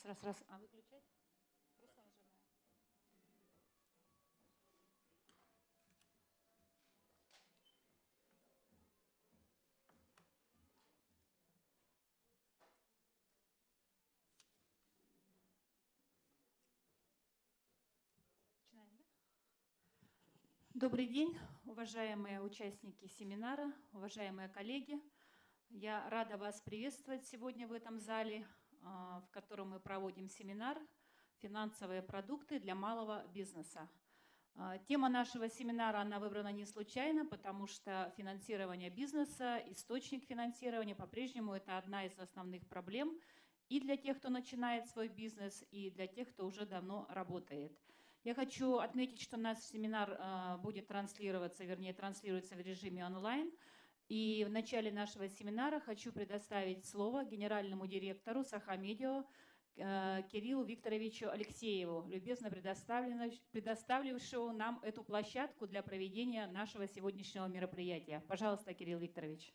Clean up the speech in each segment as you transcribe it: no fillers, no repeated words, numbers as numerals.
Раз. А выключать? Просто нажимаю. Начинаем, да? Добрый день, уважаемые участники семинара, уважаемые коллеги. Я рада вас приветствовать сегодня в этом зале, в котором мы проводим семинар «Финансовые продукты для малого бизнеса». Тема нашего семинара, она выбрана не случайно, потому что финансирование бизнеса, источник финансирования по-прежнему это одна из основных проблем и для тех, кто начинает свой бизнес, и для тех, кто уже давно работает. Я хочу отметить, что наш семинар будет транслироваться в режиме онлайн. И в начале нашего семинара хочу предоставить слово генеральному директору Саха-Медиа Кириллу Викторовичу Алексееву, любезно предоставившему нам эту площадку для проведения нашего сегодняшнего мероприятия. Пожалуйста, Кирилл Викторович.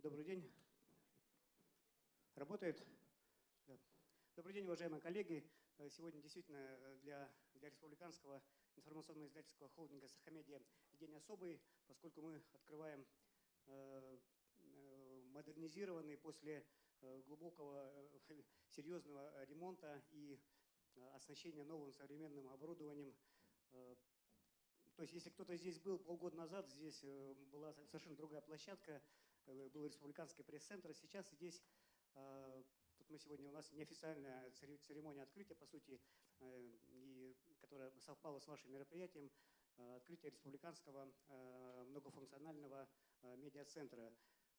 Добрый день. Работает? Да. Добрый день, уважаемые коллеги. Сегодня действительно для республиканского информационно-издательского холдинга «Саха-Медиа» день особый, поскольку мы открываем модернизированный после глубокого серьезного ремонта и оснащения новым современным оборудованием. То есть, если кто-то здесь был полгода назад, здесь была совершенно другая площадка, был республиканский пресс-центр. Сейчас здесь, тут мы сегодня, у нас неофициальная церемония открытия, по сути, и которая совпала с вашим мероприятием, открытие республиканского многофункционального медиацентра.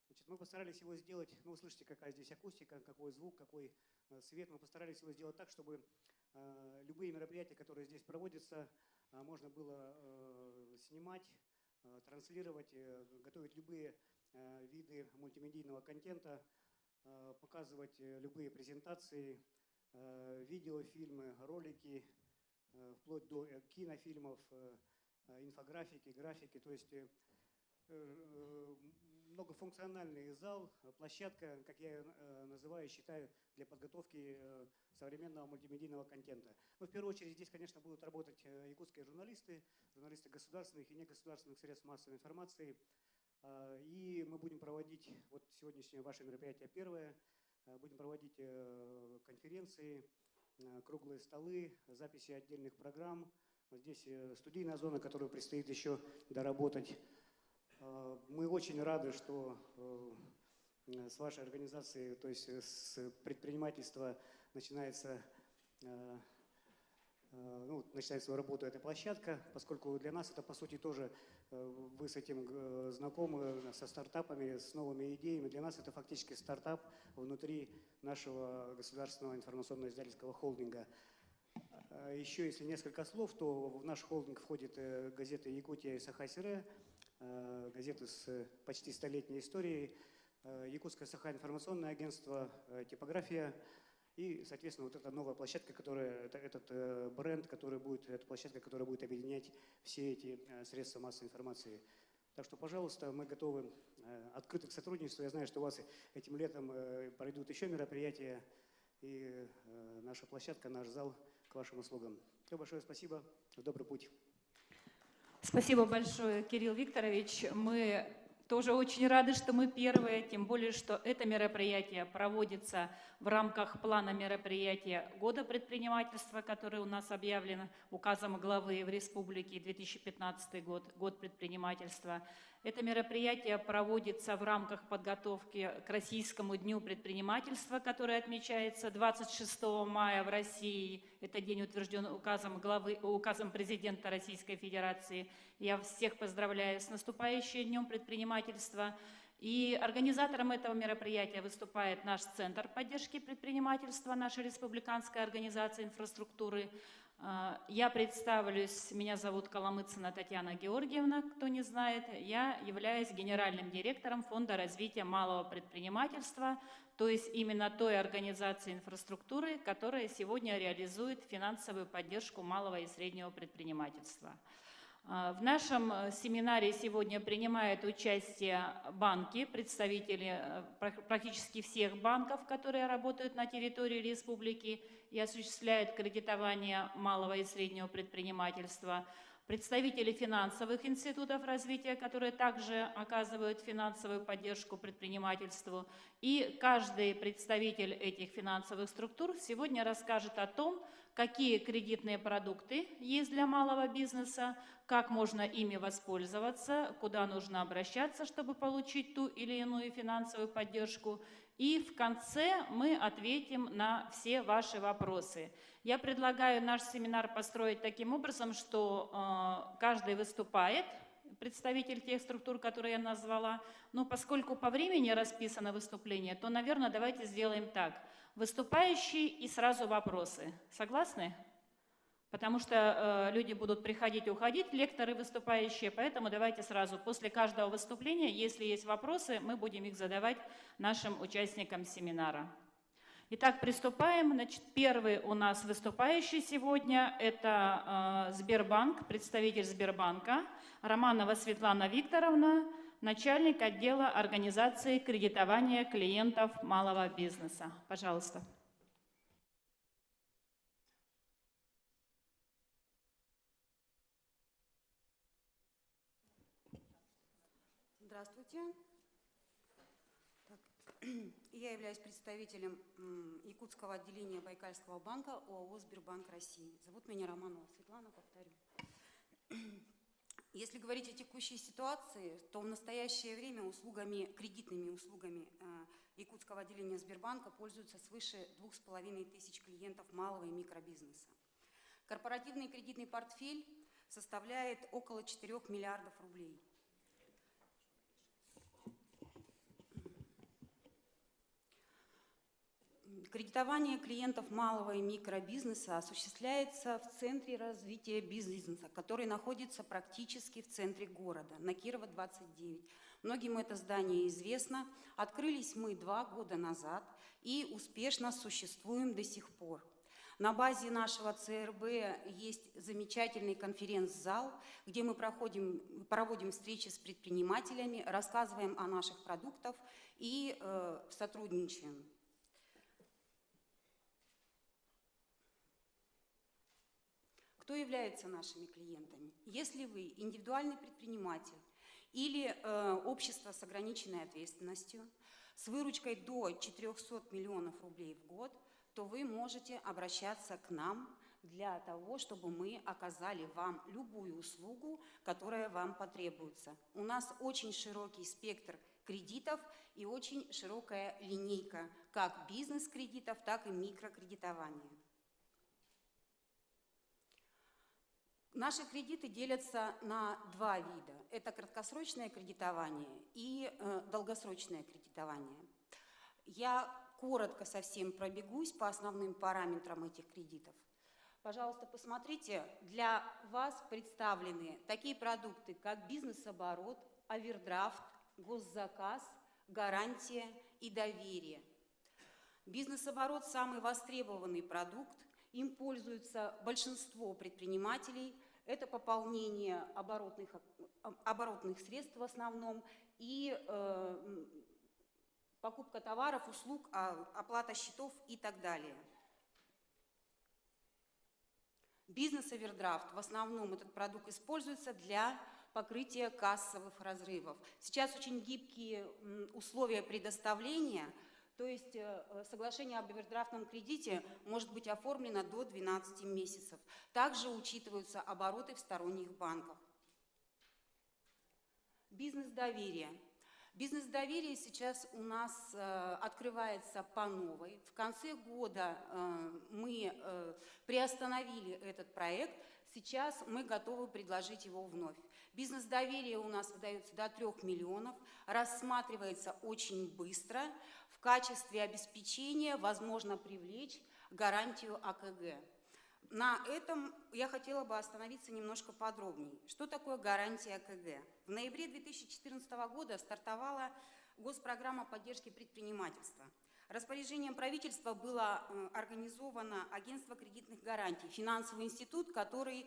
Значит, мы постарались его сделать, ну, вы слышите, какая здесь акустика, какой звук, какой свет. Мы постарались его сделать так, чтобы любые мероприятия, которые здесь проводятся, можно было снимать, транслировать, готовить любые виды мультимедийного контента, показывать любые презентации, видеофильмы, ролики, вплоть до кинофильмов, инфографики, графики. То есть многофункциональный зал, площадка, как я ее называю, считаю, для подготовки современного мультимедийного контента. Но в первую очередь здесь, конечно, будут работать якутские журналисты, журналисты государственных и негосударственных средств массовой информации. И мы будем проводить, вот сегодняшнее ваше мероприятие первое, будем проводить конференции, круглые столы, записи отдельных программ. Вот здесь студийная зона, которую предстоит еще доработать. Мы очень рады, что с вашей организации, то есть с предпринимательства начинается свою работу эта площадка, поскольку для нас это, по сути, тоже, вы с этим знакомы, со стартапами, с новыми идеями. Для нас это фактически стартап внутри нашего государственного информационно-издательского холдинга. Еще, если несколько слов, то в наш холдинг входит газета «Якутия» и «Саха-Сире», газеты с почти столетней историей, Якутское Саха-информационное агентство, типография и, соответственно, вот эта новая площадка, этот бренд, эта площадка, которая будет объединять все эти средства массовой информации. Так что, пожалуйста, мы готовы, открыты к сотрудничеству. Я знаю, что у вас этим летом пройдут еще мероприятия, и наша площадка, наш зал к вашим услугам. Все, большое спасибо, добрый путь. Спасибо большое, Кирилл Викторович. Мы тоже очень рады, что мы первые, тем более, что это мероприятие проводится в рамках плана мероприятия Года предпринимательства, который у нас объявлен указом главы в республике 2015 год, Год предпринимательства. Это мероприятие проводится в рамках подготовки к Российскому дню предпринимательства, который отмечается 26 мая в России. Это день утвержден указом президента Российской Федерации. Я всех поздравляю с наступающим днем предпринимательства. И организатором этого мероприятия выступает наш Центр поддержки предпринимательства, наша республиканская организация инфраструктуры. Я представлюсь, меня зовут Коломыцына Татьяна Георгиевна, кто не знает. Я являюсь генеральным директором Фонда развития малого предпринимательства, то есть именно той организации инфраструктуры, которая сегодня реализует финансовую поддержку малого и среднего предпринимательства. В нашем семинаре сегодня принимают участие банки, представители практически всех банков, которые работают на территории республики и осуществляют кредитование малого и среднего предпринимательства, представители финансовых институтов развития, которые также оказывают финансовую поддержку предпринимательству. И каждый представитель этих финансовых структур сегодня расскажет о том, какие кредитные продукты есть для малого бизнеса, как можно ими воспользоваться, куда нужно обращаться, чтобы получить ту или иную финансовую поддержку. И в конце мы ответим на все ваши вопросы. Я предлагаю наш семинар построить таким образом, что каждый выступает, представитель тех структур, которые я назвала. Но поскольку по времени расписано выступление, то, наверное, давайте сделаем так. Выступающий и сразу вопросы. Согласны? Потому что люди будут приходить и уходить, лекторы выступающие, поэтому давайте сразу после каждого выступления, если есть вопросы, мы будем их задавать нашим участникам семинара. Итак, приступаем. Значит, первый у нас выступающий сегодня – это Сбербанк, представитель Сбербанка, Романова Светлана Викторовна, начальник отдела организации кредитования клиентов малого бизнеса. Пожалуйста. Здравствуйте. Я являюсь представителем Якутского отделения Байкальского банка ОАО «Сбербанк России». Зовут меня Романова Светлана, повторю. Если говорить о текущей ситуации, то в настоящее время кредитными услугами Якутского отделения Сбербанка пользуются свыше 2500 клиентов малого и микробизнеса. Корпоративный кредитный портфель составляет около 4 миллиардов рублей. Кредитование клиентов малого и микробизнеса осуществляется в Центре развития бизнеса, который находится практически в центре города, на Кирова, 29. Многим это здание известно. Открылись мы 2 года назад и успешно существуем до сих пор. На базе нашего ЦРБ есть замечательный конференц-зал, где мы проводим встречи с предпринимателями, рассказываем о наших продуктах и сотрудничаем. Кто является нашими клиентами? Если вы индивидуальный предприниматель или общество с ограниченной ответственностью, с выручкой до 400 миллионов рублей в год, то вы можете обращаться к нам для того, чтобы мы оказали вам любую услугу, которая вам потребуется. У нас очень широкий спектр кредитов и очень широкая линейка как бизнес-кредитов, так и микрокредитования. Наши кредиты делятся на 2 вида. Это краткосрочное кредитование и долгосрочное кредитование. Я коротко совсем пробегусь по основным параметрам этих кредитов. Пожалуйста, посмотрите, для вас представлены такие продукты, как бизнес-оборот, овердрафт, госзаказ, гарантия и доверие. Бизнес-оборот – самый востребованный продукт. Им пользуются большинство предпринимателей. Это пополнение оборотных средств в основном и покупка товаров, услуг, оплата счетов и так далее. Бизнес-овердрафт. В основном этот продукт используется для покрытия кассовых разрывов. Сейчас очень гибкие условия предоставления. То есть соглашение об овердрафтном кредите может быть оформлено до 12 месяцев. Также учитываются обороты в сторонних банках. Бизнес-доверие. Бизнес-доверие сейчас у нас открывается по новой. В конце года мы приостановили этот проект. Сейчас мы готовы предложить его вновь. Бизнес-доверие у нас выдается до 3 миллионов, рассматривается очень быстро. В качестве обеспечения возможно привлечь гарантию АКГ. На этом я хотела бы остановиться немножко подробнее. Что такое гарантия АКГ? В ноябре 2014 года стартовала госпрограмма поддержки предпринимательства. Распоряжением правительства было организовано агентство кредитных гарантий, финансовый институт, который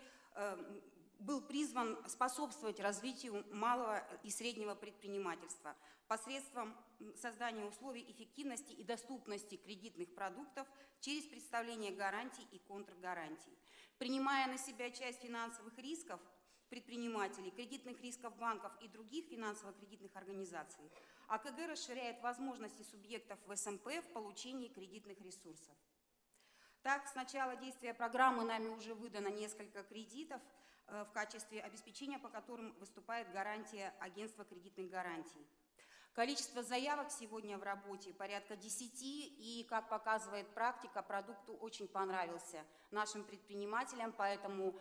был призван способствовать развитию малого и среднего предпринимательства посредством создания условий эффективности и доступности кредитных продуктов через представление гарантий и контргарантий. Принимая на себя часть финансовых рисков предпринимателей, кредитных рисков банков и других финансово-кредитных организаций, АКГ расширяет возможности субъектов в СМП в получении кредитных ресурсов. Так, с начала действия программы нами уже выдано несколько кредитов в качестве обеспечения, по которым выступает гарантия агентства кредитных гарантий. Количество заявок сегодня в работе порядка 10, и, как показывает практика, продукту очень понравился нашим предпринимателям, поэтому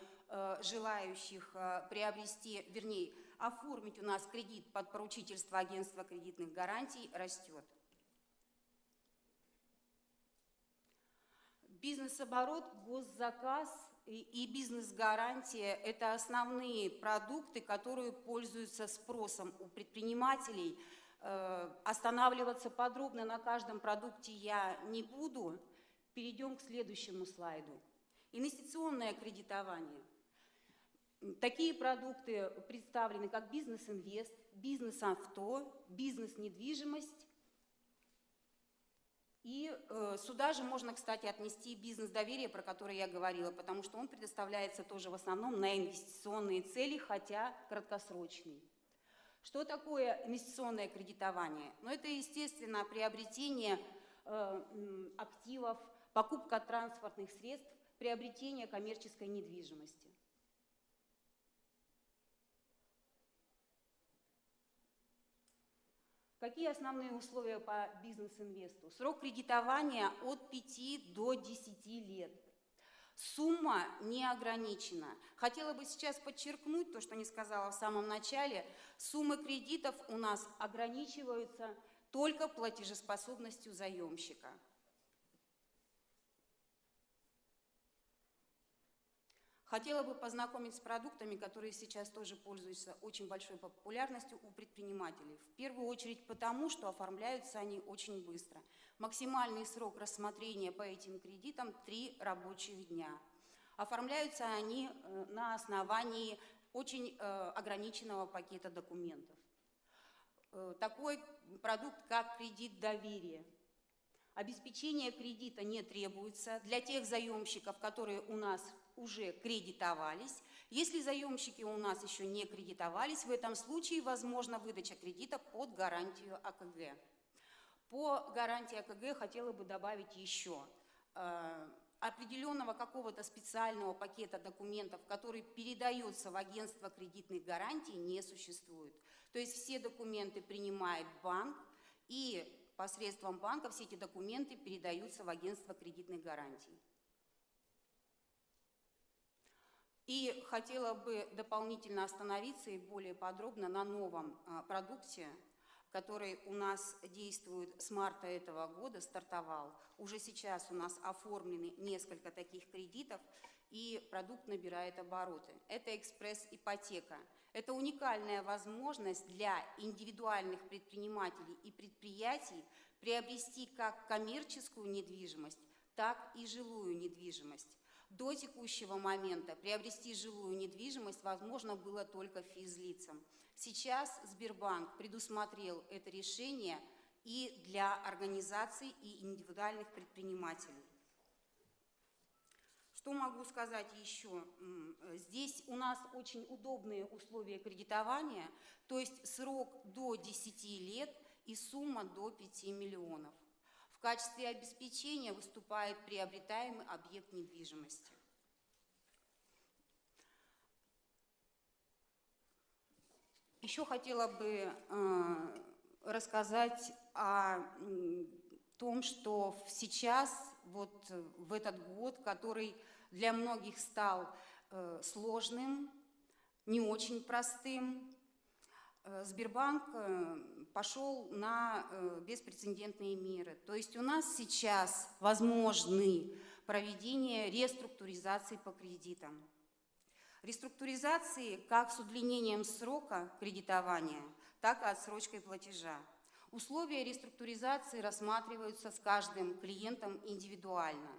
желающих приобрести, вернее, оформить у нас кредит под поручительство агентства кредитных гарантий растет. Бизнес-оборот, госзаказ и бизнес-гарантия – это основные продукты, которые пользуются спросом у предпринимателей. Останавливаться подробно на каждом продукте я не буду. Перейдем к следующему слайду. Инвестиционное кредитование. Такие продукты представлены как бизнес-инвест, бизнес-авто, бизнес-недвижимость. И сюда же можно, кстати, отнести бизнес-доверие, про который я говорила, потому что он предоставляется тоже в основном на инвестиционные цели, хотя краткосрочный. Что такое инвестиционное кредитование? Ну, это, естественно, приобретение активов, покупка транспортных средств, приобретение коммерческой недвижимости. Какие основные условия по бизнес-инвесту? Срок кредитования от 5 до 10 лет. Сумма не ограничена. Хотела бы сейчас подчеркнуть то, что не сказала в самом начале. Суммы кредитов у нас ограничиваются только платежеспособностью заемщика. Хотела бы познакомить с продуктами, которые сейчас тоже пользуются очень большой популярностью у предпринимателей. В первую очередь потому, что оформляются они очень быстро. Максимальный срок рассмотрения по этим кредитам – 3 рабочих дня. Оформляются они на основании очень ограниченного пакета документов. Такой продукт, как кредит доверия. Обеспечение кредита не требуется для тех заемщиков, которые у нас уже кредитовались. Если заемщики у нас еще не кредитовались, в этом случае возможна выдача кредита под гарантию АКГ. По гарантии АКГ хотела бы добавить еще определенного какого-то специального пакета документов, который передается в агентство кредитных гарантий, не существует. То есть все документы принимает банк, и посредством банка все эти документы передаются в агентство кредитных гарантий. И хотела бы дополнительно остановиться и более подробно на новом продукте, который у нас действует с марта этого года, стартовал. Уже сейчас у нас оформлены несколько таких кредитов, и продукт набирает обороты. Это экспресс-ипотека. Это уникальная возможность для индивидуальных предпринимателей и предприятий приобрести как коммерческую недвижимость, так и жилую недвижимость. До текущего момента приобрести жилую недвижимость возможно было только физлицам. Сейчас Сбербанк предусмотрел это решение и для организаций и индивидуальных предпринимателей. Что могу сказать еще? Здесь у нас очень удобные условия кредитования, то есть срок до 10 лет и сумма до 5 миллионов. В качестве обеспечения выступает приобретаемый объект недвижимости. Еще хотела бы рассказать о том, что сейчас, вот в этот год, который для многих стал сложным, не очень простым, Сбербанк пошел на беспрецедентные меры. То есть у нас сейчас возможны проведения реструктуризации по кредитам. Реструктуризации как с удлинением срока кредитования, так и отсрочкой платежа. Условия реструктуризации рассматриваются с каждым клиентом индивидуально.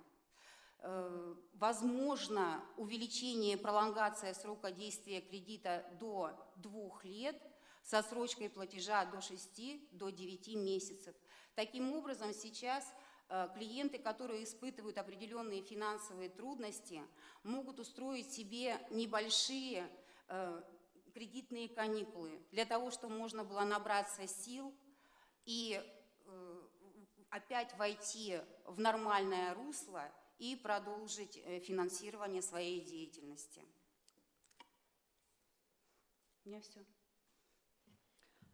Возможно увеличение, пролонгация срока действия кредита до 2 лет с отсрочкой платежа до 6, до 9 месяцев. Таким образом, сейчас клиенты, которые испытывают определенные финансовые трудности, могут устроить себе небольшие кредитные каникулы для того, чтобы можно было набраться сил и опять войти в нормальное русло и продолжить финансирование своей деятельности. У меня все.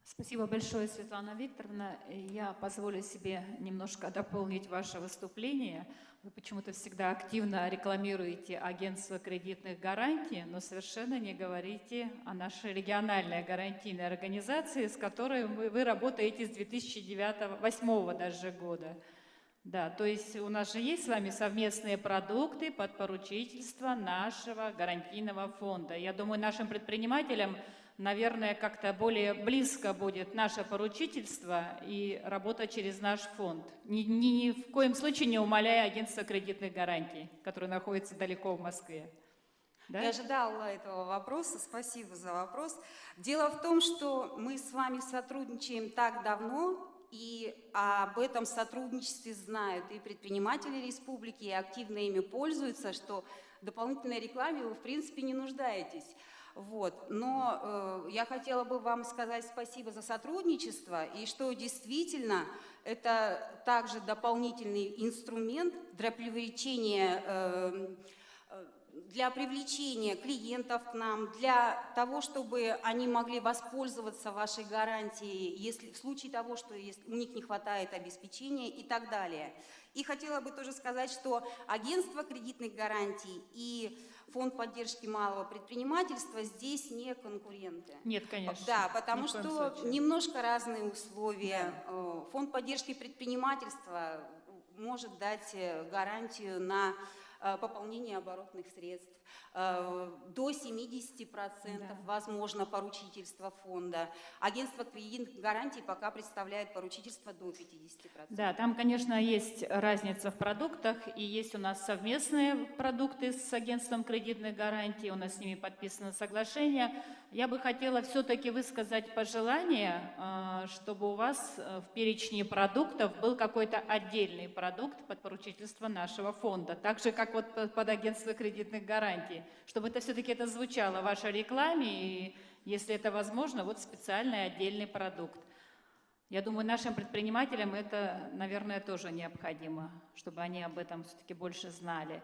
Спасибо большое, Светлана Викторовна. Я позволю себе немножко дополнить ваше выступление. Вы почему-то всегда активно рекламируете агентство кредитных гарантий, но совершенно не говорите о нашей региональной гарантийной организации, с которой вы работаете с 2008 даже года. Да, то есть у нас же есть с вами совместные продукты под поручительство нашего гарантийного фонда. Я думаю, нашим предпринимателям, наверное, как-то более близко будет наше поручительство и работа через наш фонд. Ни в коем случае не умаляя агентство кредитных гарантий, которое находится далеко в Москве. Да? Я ожидала этого вопроса, спасибо за вопрос. Дело в том, что мы с вами сотрудничаем так давно, и об этом сотрудничестве знают и предприниматели республики, и активно ими пользуются, что в дополнительной рекламе вы, в принципе, не нуждаетесь. Вот. Но я хотела бы вам сказать спасибо за сотрудничество, и что действительно это также дополнительный инструмент для привлечения клиентов к нам, для того, чтобы они могли воспользоваться вашей гарантией, если, в случае того, что у них не хватает обеспечения и так далее. И хотела бы тоже сказать, что агентство кредитных гарантий и Фонд поддержки малого предпринимательства здесь не конкуренты. Нет, конечно. Да, потому что немножко разные условия. Да. Фонд поддержки предпринимательства может дать гарантию на пополнение оборотных средств. До 70% да. Возможно поручительство фонда. Агентство кредитных гарантий пока представляет поручительство до 50%. Да, там, конечно, есть разница в продуктах, и есть у нас совместные продукты с агентством кредитных гарантий, у нас с ними подписано соглашение. Я бы хотела все-таки высказать пожелание, чтобы у вас в перечне продуктов был какой-то отдельный продукт под поручительство нашего фонда, так же, как вот под агентство кредитных гарантий, чтобы это все-таки звучало в вашей рекламе, и, если это возможно, вот специальный отдельный продукт. Я думаю, нашим предпринимателям это, наверное, тоже необходимо, чтобы они об этом все-таки больше знали.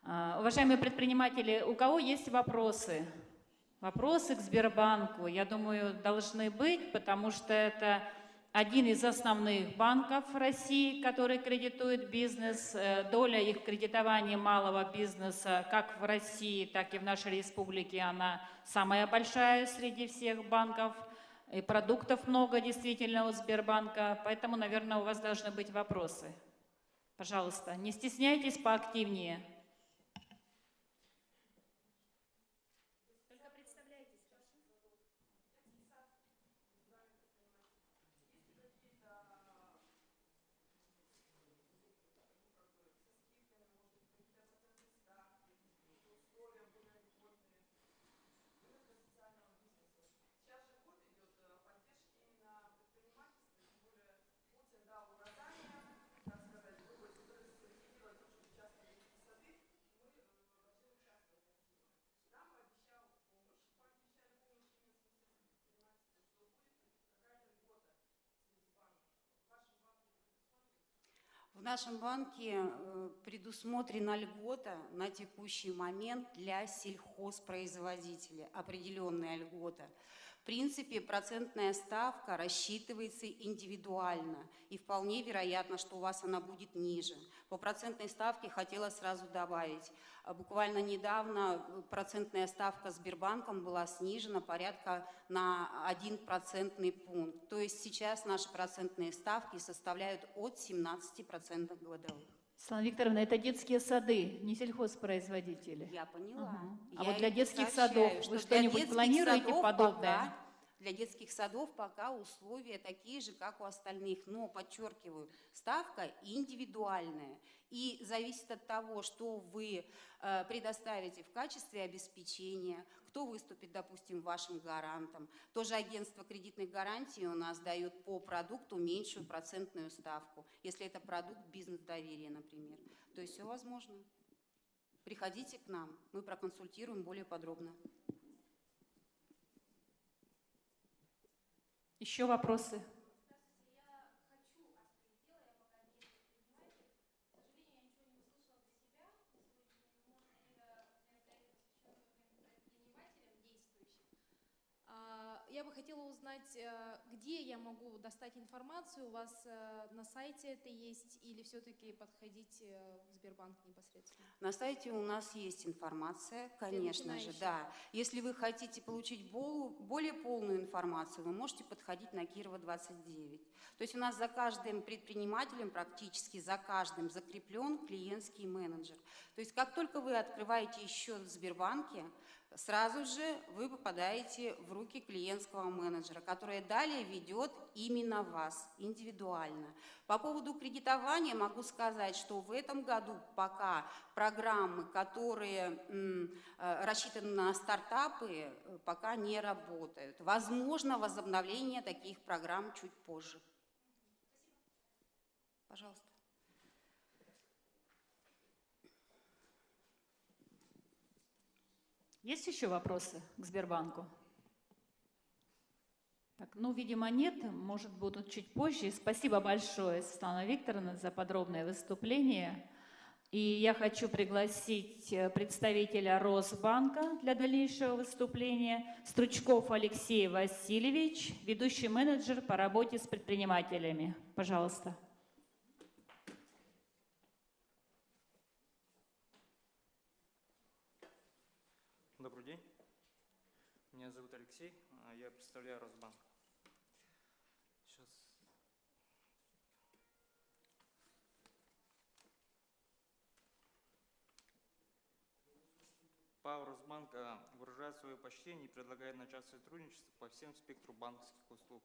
Уважаемые предприниматели, у кого есть вопросы? Вопросы к Сбербанку, я думаю, должны быть, потому что это один из основных банков России, который кредитует бизнес. Доля их кредитования малого бизнеса как в России, так и в нашей республике, она самая большая среди всех банков. И продуктов много действительно у Сбербанка, поэтому, наверное, у вас должны быть вопросы. Пожалуйста, не стесняйтесь, поактивнее. В нашем банке предусмотрена льгота на текущий момент для сельхозпроизводителей, определенная льгота. В принципе, процентная ставка рассчитывается индивидуально, и вполне вероятно, что у вас она будет ниже. По процентной ставке хотела сразу добавить. Буквально недавно процентная ставка Сбербанком была снижена порядка на 1 процентный пункт. То есть сейчас наши процентные ставки составляют от 17% годовых. Светлана Викторовна, это детские сады, не сельхозпроизводители. Я поняла. Ага. А Я вот для и детских сообщаю, садов что вы для что-нибудь детских планируете садов подобное? Для детских садов пока условия такие же, как у остальных. Но, подчеркиваю, ставка индивидуальная. И зависит от того, что вы предоставите в качестве обеспечения, кто выступит, допустим, вашим гарантом. Тоже агентство кредитных гарантий у нас дает по продукту меньшую процентную ставку, если это продукт бизнес-доверия, например. То есть все возможно. Приходите к нам, мы проконсультируем более подробно. Еще вопросы? Я бы хотела узнать, где я могу достать информацию, у вас на сайте это есть, или все-таки подходить в Сбербанк непосредственно? На сайте у нас есть информация, конечно же, да. Если вы хотите получить более полную информацию, вы можете подходить на Кирова 29. То есть у нас за каждым предпринимателем, практически за каждым, закреплен клиентский менеджер. То есть как только вы открываете счет в Сбербанке, сразу же вы попадаете в руки клиентского менеджера, который далее ведет именно вас индивидуально. По поводу кредитования могу сказать, что в этом году пока программы, которые рассчитаны на стартапы, пока не работают. Возможно, возобновление таких программ чуть позже. Пожалуйста. Есть еще вопросы к Сбербанку? Так, ну, видимо, нет, может, будут чуть позже. Спасибо большое, Светлана Викторовна, за подробное выступление. И я хочу пригласить представителя Росбанка для дальнейшего выступления. Стручков Алексей Васильевич, ведущий менеджер по работе с предпринимателями. Пожалуйста. Добрый день. Меня зовут Алексей, я представляю Росбанк. Сейчас. ПАО Росбанк выражает свое почтение и предлагает начать сотрудничество по всем спектру банковских услуг.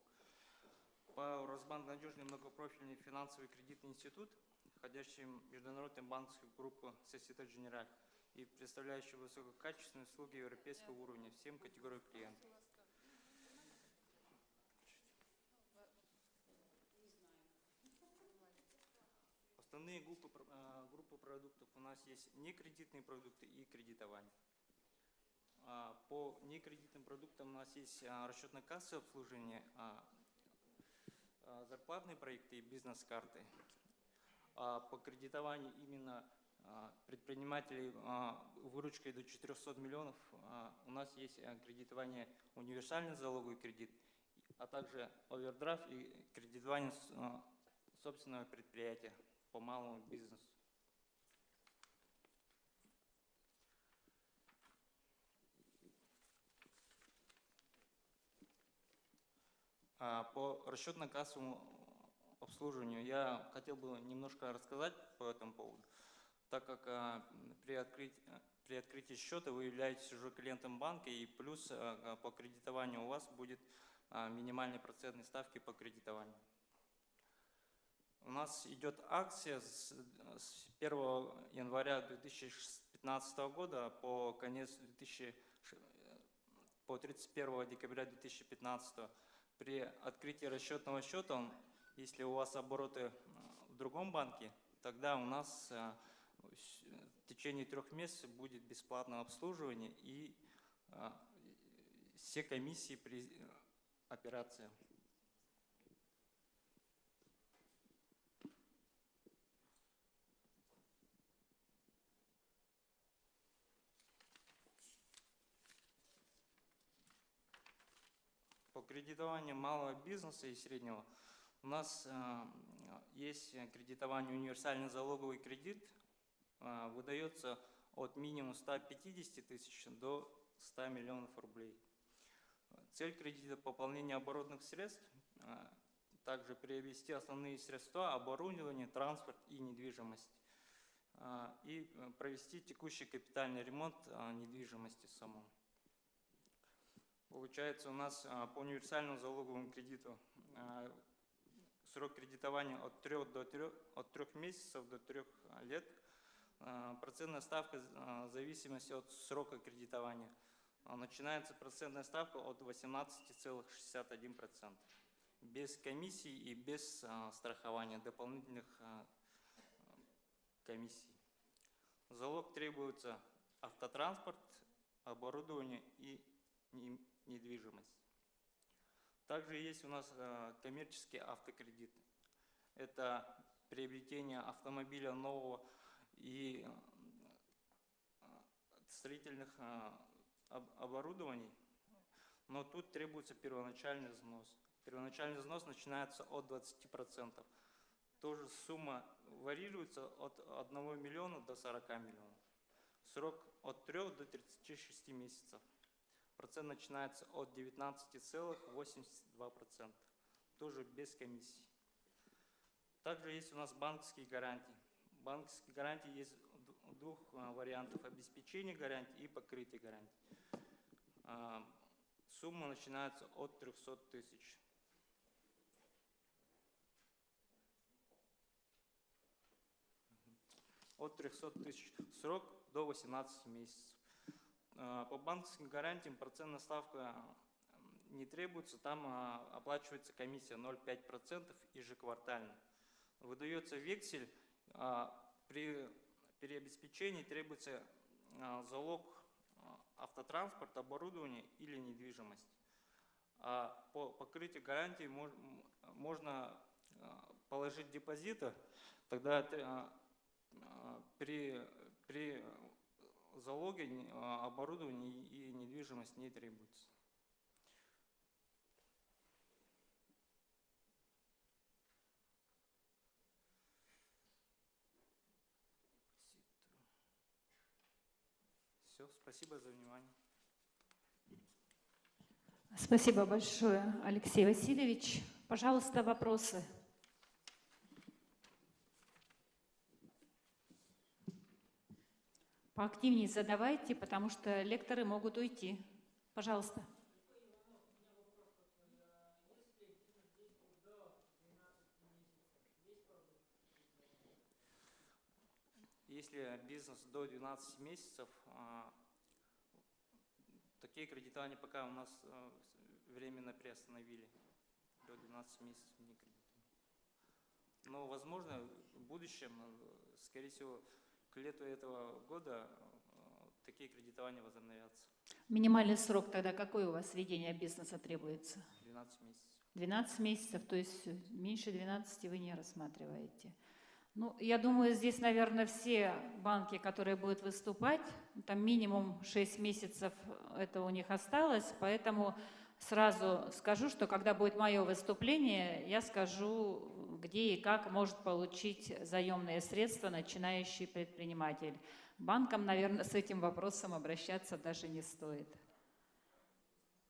ПАО Росбанк – надежный многопрофильный финансовый кредитный институт, входящий в международную банковскую группу Société Générale и представляющий высококачественные услуги европейского уровня всем категориям клиентов. Основные группы продуктов у нас есть некредитные продукты и кредитование. По некредитным продуктам у нас есть расчетно-кассовое обслуживание, зарплатные проекты и бизнес-карты. По кредитованию именно предпринимателей выручкой до 400 миллионов у нас есть кредитование универсальный залоговый кредит, а также овердрафт и кредитование собственного предприятия по малому бизнесу. По расчетно-кассовому обслуживанию я хотел бы немножко рассказать по этому поводу, так как при открытии счета вы являетесь уже клиентом банка, и плюс по кредитованию у вас будет минимальные процентные ставки по кредитованию. У нас идет акция с 1 января 2015 года по 31 декабря 2015. При открытии расчетного счета, если у вас обороты в другом банке, тогда у нас в течение 3 месяцев будет бесплатное обслуживание и все комиссии при операции. По кредитованию малого бизнеса и среднего у нас есть кредитование универсальный залоговый кредит, выдается от минимум 150 тысяч до 100 миллионов рублей. Цель кредита – пополнение оборотных средств, также приобрести основные средства, оборудование, транспорт и недвижимость. и провести текущий капитальный ремонт недвижимости самой. Получается, у нас по универсальному залоговому кредиту срок кредитования от 3 месяцев до 3 лет. Процентная ставка в зависимости от срока кредитования. Начинается процентная ставка от 18,61%. Без комиссий и без страхования дополнительных комиссий. Залог требуется автотранспорт, оборудование и недвижимость. Также есть у нас коммерческий автокредит. Это приобретение автомобиля нового и строительных оборудований, но тут требуется первоначальный взнос. Первоначальный взнос начинается от 20%. Тоже сумма варьируется от 1 миллиона до 40 миллионов. Срок от 3 до 36 месяцев. Процент начинается от 19,82%. Тоже без комиссии. Также есть у нас банковские гарантии. Банковские гарантии есть двух вариантов: обеспечения гарантий и покрытия гарантий. Сумма начинается от 300 тысяч. От 300 тысяч. Срок до 18 месяцев. По банковским гарантиям процентная ставка не требуется, там оплачивается комиссия 0,5% ежеквартально. Выдается вексель, при обеспечении требуется залог автотранспорт, оборудование или недвижимость. А по покрытию гарантии можно положить депозиты, тогда при залоге оборудование и недвижимость не требуется. Все, спасибо за внимание. Спасибо большое, Алексей Васильевич. Пожалуйста, вопросы. Поактивнее задавайте, потому что лекторы могут уйти. Пожалуйста. Если бизнес до 12 месяцев, такие кредитования пока у нас временно приостановили. До 12 месяцев не кредитуем. Но, возможно, в будущем, скорее всего, к лету этого года такие кредитования возобновятся. Минимальный срок тогда какой у вас ведения бизнеса требуется? 12 месяцев. 12 месяцев, то есть меньше 12 вы не рассматриваете. Ну, я думаю, здесь, наверное, все банки, которые будут выступать, там минимум 6 месяцев это у них осталось, поэтому сразу скажу, что когда будет мое выступление, я скажу, где и как может получить заемные средства начинающий предприниматель. Банкам, наверное, с этим вопросом обращаться даже не стоит.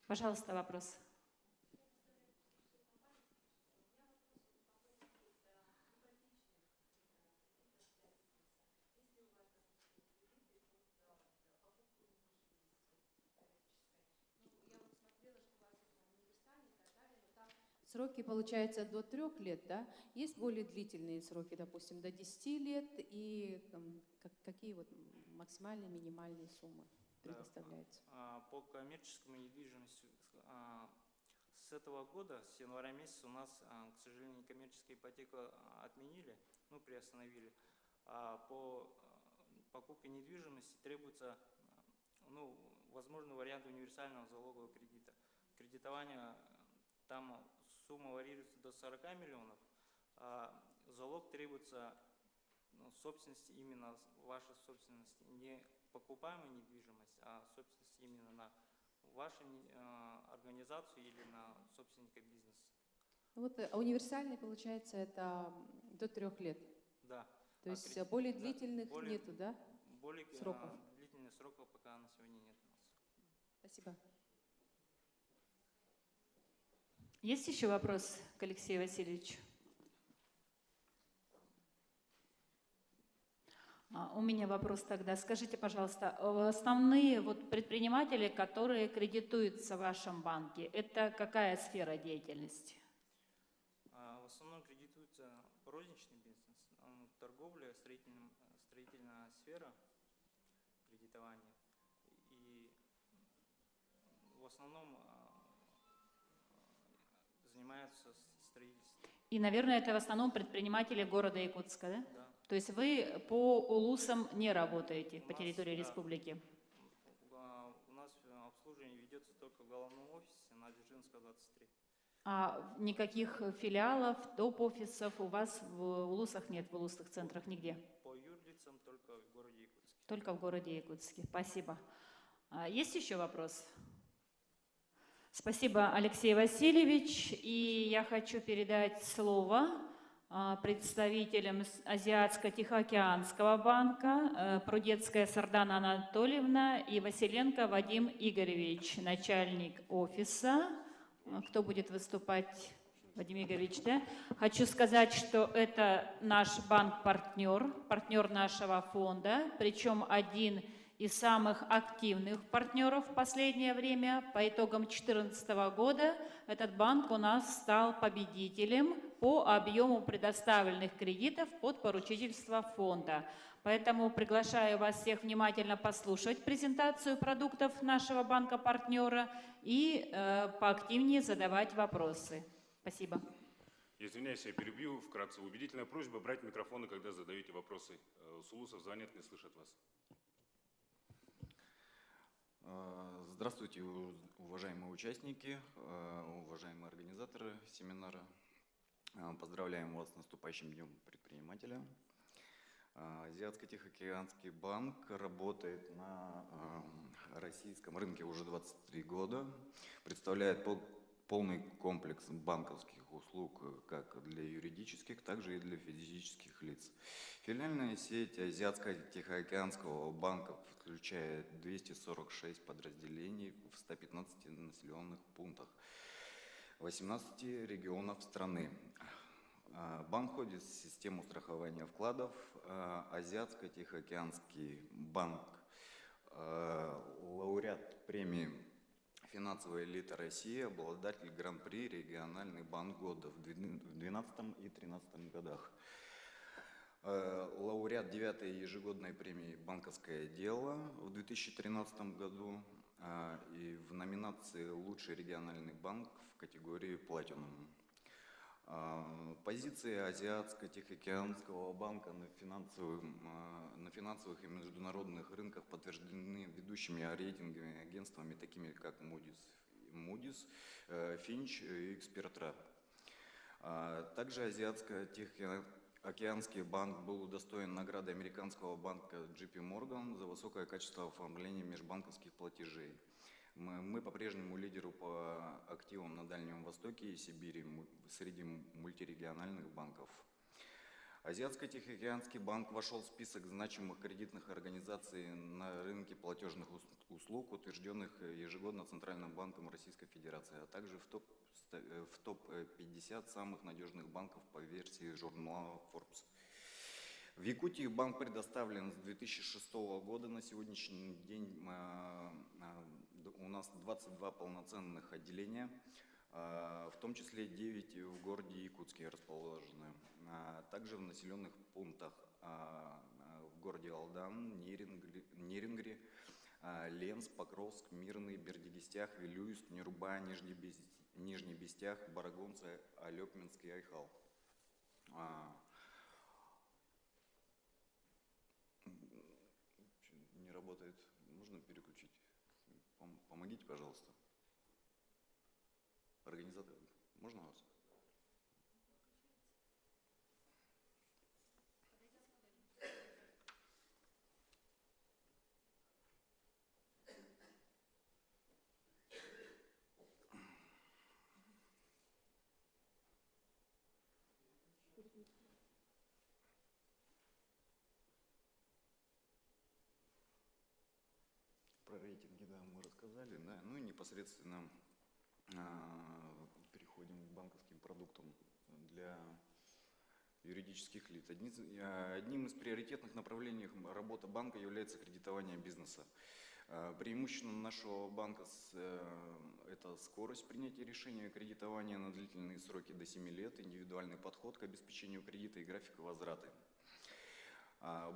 Пожалуйста, вопрос. Сроки, получается, до 3 лет, да? Есть более длительные сроки, допустим, до 10 лет, и какие вот максимальные, минимальные суммы предоставляются? По коммерческому недвижимости с этого года, с января месяца, у нас, к сожалению, коммерческую ипотеку отменили, ну, приостановили. По покупке недвижимости требуется, ну, возможный вариант универсального залогового кредита. Кредитование там сумма варьируется до 40 миллионов, а залог требуется собственности, именно вашей собственности, не покупаемая недвижимость, а собственность именно на вашу организацию или на собственника бизнеса. Вот универсальный, получается, это до 3 лет? Да. То есть более длительных нету, да? Более сроков? Длительных сроков пока на сегодня нет у нас. Спасибо. Есть еще вопрос к Алексею Васильевичу? У меня вопрос тогда. Скажите, пожалуйста, основные вот предприниматели, которые кредитуются в вашем банке, это какая сфера деятельности? В основном кредитуется розничный бизнес, торговля, строительная сфера кредитования. И в основном занимаются строительством. И, наверное, это в основном предприниматели города Якутска, да? Да. То есть вы по улусам не работаете по У нас, территории да, республики? У нас обслуживание ведется только в головном офисе на Дзержинского, 23. А никаких филиалов, топ-офисов у вас в улусах нет, в улусных центрах нигде? По юрлицам только в городе Якутске. Только в городе Якутске. Спасибо. Есть еще вопрос? Спасибо, Алексей Васильевич. И я хочу передать слово представителям Азиатско-Тихоокеанского банка, Прудецкая Сардана Анатольевна и Василенко Вадим Игоревич, начальник офиса. Кто будет выступать? Вадим Игоревич, да? Хочу сказать, что это наш банк-партнер, партнер нашего фонда, причем один из самых активных партнеров в последнее время. По итогам 2014 года этот банк у нас стал победителем по объему предоставленных кредитов под поручительство фонда. Поэтому приглашаю вас всех внимательно послушать презентацию продуктов нашего банка-партнера и поактивнее задавать вопросы. Спасибо. Я извиняюсь, я перебью. Вкратце убедительная просьба брать микрофоны, когда задаете вопросы. С улусов звонят, не слышат вас. Здравствуйте, уважаемые участники, уважаемые организаторы семинара. Поздравляем вас с наступающим Днем предпринимателя. Азиатско-Тихоокеанский банк работает на российском рынке уже 23 года, представляет полный комплекс банковских услуг как для юридических, так же и для физических лиц. Филиальная сеть Азиатско-Тихоокеанского банка включает 246 подразделений в 115 населенных пунктах, 18 регионов страны. Банк входит в систему страхования вкладов. Азиатско-Тихоокеанский банк лауреат премии «Финансовая элита России», обладатель гран-при «Региональный банк года» в 2012 и 2013 годах. Лауреат 9-й ежегодной премии «Банковское дело» в 2013 году и в номинации «Лучший региональный банк» в категории «Платинум». Позиции Азиатско-Тихоокеанского банка на финансовых и международных рынках подтверждены ведущими рейтинговыми агентствами, такими как Moody's, Fitch и Expertra. Также Азиатско-Тихоокеанский банк был удостоен награды американского банка JP Morgan за высокое качество оформления межбанковских платежей. Мы по-прежнему лидеры по активам на Дальнем Востоке и Сибири среди мультирегиональных банков. Азиатско-Тихоокеанский банк вошел в список значимых кредитных организаций на рынке платежных услуг, утвержденных ежегодно Центральным банком Российской Федерации, а также в топ-50 самых надежных банков по версии журнала Forbes. В Якутии банк предоставлен с 2006 года. На сегодняшний день у нас 22 полноценных отделения, в том числе 9 в городе Якутске расположены. Также в населенных пунктах в городе Алдан, Нерингри, Ленс, Покровск, Мирный, Бердигистях, Вилюйск, Нюрба, Нижний Бестях, Барагонцы, Алепминск и Айхал. Не работает. Можно переключить? Помогите, пожалуйста. Организатор, можно вас? Про рейтинги, да, мы рассказали, да. Ну и непосредственно переходим к банковским продуктам для юридических лиц. Одним из приоритетных направлений работы банка является кредитование бизнеса. Преимущественно нашего банка это скорость принятия решения кредитования на длительные сроки до 7 лет, индивидуальный подход к обеспечению кредита и график возврата.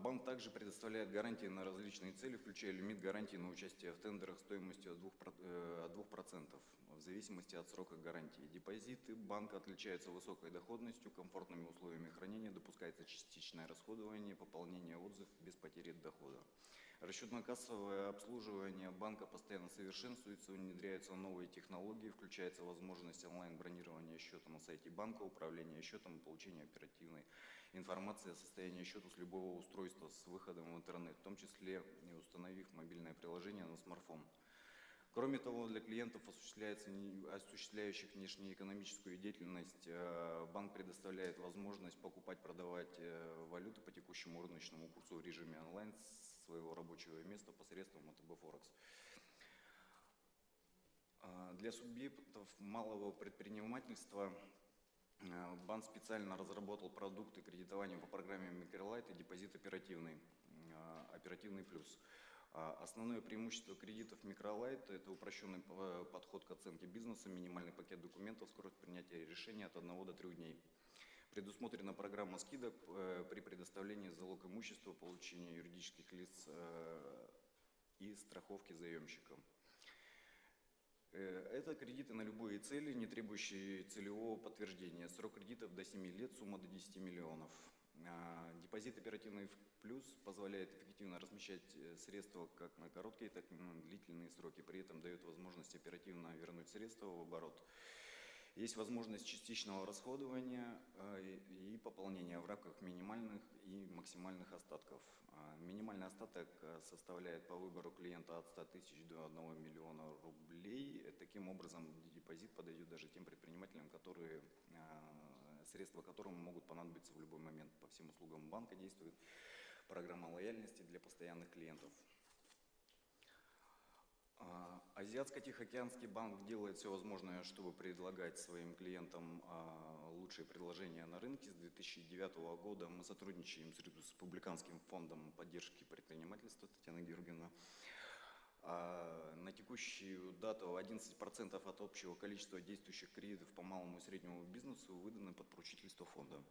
Банк также предоставляет гарантии на различные цели, включая лимит гарантий на участие в тендерах стоимостью от 2%, в зависимости от срока гарантии. Депозиты банка отличаются высокой доходностью, комфортными условиями хранения, допускается частичное расходование, пополнение отзывов без потери дохода. Расчетно-кассовое обслуживание банка постоянно совершенствуется, внедряются новые технологии, включается возможность онлайн-бронирования счета на сайте банка, управления счетом и получения оперативной информации о состоянии счета с любого устройства с выходом в интернет, в том числе и установив мобильное приложение на смартфон. Кроме того, для клиентов, осуществляющих внешнеэкономическую деятельность, банк предоставляет возможность покупать, продавать валюты по текущему рыночному курсу в режиме онлайн с своего рабочего места посредством АТБ Форекс. Для субъектов малого предпринимательства банк специально разработал продукты кредитования по программе Микролайт и депозит оперативный плюс. Основное преимущество кредитов Микролайт – это упрощенный подход к оценке бизнеса, минимальный пакет документов, скорость принятия решения от 1 до 3 дней. Предусмотрена программа скидок при предоставлении залог имущества, получения юридических лиц и страховки заемщикам. Это кредиты на любые цели, не требующие целевого подтверждения. Срок кредитов до 7 лет, сумма до 10 миллионов. Депозит оперативный плюс позволяет эффективно размещать средства как на короткие, так и на длительные сроки. При этом дает возможность оперативно вернуть средства в оборот. Есть возможность частичного расходования и пополнения в рамках минимальных и максимальных остатков. Минимальный остаток составляет по выбору клиента от 100 тысяч до 1 миллиона рублей. Таким образом, депозит подойдет даже тем предпринимателям, средства которым могут понадобиться в любой момент. По всем услугам банка действует программа лояльности для постоянных клиентов. Азиатско-Тихоокеанский банк делает все возможное, чтобы предлагать своим клиентам лучшие предложения на рынке. С 2009 года мы сотрудничаем с Республиканским фондом поддержки предпринимательства Татьяны Георгиевны. На текущую дату 11% от общего количества действующих кредитов по малому и среднему бизнесу выданы под поручительство фонда.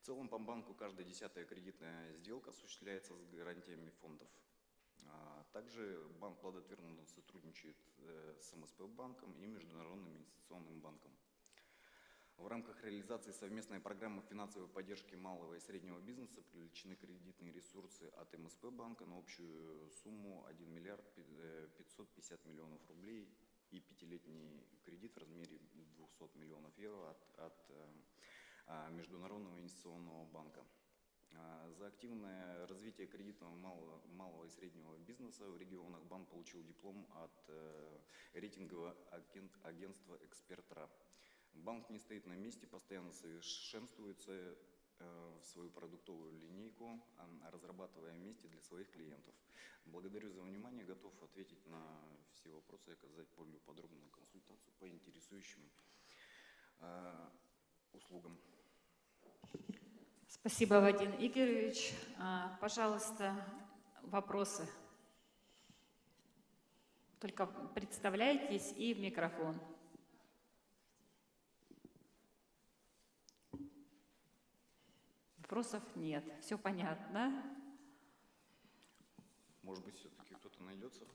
В целом по банку каждая 10-я кредитная сделка осуществляется с гарантиями фондов. Также банк плодотворно сотрудничает с МСП банком и Международным инвестиционным банком. В рамках реализации совместной программы финансовой поддержки малого и среднего бизнеса привлечены кредитные ресурсы от МСП банка на общую сумму 1 миллиард 550 миллионов рублей и 5-летний кредит в размере 200 миллионов евро от Международного инвестиционного банка. За активное развитие кредитного малого и среднего бизнеса в регионах банк получил диплом от рейтингового агентства «Экспертра». Банк не стоит на месте, постоянно совершенствуется в свою продуктовую линейку, разрабатывая вместе для своих клиентов. Благодарю за внимание, готов ответить на все вопросы и оказать более подробную консультацию по интересующим услугам. Спасибо, Вадим Игоревич. Пожалуйста, вопросы. Только представляйтесь и в микрофон. Вопросов нет. Все понятно. Может быть, все-таки кто-то найдется?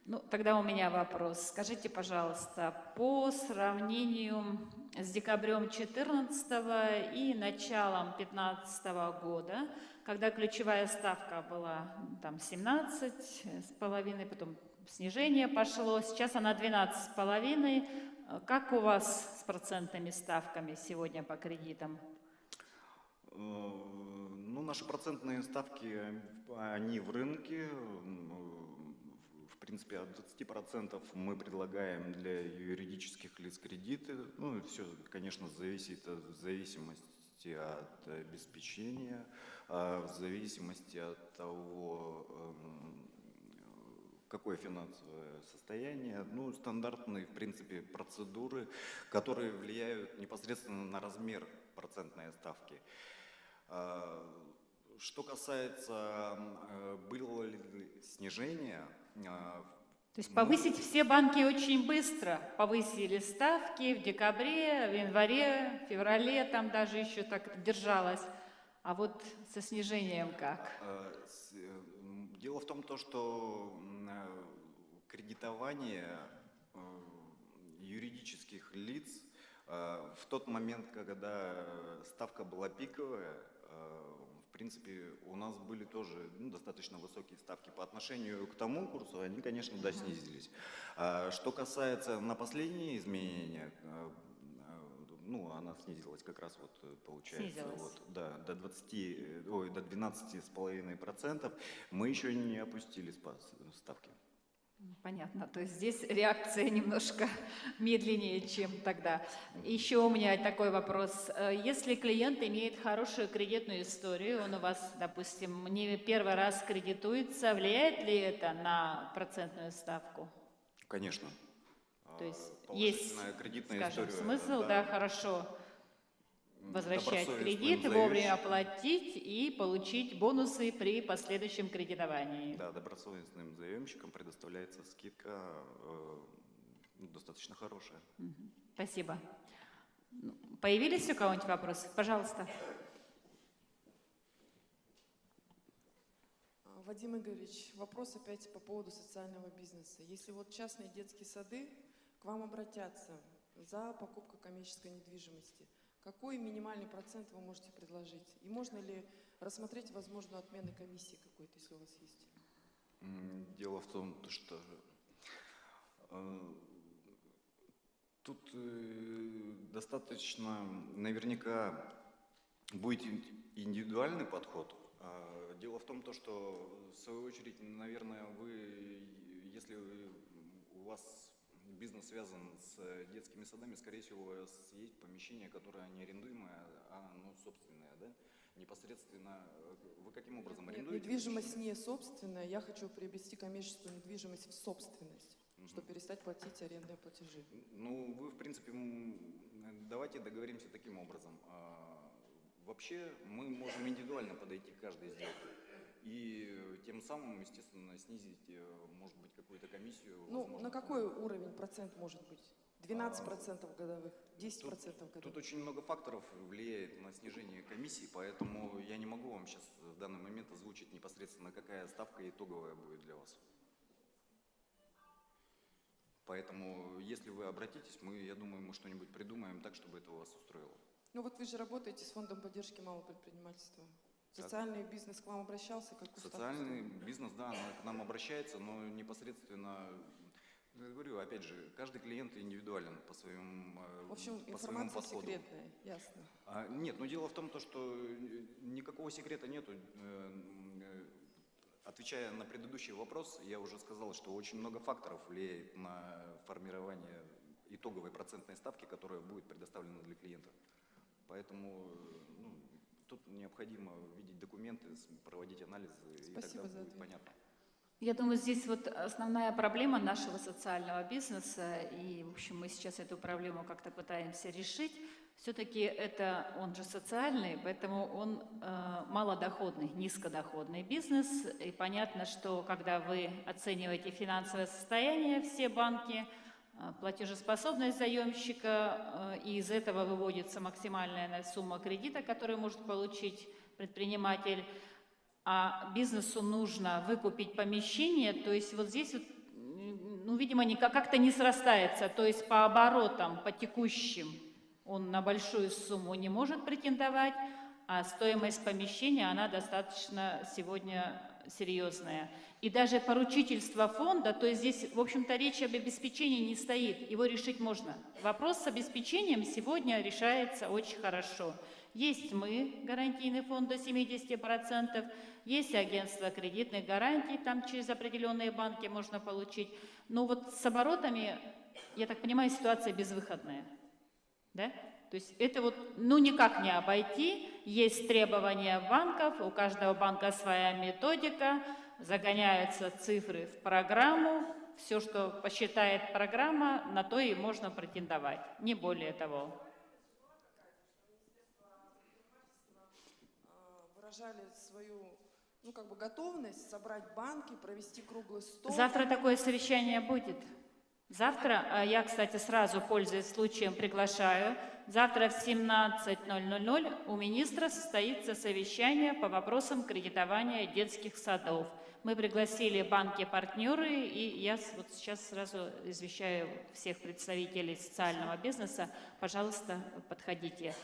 Ну, тогда у меня вопрос. Скажите, пожалуйста, по сравнению с декабрем 2014 и началом 2015 года, когда ключевая ставка была там 17,5, потом снижение пошло, сейчас она 12,5. Как у вас с процентными ставками сегодня по кредитам? Ну, наши процентные ставки, они в рынке. В принципе, от 20% мы предлагаем для юридических лиц кредиты. Ну, все, конечно, зависит в зависимости от обеспечения, в зависимости от того, какое финансовое состояние. Ну, стандартные, в принципе, процедуры, которые влияют непосредственно на размер процентной ставки. Что касается, было ли снижение, То есть повысить все банки очень быстро. Повысили ставки в декабре, в январе, в феврале, там даже еще так держалось. А вот со снижением как? Дело в том, что кредитование юридических лиц в тот момент, когда ставка была пиковая, в принципе, у нас были тоже достаточно высокие ставки по отношению к тому курсу, они, конечно, да, снизились. Что касается на последние изменения, ну, она снизилась как раз вот, получается, вот, да, до 12,5%. Мы еще не опустили ставки. Понятно, то есть здесь реакция немножко медленнее, чем тогда. Еще у меня такой вопрос. Если клиент имеет хорошую кредитную историю, он у вас, допустим, не первый раз кредитуется, влияет ли это на процентную ставку? Конечно. То есть есть, кредитная скажем, история, смысл, да, хорошо возвращать добросовестным кредит, заемщикам. вовремя оплатить и получить бонусы при последующем кредитовании. Да, добросовестным заемщикам предоставляется скидка достаточно хорошая. Спасибо. Появились у кого-нибудь вопросы? Пожалуйста. Вадим Игоревич, вопрос опять по поводу социального бизнеса. Если вот частные детские сады к вам обратятся за покупку коммерческой недвижимости, какой минимальный процент вы можете предложить? И можно ли рассмотреть возможную отмену комиссии какой-то, если у вас есть? Дело в том, что тут достаточно наверняка будет индивидуальный подход. Дело в том, что в свою очередь, наверное, если у вас бизнес связан с детскими садами, скорее всего, у вас есть помещение, которое не арендуемое, а собственное, да? Непосредственно вы каким образом арендуете? Недвижимость не собственная, я хочу приобрести коммерческую недвижимость в собственность, чтобы перестать платить арендные платежи. Ну, вы, в принципе, давайте договоримся таким образом. Вообще мы можем индивидуально подойти к каждой сделке и тем самым, естественно, снизить, может быть, какую-то комиссию. Ну, возможно, на какой уровень процент может быть? 12% годовых, 10% годовых? Тут очень много факторов влияет на снижение комиссии, поэтому я не могу вам сейчас в данный момент озвучить непосредственно, какая ставка итоговая будет для вас. Поэтому, если вы обратитесь, я думаю, мы что-нибудь придумаем так, чтобы это вас устроило. Ну вот вы же работаете с фондом поддержки малого предпринимательства. Социальный бизнес к вам обращался? Социальный бизнес, да, к нам обращается, но непосредственно, я говорю, опять же, каждый клиент индивидуален по своему подходу. В общем, информация секретная, ясно. Нет, но дело в том, что никакого секрета нету. Отвечая на предыдущий вопрос, я уже сказал, что очень много факторов влияет на формирование итоговой процентной ставки, которая будет предоставлена для клиента. Поэтому тут необходимо видеть документы, проводить анализы, Спасибо и тогда за будет понятно. Я думаю, здесь вот основная проблема нашего социального бизнеса, и, в общем, мы сейчас эту проблему как-то пытаемся решить. Все-таки он же социальный, поэтому он малодоходный, низкодоходный бизнес. И понятно, что когда вы оцениваете финансовое состояние, все банки, платежеспособность заемщика, и из этого выводится максимальная сумма кредита, которую может получить предприниматель, а бизнесу нужно выкупить помещение, то есть вот здесь, видимо, как-то не срастается, то есть по оборотам, по текущим он на большую сумму не может претендовать, а стоимость помещения, она достаточно сегодня серьезная. И даже поручительство фонда, то есть здесь, в общем-то, речь об обеспечении не стоит, его решить можно. Вопрос с обеспечением сегодня решается очень хорошо. Есть мы, гарантийный фонд до 70%, есть агентство кредитных гарантий, там через определенные банки можно получить. Но вот с оборотами, я так понимаю, ситуация безвыходная. Да? То есть это никак не обойти. Есть требования банков, у каждого банка своя методика, загоняются цифры в программу, все, что посчитает программа, на то и можно претендовать, не более того. Выражали свою, готовность собрать банки, провести круглый стол. Завтра такое совещание будет. Завтра, я, кстати, сразу, пользуясь случаем, приглашаю, завтра в 17:00 у министра состоится совещание по вопросам кредитования детских садов. Мы пригласили банки-партнеры, и я вот сейчас сразу извещаю всех представителей социального бизнеса, пожалуйста, подходите.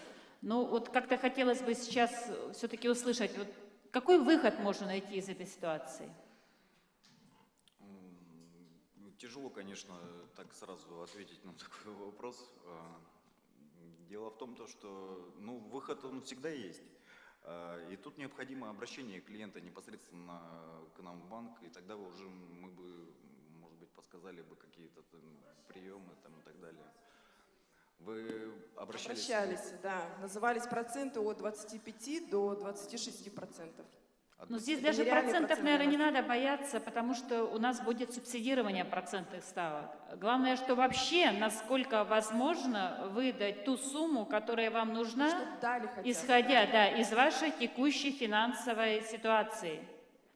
Ну вот как-то хотелось бы сейчас все-таки услышать, вот, какой выход можно найти из этой ситуации? Тяжело, конечно, так сразу ответить на такой вопрос. Дело в том, что выход он всегда есть. И тут необходимо обращение клиента непосредственно к нам в банк, и тогда уже мы бы, может быть, подсказали бы какие-то приемы там, и так далее. Вы Обращались, да. Назывались проценты от 25 до 26%. Но здесь даже процентов, наверное, не надо бояться, потому что у нас будет субсидирование процентных ставок. Главное, что вообще, насколько возможно, выдать ту сумму, которая вам нужна, исходя из вашей текущей финансовой ситуации.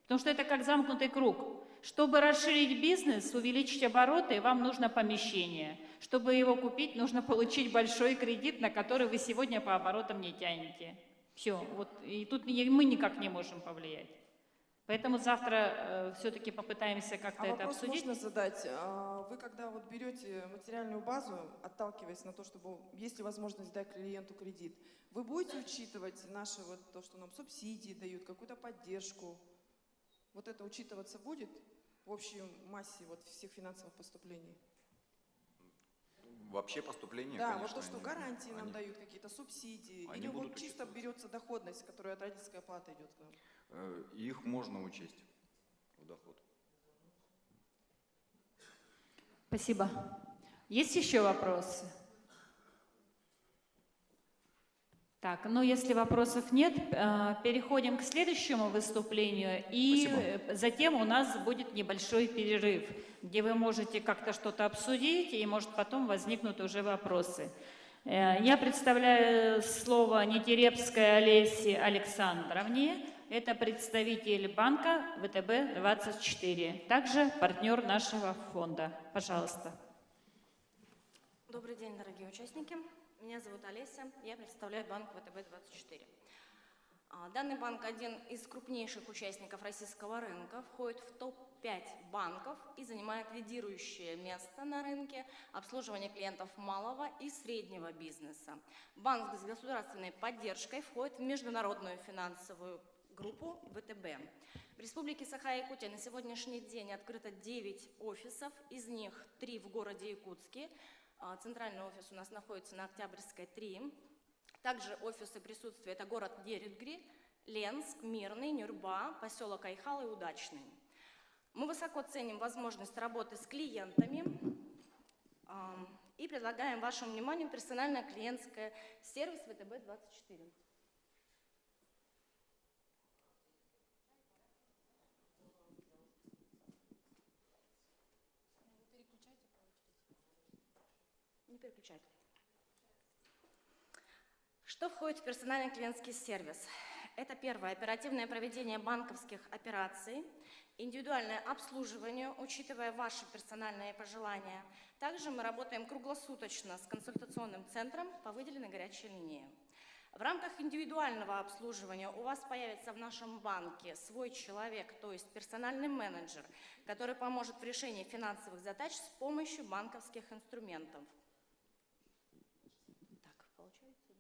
Потому что это как замкнутый круг. Чтобы расширить бизнес, увеличить обороты, вам нужно помещение. Чтобы его купить, нужно получить большой кредит, на который вы сегодня по оборотам не тянете. Все, вот, и тут мы никак не можем повлиять. Поэтому завтра все-таки попытаемся как-то это обсудить. Можно задать? Вы когда вот берете материальную базу, отталкиваясь на то, чтобы есть ли возможность дать клиенту кредит, вы будете учитывать наши то, что нам субсидии дают, какую-то поддержку? Вот это учитываться будет в общей массе всех финансовых поступлений? Вообще поступления, да, конечно, вот то, что гарантии нам дают, какие-то субсидии, или вот чисто берется доходность, которая от родительской оплаты идет к нам? Их можно учесть в доход. Спасибо. Есть еще вопросы? Так, если вопросов нет, переходим к следующему выступлению, и затем у нас будет небольшой перерыв, где вы можете как-то что-то обсудить, и, может, потом возникнут уже вопросы. Я представляю слово Нетерепской Олесе Александровне. Это представитель банка ВТБ-24, также партнер нашего фонда. Пожалуйста. Добрый день, дорогие участники. Меня зовут Олеся, я представляю банк ВТБ-24. Данный банк один из крупнейших участников российского рынка, входит в топ-5 банков и занимает лидирующее место на рынке обслуживания клиентов малого и среднего бизнеса. Банк с государственной поддержкой входит в международную финансовую группу ВТБ. В Республике Саха-Якутия на сегодняшний день открыто 9 офисов, из них 3 в городе Якутске. Центральный офис у нас находится на Октябрьской, 3. Также офисы присутствия – это город Дерюгри, Ленск, Мирный, Нюрба, поселок Айхал и Удачный. Мы высоко ценим возможность работы с клиентами и предлагаем вашему вниманию персональный клиентский сервис ВТБ-24. Не переключать. Что входит в персональный клиентский сервис? Это первое – оперативное проведение банковских операций, индивидуальное обслуживание, учитывая ваши персональные пожелания. Также мы работаем круглосуточно с консультационным центром по выделенной горячей линии. В рамках индивидуального обслуживания у вас появится в нашем банке свой человек, то есть персональный менеджер, который поможет в решении финансовых задач с помощью банковских инструментов. Так, получается, да?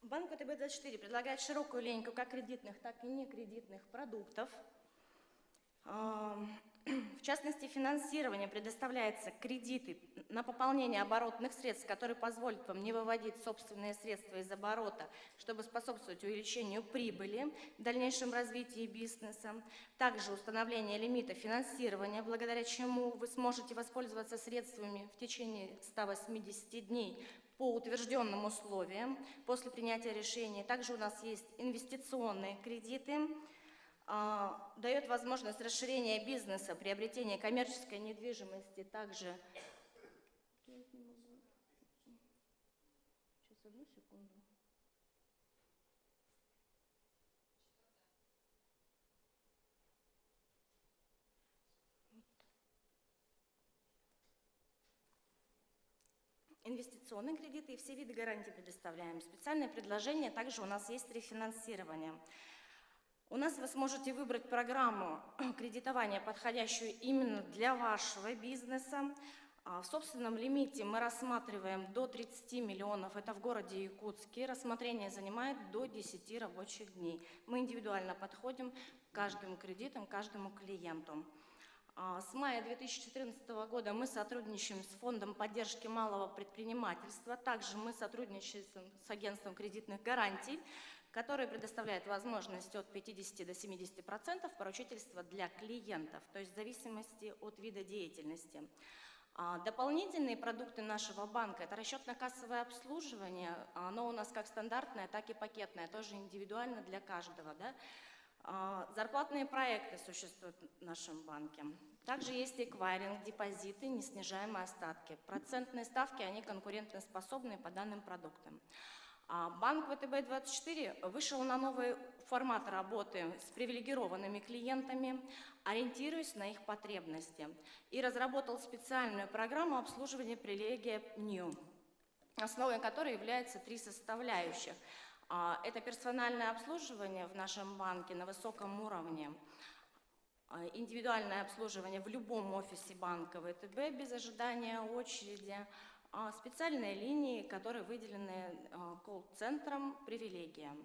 Банк ВТБ-24 предлагает широкую линейку как кредитных, так и некредитных продуктов. В частности, финансирование предоставляется кредиты на пополнение оборотных средств, которые позволят вам не выводить собственные средства из оборота, чтобы способствовать увеличению прибыли в дальнейшем развитии бизнеса. Также установление лимита финансирования, благодаря чему вы сможете воспользоваться средствами в течение 180 дней по утвержденным условиям после принятия решения. Также у нас есть инвестиционные кредиты, дает возможность расширения бизнеса, приобретения коммерческой недвижимости. Также сейчас, одну секунду. Инвестиционные кредиты и все виды гарантий предоставляем. Специальное предложение, также у нас есть рефинансирование. У нас вы сможете выбрать программу кредитования, подходящую именно для вашего бизнеса. В собственном лимите мы рассматриваем до 30 миллионов, это в городе Якутске. Рассмотрение занимает до 10 рабочих дней. Мы индивидуально подходим к каждым кредитам, каждому клиенту. С мая 2014 года мы сотрудничаем с Фондом поддержки малого предпринимательства. Также мы сотрудничаем с агентством кредитных гарантий, который предоставляет возможность от 50 до 70% поручительства для клиентов, то есть в зависимости от вида деятельности. Дополнительные продукты нашего банка – это расчетно-кассовое обслуживание, оно у нас как стандартное, так и пакетное, тоже индивидуально для каждого. Да? Зарплатные проекты существуют в нашем банке. Также есть эквайринг, депозиты, неснижаемые остатки. Процентные ставки, они конкурентоспособны по данным продуктам. Банк ВТБ-24 вышел на новый формат работы с привилегированными клиентами, ориентируясь на их потребности, и разработал специальную программу обслуживания «Привилегия New», основой которой являются 3 составляющих. Это персональное обслуживание в нашем банке на высоком уровне, индивидуальное обслуживание в любом офисе банка ВТБ без ожидания очереди, специальные линии, которые выделены колл-центром «Привилегия».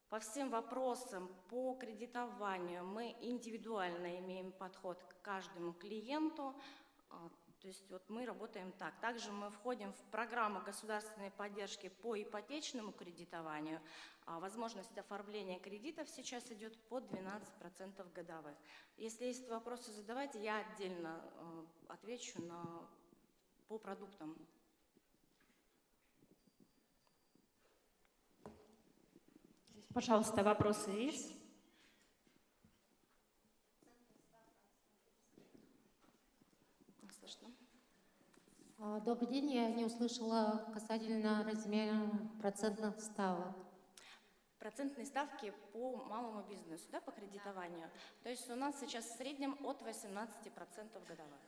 По всем вопросам по кредитованию мы индивидуально имеем подход к каждому клиенту, то есть вот мы работаем так. Также мы входим в программу государственной поддержки по ипотечному кредитованию. Возможность оформления кредитов сейчас идет по 12% годовых. Если есть вопросы, задавайте, я отдельно отвечу по продуктам. Пожалуйста, вопросы есть? Слышно? Добрый день, я не услышала касательно размера процентных ставок. Процентные ставки по малому бизнесу, да, по кредитованию. То есть у нас сейчас в среднем от 18% годовых.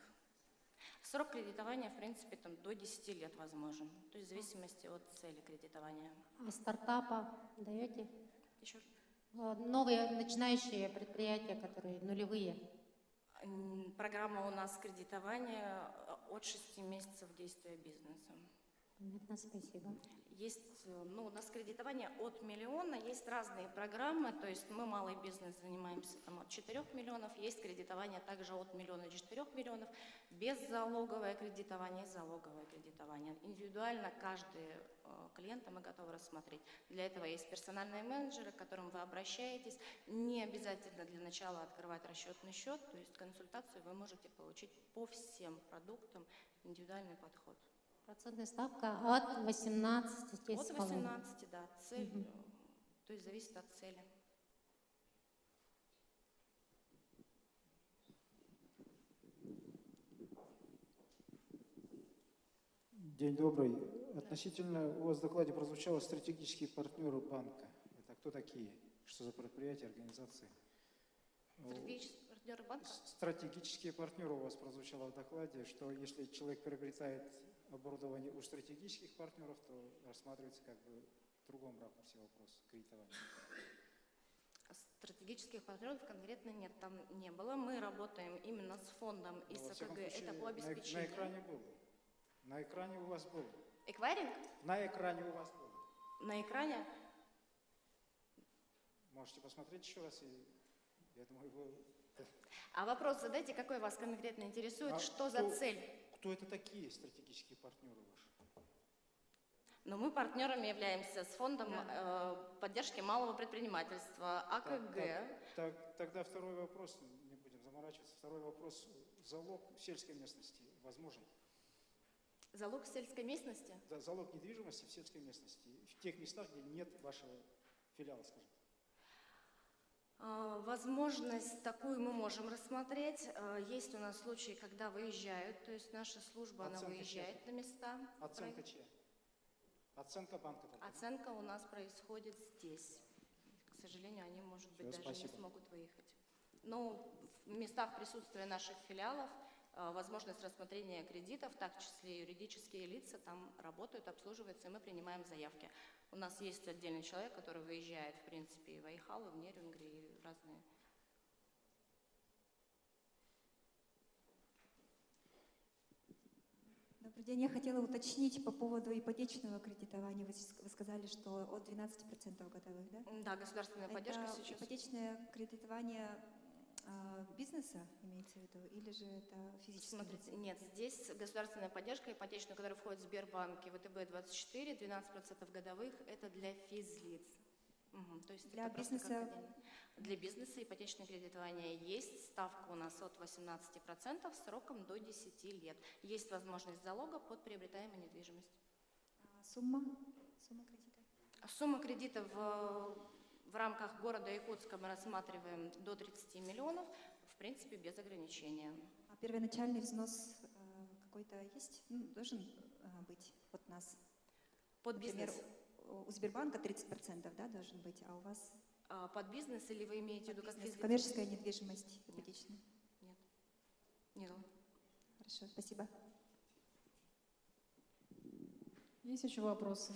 Срок кредитования, в принципе, там, до 10 лет возможен, то есть в зависимости от цели кредитования. А стартапа даете? Еще? Новые начинающие предприятия, которые нулевые. Программа у нас кредитования от 6 месяцев действия бизнеса. Понятно, спасибо. Есть, у нас кредитование от миллиона, есть разные программы, то есть мы малый бизнес занимаемся там, от 4 миллионов, есть кредитование также от миллиона до 4 миллионов, беззалоговое кредитование и залоговое кредитование. Индивидуально каждый клиента мы готовы рассмотреть. Для этого есть персональные менеджеры, к которым вы обращаетесь. Не обязательно для начала открывать расчетный счет, то есть консультацию вы можете получить по всем продуктам, индивидуальный подход. Процентная ставка от 18. От 18, да, цель, то есть зависит от цели. День добрый. Относительно у вас в докладе прозвучало стратегические партнеры банка. Это кто такие? Что за предприятия, организации? Стратегические партнеры банка? Стратегические партнеры у вас прозвучало в докладе, что если человек приобретает оборудование у стратегических партнеров, то рассматривается как бы в другом ракурсе вопрос кредитования. Стратегических партнеров конкретно нет, там не было. Мы работаем именно с фондом и с АКГ. Это по обеспечению. На экране был. На экране у вас был. Эквайринг? На экране у вас был. На экране? Можете посмотреть еще раз, и я думаю, вы А вопрос задайте, какой вас конкретно интересует, А что за цель? Кто это такие стратегические партнеры ваши? Но мы партнерами являемся с фондом поддержки малого предпринимательства, АКГ. Тогда второй вопрос, не будем заморачиваться. Второй вопрос. Залог в сельской местности возможен? Залог в сельской местности? Да, залог недвижимости в сельской местности. В тех местах, где нет вашего филиала, скажем. Возможность такую мы можем рассмотреть. Есть у нас случаи, когда выезжают, то есть наша служба, она выезжает на места. Оценка чья? Оценка банка? Оценка у нас происходит здесь. К сожалению, они, может быть, даже не смогут выехать. Но в местах присутствия наших филиалов возможность рассмотрения кредитов, в том числе юридические лица, там работают, обслуживаются, и мы принимаем заявки. У нас есть отдельный человек, который выезжает, в принципе, и в Айхалу, в Нерюнгри, и в разные. Добрый день. Я хотела уточнить по поводу ипотечного кредитования. Вы сказали, что от 12% годовых, да? Да, государственная поддержка это сейчас. Ипотечное кредитование бизнеса имеется в виду, или же это физическое лицо? Нет, здесь государственная поддержка ипотечная, которая входит в Сбербанке, ВТБ-24, 12% годовых, это для физлиц. То есть для это бизнеса? Для бизнеса ипотечное кредитование есть, ставка у нас от 18% сроком до 10 лет. Есть возможность залога под приобретаемую недвижимость. Сумма кредита? Сумма кредита в рамках города Якутска мы рассматриваем до 30 миллионов, в принципе, без ограничения. А первоначальный взнос какой-то есть? Должен быть от нас? Под Например, бизнес? у Сбербанка 30%, да, должен быть, а у вас? Под бизнес или вы имеете в виду как физлица? Коммерческая недвижимость ипотечная? Нет. Нет. Хорошо, спасибо. Есть еще вопросы?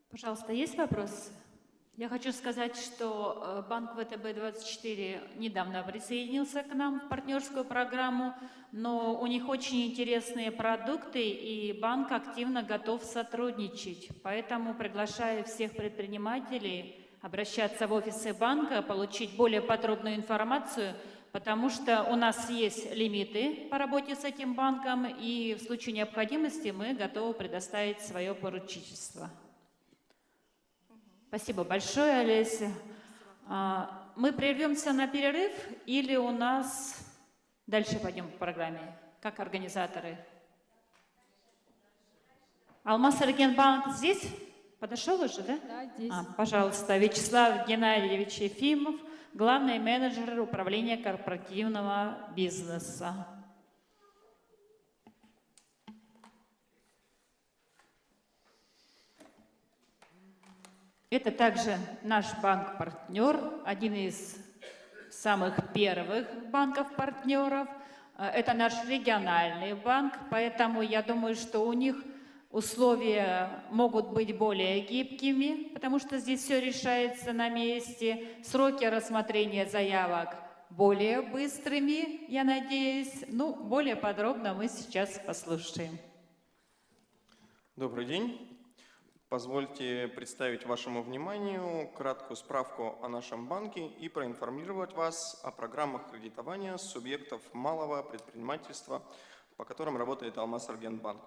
Пожалуйста, есть вопросы? Я хочу сказать, что банк ВТБ-24 недавно присоединился к нам в партнерскую программу, но у них очень интересные продукты, и банк активно готов сотрудничать. Поэтому приглашаю всех предпринимателей обращаться в офисы банка, получить более подробную информацию, потому что у нас есть лимиты по работе с этим банком, и в случае необходимости мы готовы предоставить свое поручительство. Спасибо большое, Олеся. Мы прервемся на перерыв или у нас дальше пойдем по программе, как организаторы? Алмаз-Энергетбанк здесь? Подошел уже, да? Да, здесь. Пожалуйста, Вячеслав Геннадьевич Ефимов, главный менеджер управления корпоративного бизнеса. Это также наш банк-партнер, один из самых первых банков-партнеров. Это наш региональный банк, поэтому я думаю, что у них условия могут быть более гибкими, потому что здесь все решается на месте. Сроки рассмотрения заявок более быстрыми, я надеюсь. Более подробно мы сейчас послушаем. Добрый день. Позвольте представить вашему вниманию краткую справку о нашем банке и проинформировать вас о программах кредитования субъектов малого предпринимательства, по которым работает Алмаз-Энергетбанк.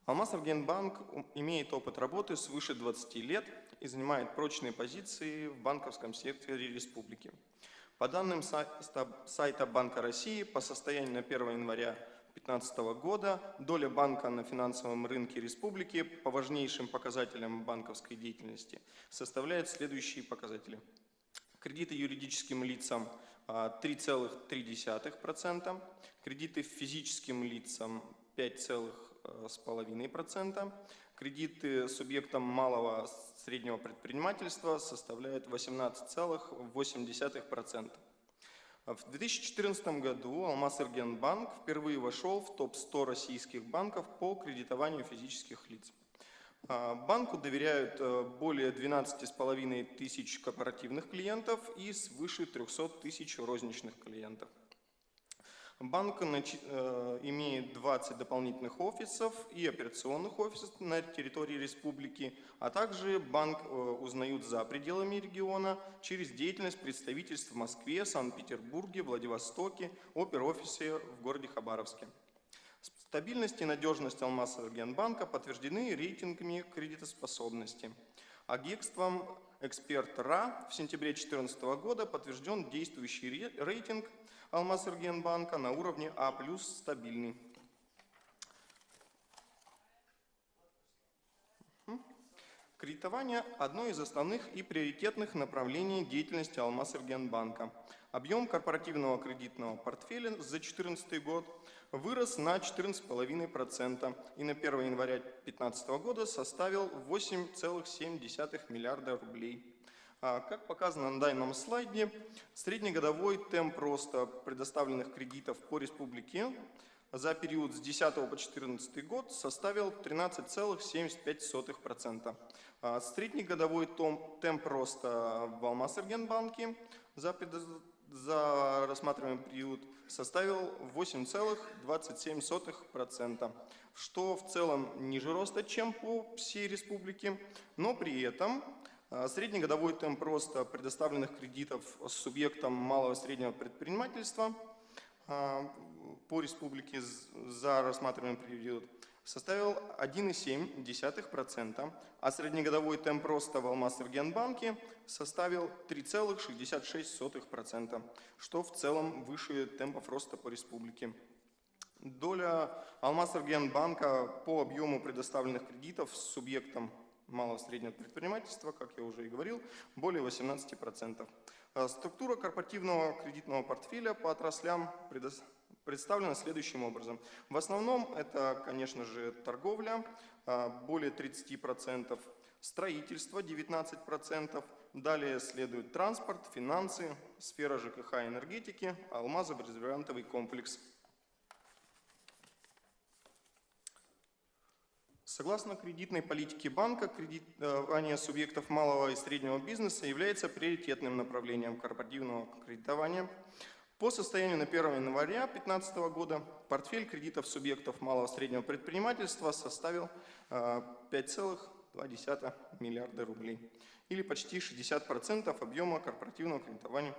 Алмаз-Энергетбанк имеет опыт работы свыше 20 лет и занимает прочные позиции в банковском секторе республики. По данным сайта Банка России, по состоянию на 1 января 2015 года доля банка на финансовом рынке республики по важнейшим показателям банковской деятельности составляет следующие показатели. Кредиты юридическим лицам 3,3%, кредиты физическим лицам 5,5%, кредиты субъектам малого среднего предпринимательства составляют 18,8%. В 2014 году Алмаз-Энергетбанк впервые вошел в топ-100 российских банков по кредитованию физических лиц. Банку доверяют более 12,5 тысяч корпоративных клиентов и свыше 300 тысяч розничных клиентов. Банк имеет 20 дополнительных офисов и операционных офисов на территории республики, а также банк узнают за пределами региона через деятельность представительств в Москве, Санкт-Петербурге, Владивостоке, оперофисе в городе Хабаровске. Стабильность и надежность Алмаз-Энергетбанка подтверждены рейтингами кредитоспособности. Агентством «Эксперт РА» в сентябре 2014 года подтвержден действующий рейтинг Алмаз-Энергетбанка на уровне А+, стабильный. Кредитование – одно из основных и приоритетных направлений деятельности Алмаз-Энергетбанка. Объем корпоративного кредитного портфеля за 2014 год вырос на 14,5% и на 1 января 2015 года составил 8,7 миллиарда рублей. Как показано на данном слайде, среднегодовой темп роста предоставленных кредитов по республике за период с 2010 по 2014 год составил 13,75%. Среднегодовой темп роста в Алмаз-Энергетбанке за рассматриваемый период составил 8,27%, что в целом ниже роста, чем по всей республике, но при этом среднегодовой темп роста предоставленных кредитов субъектам малого и среднего предпринимательства по республике за рассматриваемый период составил 1,7%, а среднегодовой темп роста в Алмаз-Энергетбанке составил 3,66%, что в целом выше темпов роста по республике. Доля Алмаз-Энергетбанка по объему предоставленных кредитов субъектам малого и среднего предпринимательства, как я уже и говорил, более 18%. Структура корпоративного кредитного портфеля по отраслям представлена следующим образом. В основном это, конечно же, торговля, более 30%, строительство 19%, далее следует транспорт, финансы, сфера ЖКХ и энергетики, алмазово-бриллиантовый комплекс. Согласно кредитной политике банка, кредитование субъектов малого и среднего бизнеса является приоритетным направлением корпоративного кредитования. По состоянию на 1 января 2015 года портфель кредитов субъектов малого и среднего предпринимательства составил 5,2 миллиарда рублей, или почти 60% объема корпоративного кредитования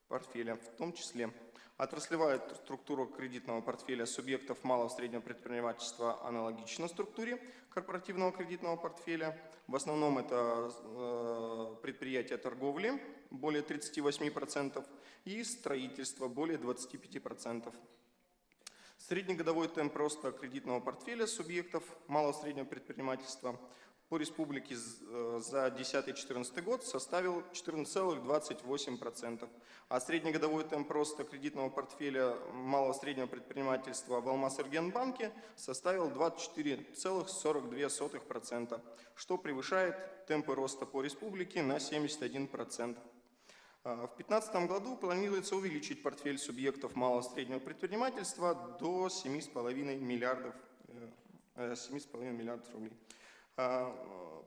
портфеля, в том числе отраслевая структура кредитного портфеля субъектов малого и среднего предпринимательства аналогична структуре корпоративного кредитного портфеля. В основном это предприятия торговли, более 38%, и строительство, более 25%. Среднегодовой темп роста кредитного портфеля субъектов малого и среднего предпринимательства по республике за 2010-2014 год составил 14,28%, а среднегодовой темп роста кредитного портфеля малого и среднего предпринимательства в Алмаз-Энергетбанке составил 24,42%, что превышает темпы роста по республике на 71%. В 2015 году планируется увеличить портфель субъектов малого и среднего предпринимательства до 7,5 миллиардов рублей.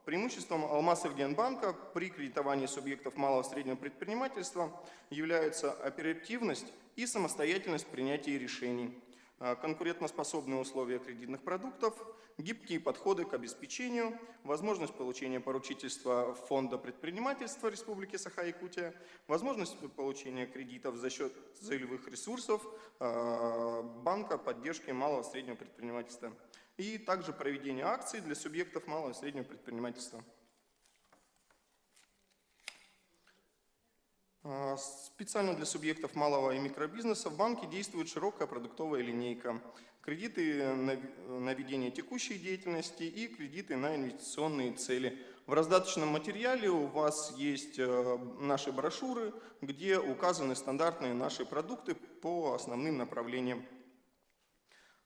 Преимуществом Алмаз-Энергетбанка при кредитовании субъектов малого и среднего предпринимательства являются оперативность и самостоятельность принятия решений, конкурентоспособные условия кредитных продуктов, гибкие подходы к обеспечению, возможность получения поручительства Фонда предпринимательства Республики Саха-Якутия, возможность получения кредитов за счет целевых ресурсов банка поддержки малого и среднего предпринимательства, и также проведение акций для субъектов малого и среднего предпринимательства. Специально для субъектов малого и микробизнеса в банке действует широкая продуктовая линейка. Кредиты на ведение текущей деятельности и кредиты на инвестиционные цели. В раздаточном материале у вас есть наши брошюры, где указаны стандартные наши продукты по основным направлениям.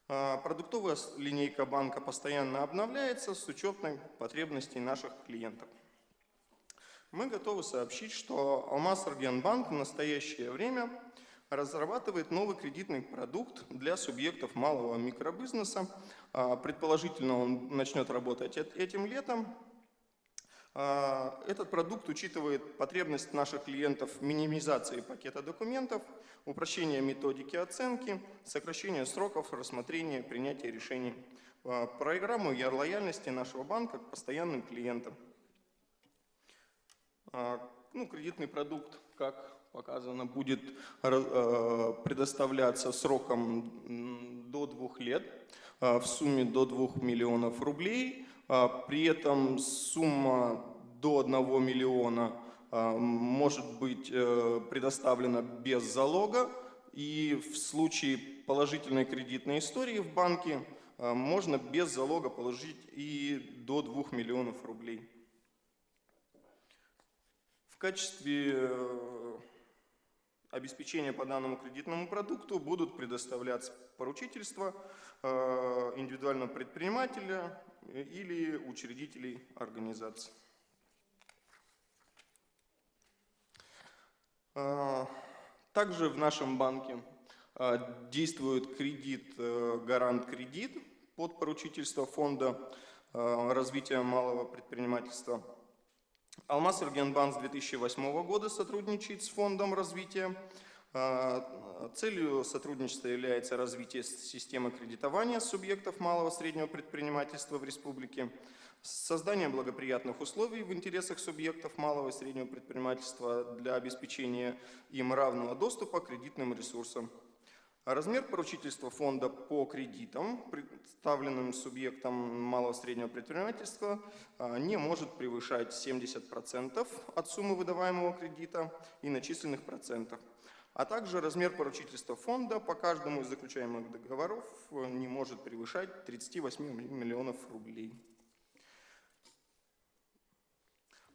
Продуктовая линейка банка постоянно обновляется с учетом потребностей наших клиентов. Мы готовы сообщить, что Алмаз-Энергетбанк в настоящее время разрабатывает новый кредитный продукт для субъектов малого микробизнеса. Предположительно, он начнет работать этим летом. Этот продукт учитывает потребность наших клиентов в минимизации пакета документов, упрощения методики оценки, сокращения сроков рассмотрения и принятия решений, программу лояльности нашего банка к постоянным клиентам. Кредитный продукт, как показано, будет предоставляться сроком до 2 лет в сумме до 2 миллионов рублей. При этом сумма до 1 миллиона может быть предоставлена без залога, и в случае положительной кредитной истории в банке можно без залога положить и до 2 миллионов рублей. В качестве обеспечения по данному кредитному продукту будут предоставляться поручительства индивидуального предпринимателя или учредителей организации. Также в нашем банке действует кредит «Гарант-кредит» под поручительство Фонда развития малого предпринимательства. Алмаз-Энергобанк с 2008 года сотрудничает с Фондом развития. Целью сотрудничества является развитие системы кредитования субъектов малого и среднего предпринимательства в республике, создание благоприятных условий в интересах субъектов малого и среднего предпринимательства для обеспечения им равного доступа к кредитным ресурсам. Размер поручительства фонда по кредитам, представленным субъектам малого и среднего предпринимательства, не может превышать 70% от суммы выдаваемого кредита и начисленных процентов. А также размер поручительства фонда по каждому из заключаемых договоров не может превышать 38 миллионов рублей.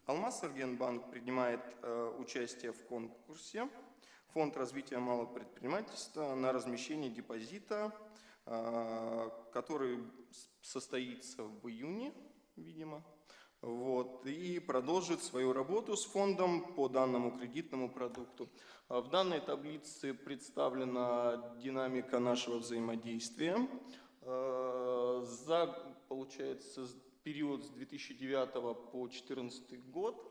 Алмаз-Энергобанк принимает участие в конкурсе Фонд развития малого предпринимательства на размещение депозита, который состоится в июне, видимо, и продолжит свою работу с фондом по данному кредитному продукту. В данной таблице представлена динамика нашего взаимодействия. За, получается, период с 2009 по 2014 год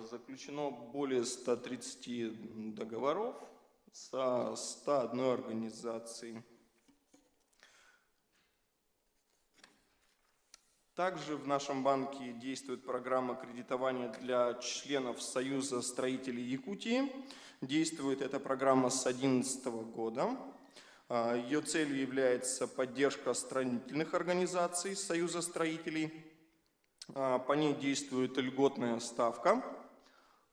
заключено более 130 договоров со 101 организацией. Также в нашем банке действует программа кредитования для членов Союза строителей Якутии. Действует эта программа с 2011 года. Ее целью является поддержка строительных организаций Союза строителей. По ней действует льготная ставка.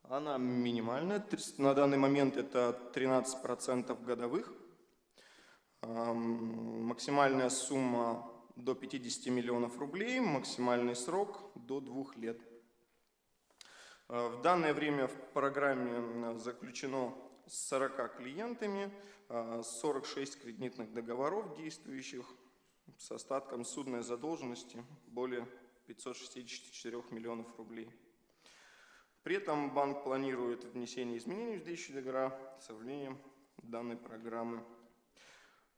Она минимальная. На данный момент это 13% годовых. Максимальная сумма до 50 миллионов рублей, максимальный срок до 2 лет. В данное время в программе заключено с 40 клиентами 46 кредитных договоров действующих с остатком судной задолженности более 564 миллионов рублей. При этом банк планирует внесение изменений в действующие договора с оформлением данной программы.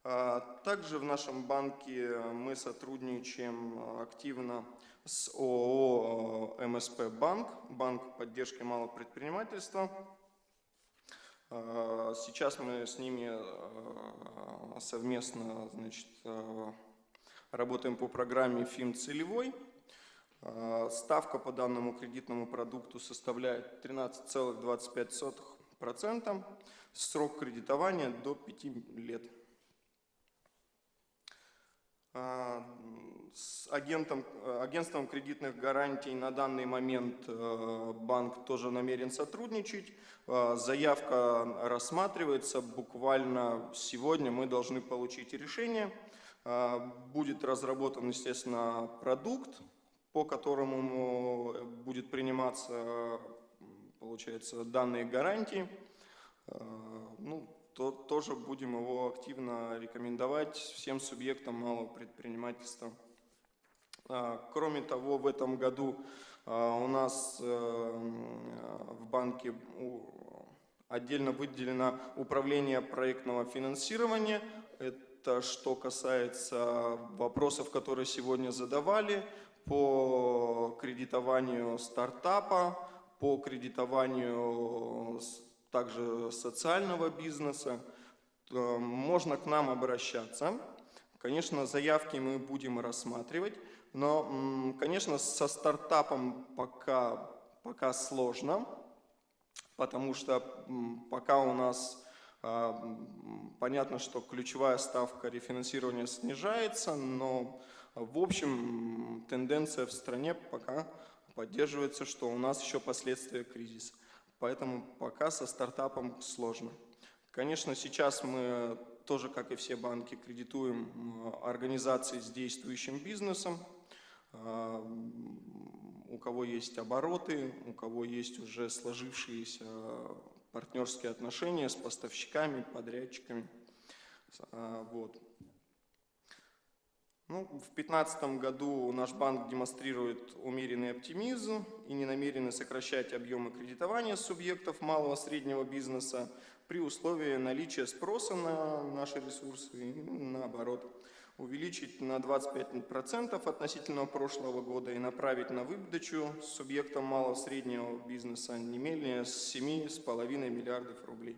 Также в нашем банке мы сотрудничаем активно с ООО «МСП Банк», Банк поддержки малого предпринимательства. Сейчас мы с ними совместно, работаем по программе «Финцелевой». Ставка по данному кредитному продукту составляет 13,25%, срок кредитования до 5 лет. С агентством кредитных гарантий на данный момент банк тоже намерен сотрудничать. Заявка рассматривается. Буквально сегодня мы должны получить решение. Будет разработан, естественно, продукт, по которому будет приниматься, получается, данные гарантии. Тоже будем его активно рекомендовать всем субъектам малого предпринимательства. Кроме того, в этом году у нас в банке отдельно выделено управление проектного финансирования. Это что касается вопросов, которые сегодня задавали по кредитованию стартапа, по кредитованию также социального бизнеса. Можно к нам обращаться. Конечно, заявки мы будем рассматривать, но, конечно, со стартапом пока сложно, потому что пока у нас понятно, что ключевая ставка рефинансирования снижается, но в общем тенденция в стране пока поддерживается, что у нас еще последствия кризиса. Поэтому пока со стартапом сложно. Конечно, сейчас мы тоже, как и все банки, кредитуем организации с действующим бизнесом, у кого есть обороты, у кого есть уже сложившиеся партнерские отношения с поставщиками, подрядчиками. Вот. Ну, в 2015 году наш банк демонстрирует умеренный оптимизм и не намерены сокращать объемы кредитования субъектов малого и среднего бизнеса при условии наличия спроса на наши ресурсы и наоборот. Увеличить на 25% относительно прошлого года и направить на выдачу субъектам малого и среднего бизнеса не менее 7,5 миллиардов рублей.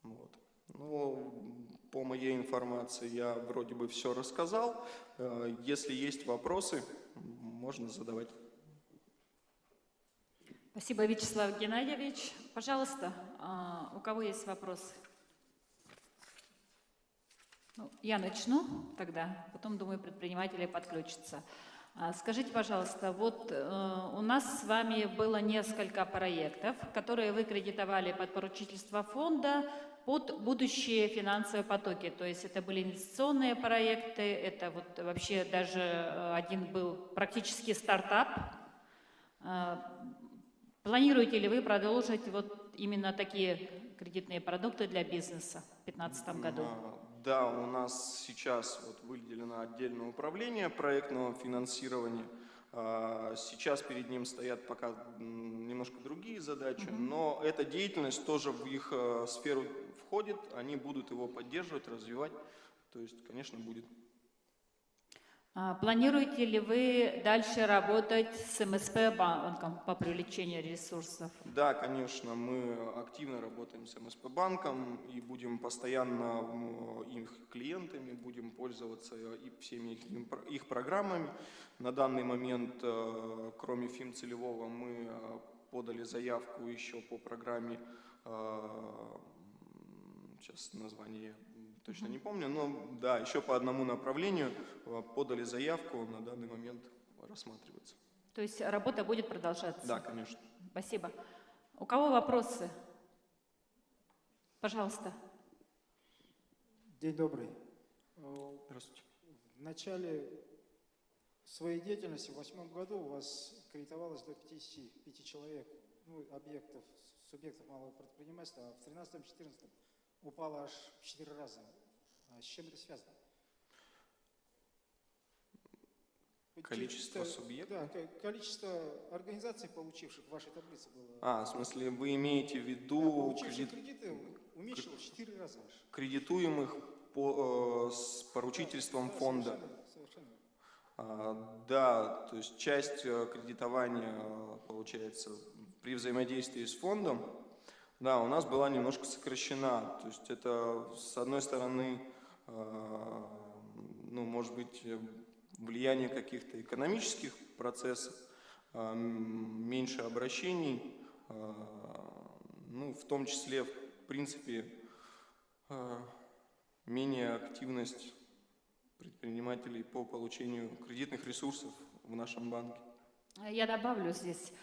Вот. Ну, по моей информации я вроде бы все рассказал. Если есть вопросы, можно задавать. Спасибо, Вячеслав Геннадьевич. Пожалуйста, у кого есть вопросы? Ну, я начну тогда, потом, думаю, предприниматели подключатся. Скажите, пожалуйста, вот у нас с вами было несколько проектов, которые вы кредитовали под поручительство фонда под будущие финансовые потоки. То есть это были инвестиционные проекты, это вот вообще даже один был практически стартап. Планируете ли вы продолжить вот именно такие кредитные продукты для бизнеса в 2015 году? Да, у нас сейчас вот выделено отдельное управление проектного финансирования. Сейчас перед ним стоят пока немножко другие задачи, но эта деятельность тоже в их сферу входит, они будут его поддерживать, развивать, то есть, конечно, будет. Планируете ли вы дальше работать с МСП-банком по привлечению ресурсов? Да, конечно, мы активно работаем с МСП-банком и будем постоянно их клиентами, будем пользоваться и всеми их программами. На данный момент, кроме финцелевого, мы подали заявку еще по программе, сейчас название точно не помню, но да, еще по одному направлению подали заявку, на данный момент рассматривается. То есть работа будет продолжаться? Да, конечно. Спасибо. У кого вопросы? Пожалуйста. День добрый. Здравствуйте. В начале своей деятельности, в 2008 году, у вас кредитовалось до 55 человек, ну, объектов, субъектов малого предпринимательства, а в 2013-2014 упало аж в 4 раза. С чем это связано? Количество субъектов? Да, количество организаций, получивших в вашей таблице было. В смысле, вы имеете в виду... Да, получивших кредиты уменьшилось в 4 раза аж. Кредитуемых с поручительством фонда. Совершенно. Да, то есть часть кредитования, получается, при взаимодействии с фондом, да, у нас была немножко сокращена. То есть это, с одной стороны, ну, может быть, влияние каких-то экономических процессов, меньше обращений, ну, в том числе, в принципе, менее активность предпринимателей по получению кредитных ресурсов в нашем банке. Я добавлю здесь.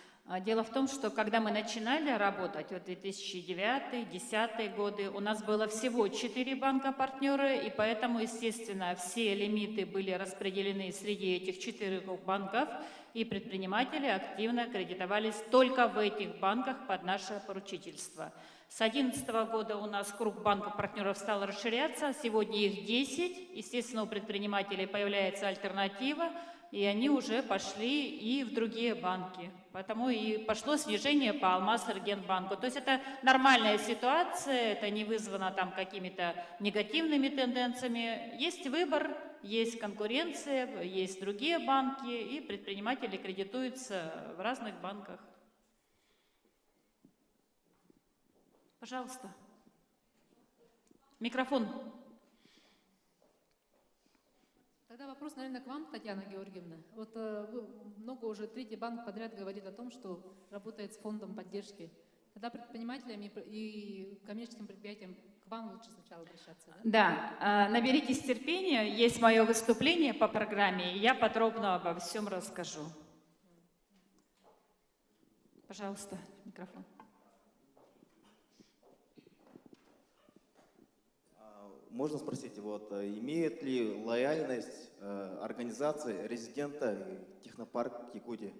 Дело в том, что когда мы начинали работать, вот 2009-2010 годы, у нас было всего 4 банка-партнера, и поэтому, естественно, все лимиты были распределены среди этих 4 банков, и предприниматели активно кредитовались только в этих банках под наше поручительство. С 2011 года у нас круг банков-партнеров стал расширяться, сегодня их 10, естественно, у предпринимателей появляется альтернатива, и они уже пошли и в другие банки. Поэтому и пошло снижение по Алмаз-Эргенбанку. То есть это нормальная ситуация, это не вызвано там какими-то негативными тенденциями. Есть выбор, есть конкуренция, есть другие банки, и предприниматели кредитуются в разных банках. Пожалуйста. Микрофон. Тогда вопрос, наверное, к вам, Татьяна Георгиевна. Вот много уже третий банк подряд говорит о том, что работает с фондом поддержки. Тогда предпринимателям и коммерческим предприятиям к вам лучше сначала обращаться, да? Да, наберитесь терпения, есть мое выступление по программе, и я подробно обо всем расскажу. Пожалуйста, микрофон. Можно спросить, вот, имеет ли лояльность организации резидента технопарк Якутии?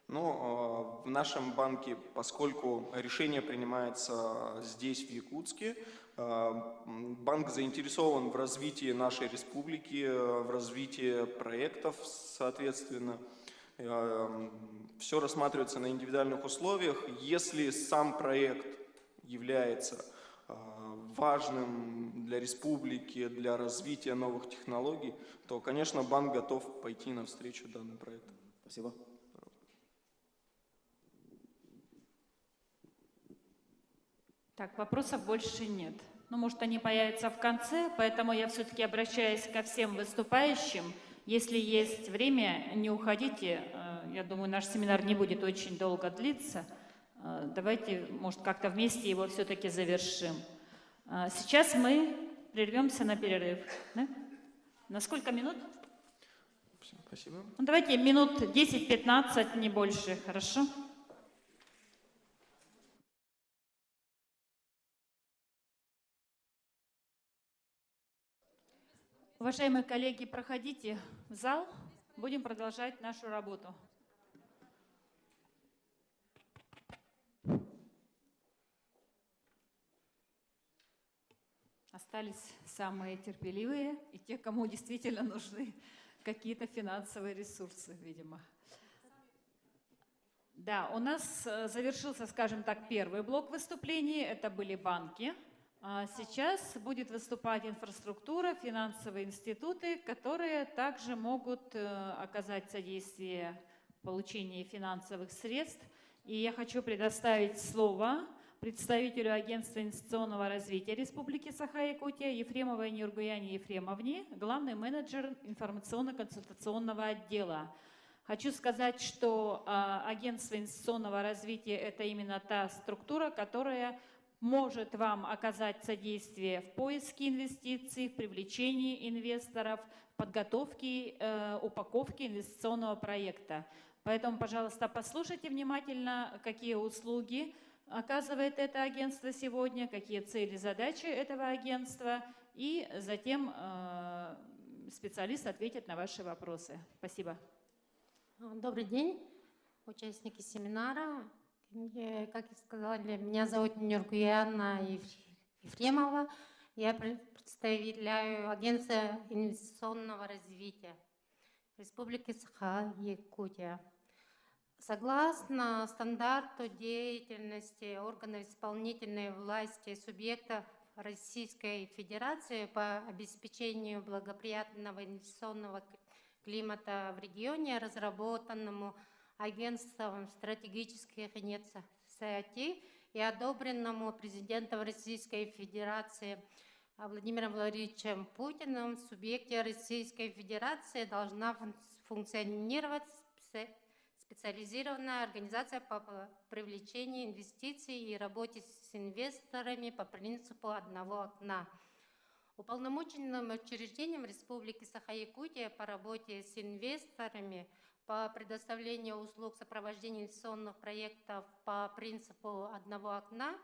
Ну, в нашем банке, поскольку решение принимается здесь, в Якутске, банк заинтересован в развитии нашей республики, в развитии проектов, соответственно. Все рассматривается на индивидуальных условиях. Если сам проект является важным для республики, для развития новых технологий, то, конечно, банк готов пойти навстречу данному проекту. Спасибо. Так, вопросов больше нет. Ну, может, они появятся в конце, поэтому я все-таки обращаюсь ко всем выступающим. Если есть время, не уходите. Я думаю, наш семинар не будет очень долго длиться. Давайте, может, как-то вместе его все-таки завершим. Сейчас мы прервемся на перерыв. Да? На сколько минут? Спасибо. Ну, давайте минут 10-15, не больше. Хорошо? Уважаемые коллеги, проходите в зал. Будем продолжать нашу работу. Остались самые терпеливые и те, кому действительно нужны какие-то финансовые ресурсы, видимо. Да, у нас завершился, скажем так, первый блок выступлений. Это были банки. Сейчас будет выступать инфраструктура, финансовые институты, которые также могут оказать содействие в получении финансовых средств. И я хочу предоставить слово представителю Агентства инвестиционного развития Республики Саха-Якутия Ефремовой Нюргуяне Ефремовне, главный менеджер информационно-консультационного отдела. Хочу сказать, что Агентство инвестиционного развития – это именно та структура, которая может вам оказать содействие в поиске инвестиций, в привлечении инвесторов, в подготовке, упаковке инвестиционного проекта. Поэтому, пожалуйста, послушайте внимательно, какие услуги оказывает это агентство сегодня, какие цели, задачи этого агентства, и затем специалист ответит на ваши вопросы. Спасибо. Добрый день, участники семинара. Как я сказала, меня зовут Нюргуяна Ефремова. Я представляю Агентство инвестиционного развития Республики Саха-Якутия. Согласно стандарту деятельности органов исполнительной власти субъектов Российской Федерации по обеспечению благоприятного инвестиционного климата в регионе, разработанному Агентством стратегических инициатив и одобренному президентом Российской Федерации Владимиром Владимировичем Путиным, в субъекте Российской Федерации должна функционировать специализированная организация по привлечению инвестиций и работе с инвесторами по принципу одного окна. Уполномоченным учреждением Республики Саха-Якутия по работе с инвесторами по предоставлению услуг сопровождения инвестиционных проектов по принципу одного окна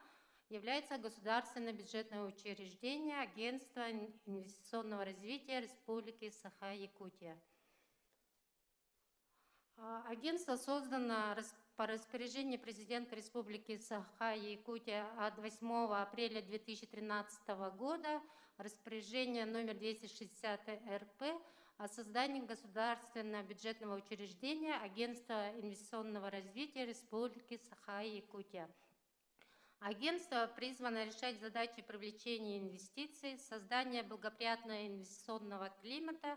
является государственное бюджетное учреждение Агентство инвестиционного развития Республики Саха-Якутия. Агентство создано по распоряжению президента Республики Саха-Якутия от 8 апреля 2013 года, распоряжение номер 260 РП о создании государственного бюджетного учреждения Агентства инвестиционного развития Республики Саха-Якутия. Агентство призвано решать задачи привлечения инвестиций, создания благоприятного инвестиционного климата,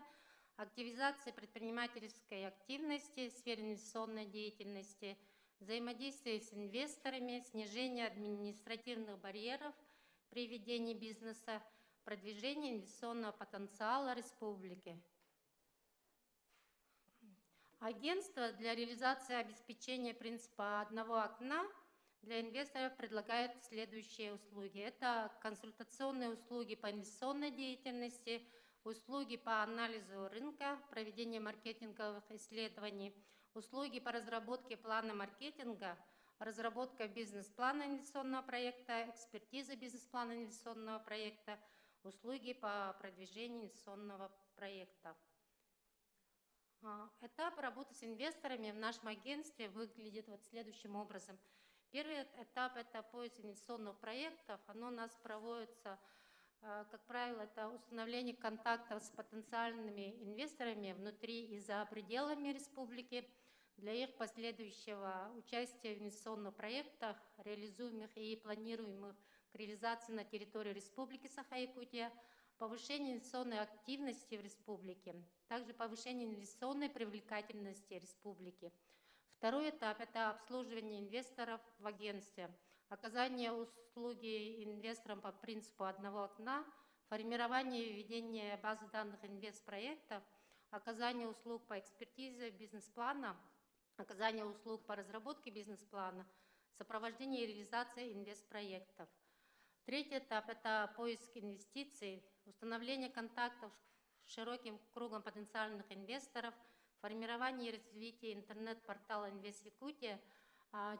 активизации предпринимательской активности в сфере инвестиционной деятельности, взаимодействия с инвесторами, снижения административных барьеров при ведении бизнеса, продвижения инвестиционного потенциала республики. Агентство для реализации обеспечения принципа одного окна для инвесторов предлагает следующие услуги. Это консультационные услуги по инвестиционной деятельности, услуги по анализу рынка, проведение маркетинговых исследований, услуги по разработке плана маркетинга, разработка бизнес-плана инвестиционного проекта, экспертиза бизнес-плана инвестиционного проекта, услуги по продвижению инвестиционного проекта. Этап работы с инвесторами в нашем агентстве выглядит вот следующим образом. Первый этап – это поиск инвестиционных проектов. Оно у нас проводится, как правило, это установление контактов с потенциальными инвесторами внутри и за пределами республики для их последующего участия в инвестиционных проектах, реализуемых и планируемых к реализации на территории Республики Саха-Якутия, повышение инвестиционной активности в республике, также повышение инвестиционной привлекательности республики. Второй этап – это обслуживание инвесторов в агентстве, оказание услуги инвесторам по принципу одного окна, формирование и ведение базы данных инвестпроектов, оказание услуг по экспертизе бизнес-плана, оказание услуг по разработке бизнес-плана, сопровождение и реализация инвестпроектов. Третий этап – это поиск инвестиций, установление контактов с широким кругом потенциальных инвесторов, формирование и развитие интернет-портала «Инвест Якутия».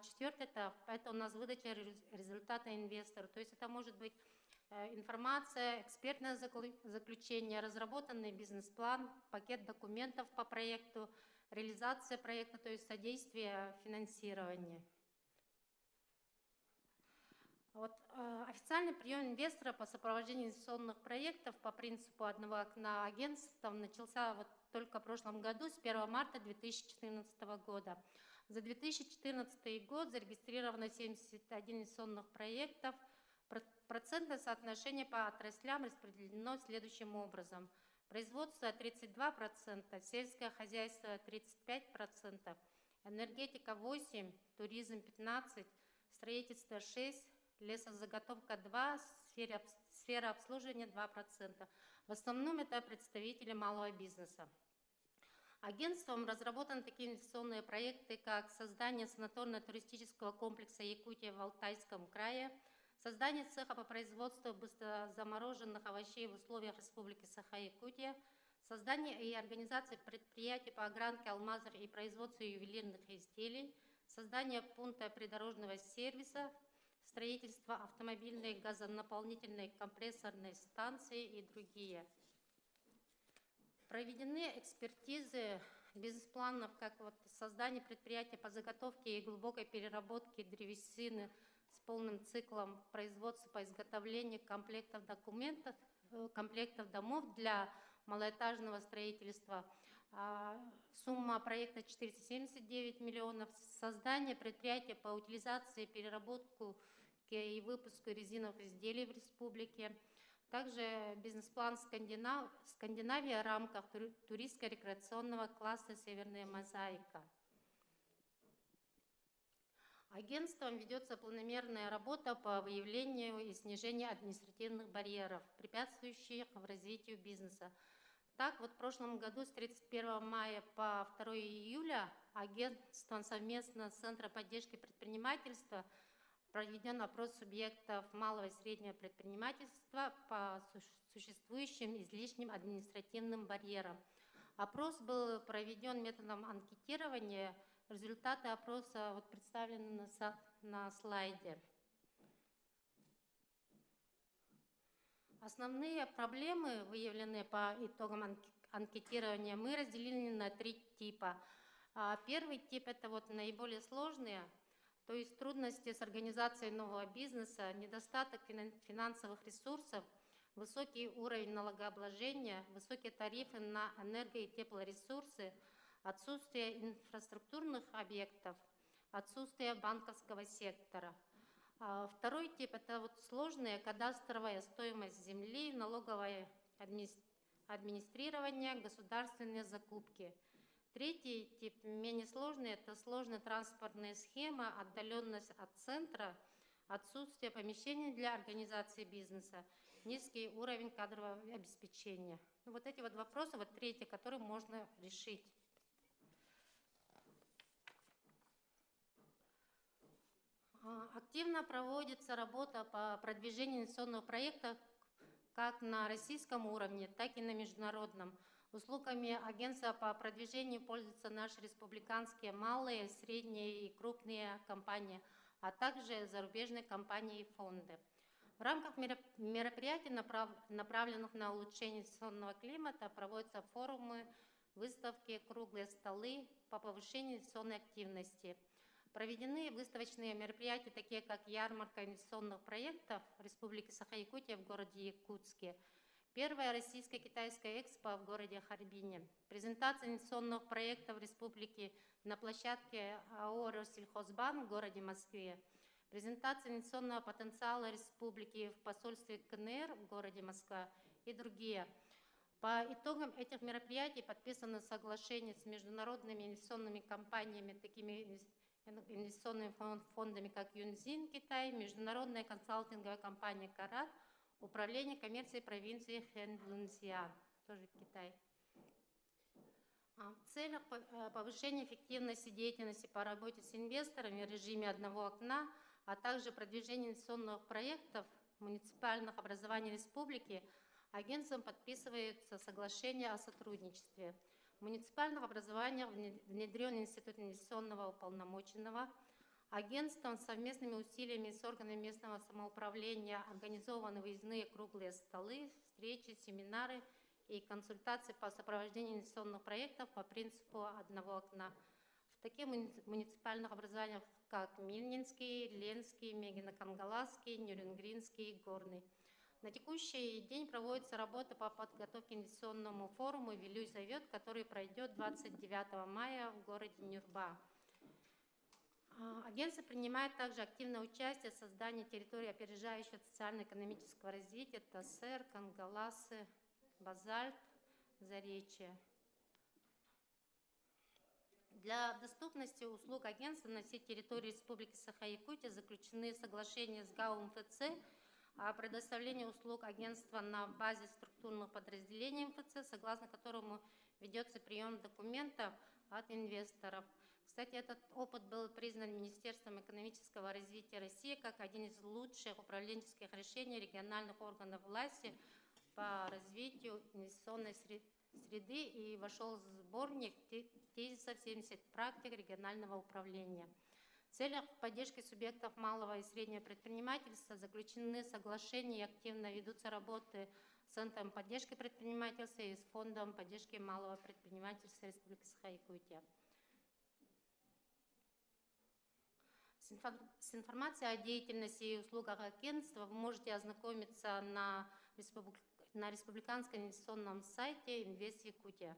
Четвертый этап – это у нас выдача результата инвестору. То есть это может быть информация, экспертное заключение, разработанный бизнес-план, пакет документов по проекту, реализация проекта, то есть содействие финансированию. Вот, официальный прием инвестора по сопровождению инвестиционных проектов по принципу одного окна агентством начался вот только в прошлом году, с 1 марта 2014 года. За 2014 год зарегистрировано 71 инвестиционных проектов. Процентное соотношение по отраслям распределено следующим образом. Производство 32%, сельское хозяйство 35%, энергетика 8%, туризм 15%, строительство 6%, лесозаготовка 2%, сфера обслуживания 2%. В основном это представители малого бизнеса. Агентством разработаны такие инвестиционные проекты, как создание санаторно-туристического комплекса Якутия в Алтайском крае, создание цеха по производству быстрозамороженных овощей в условиях Республики Саха-Якутия, создание и организация предприятий по огранке алмазов и производству ювелирных изделий, создание пункта придорожного сервиса, строительство автомобильной газонаполнительной компрессорной станции и другие. Проведены экспертизы бизнес-планов, как вот создание предприятия по заготовке и глубокой переработке древесины с полным циклом производства по изготовлению комплектов документов, комплектов домов для малоэтажного строительства. Сумма проекта 479 миллионов. Создание предприятия по утилизации, переработку и выпуску резиновых изделий в республике. Также бизнес-план Скандинавия в рамках туристско-рекреационного класса «Северная мозаика». Агентством ведется планомерная работа по выявлению и снижению административных барьеров, препятствующих в развитию бизнеса. Так, вот в прошлом году с 31 мая по 2 июля агентством совместно с Центром поддержки предпринимательства проведен опрос субъектов малого и среднего предпринимательства по существующим излишним административным барьерам. Опрос был проведен методом анкетирования. Результаты опроса вот представлены на слайде. Основные проблемы, выявленные по итогам анкетирования, мы разделили на 3 типа. Первый тип – это вот наиболее сложные, то есть трудности с организацией нового бизнеса, недостаток финансовых ресурсов, высокий уровень налогообложения, высокие тарифы на энерго- и теплоресурсы, отсутствие инфраструктурных объектов, отсутствие банковского сектора. Второй тип – это вот сложная кадастровая стоимость земли, налоговое администрирование, государственные закупки. Третий тип, менее сложный, это сложная транспортная схема, отдаленность от центра, отсутствие помещений для организации бизнеса, низкий уровень кадрового обеспечения. Ну, вот эти вот вопросы, вот третий, который можно решить. Активно проводится работа по продвижению инвестиционного проекта как на российском уровне, так и на международном. Услугами агентства по продвижению пользуются наши республиканские малые, средние и крупные компании, а также зарубежные компании и фонды. В рамках мероприятий, направленных на улучшение инвестиционного климата, проводятся форумы, выставки, круглые столы по повышению инвестиционной активности. Проведены выставочные мероприятия, такие как ярмарка инвестиционных проектов Республики Саха-Якутия в городе Якутске, первая российско-китайская экспо в городе Харбине, презентация инвестиционных проектов Республики на площадке АО «Россельхозбанк» в городе Москве, презентация инвестиционного потенциала Республики в посольстве КНР в городе Москва и другие. По итогам этих мероприятий подписано соглашение с международными инвестиционными компаниями, такими инвестиционными фондами, как Юнзин, Китай, международная консалтинговая компания «Карат», Управление коммерции провинции Хэндлунсиан, тоже Китай. В целях повышения эффективности деятельности по работе с инвесторами в режиме одного окна, а также продвижения инвестиционных проектов муниципальных образований республики, агентством подписываются соглашения о сотрудничестве. В муниципальных образованиях внедрен институт инвестиционного уполномоченного. Агентством совместными усилиями с органами местного самоуправления организованы выездные круглые столы, встречи, семинары и консультации по сопровождению инвестиционных проектов по принципу одного окна. В таких муниципальных образованиях, как Мильнинский, Ленский, Мегино-Кангаласский, Нюрингринский и Горный. На текущий день проводится работа по подготовке к инвестиционному форуму «Вилюй зовет», который пройдет 29 мая в городе Нюрба. Агентство принимает также активное участие в создании территории опережающего социально-экономического развития ТАСЭР, Кангаласы, Базальт, Заречье. Для доступности услуг агентства на всей территории Республики Саха-Якутия заключены соглашения с ГАУ МФЦ о предоставлении услуг агентства на базе структурных подразделений МФЦ, согласно которому ведется прием документов от инвесторов. Кстати, этот опыт был признан Министерством экономического развития России как один из лучших управленческих решений региональных органов власти по развитию инвестиционной среды и вошел в сборник тезисов 70 практик регионального управления. В целях поддержки субъектов малого и среднего предпринимательства заключены соглашения и активно ведутся работы с Центром поддержки предпринимательства и с Фондом поддержки малого предпринимательства Республики Саха-Якутия. С информацией о деятельности и услугах агентства вы можете ознакомиться на республиканском инвестиционном сайте Инвест Якутия.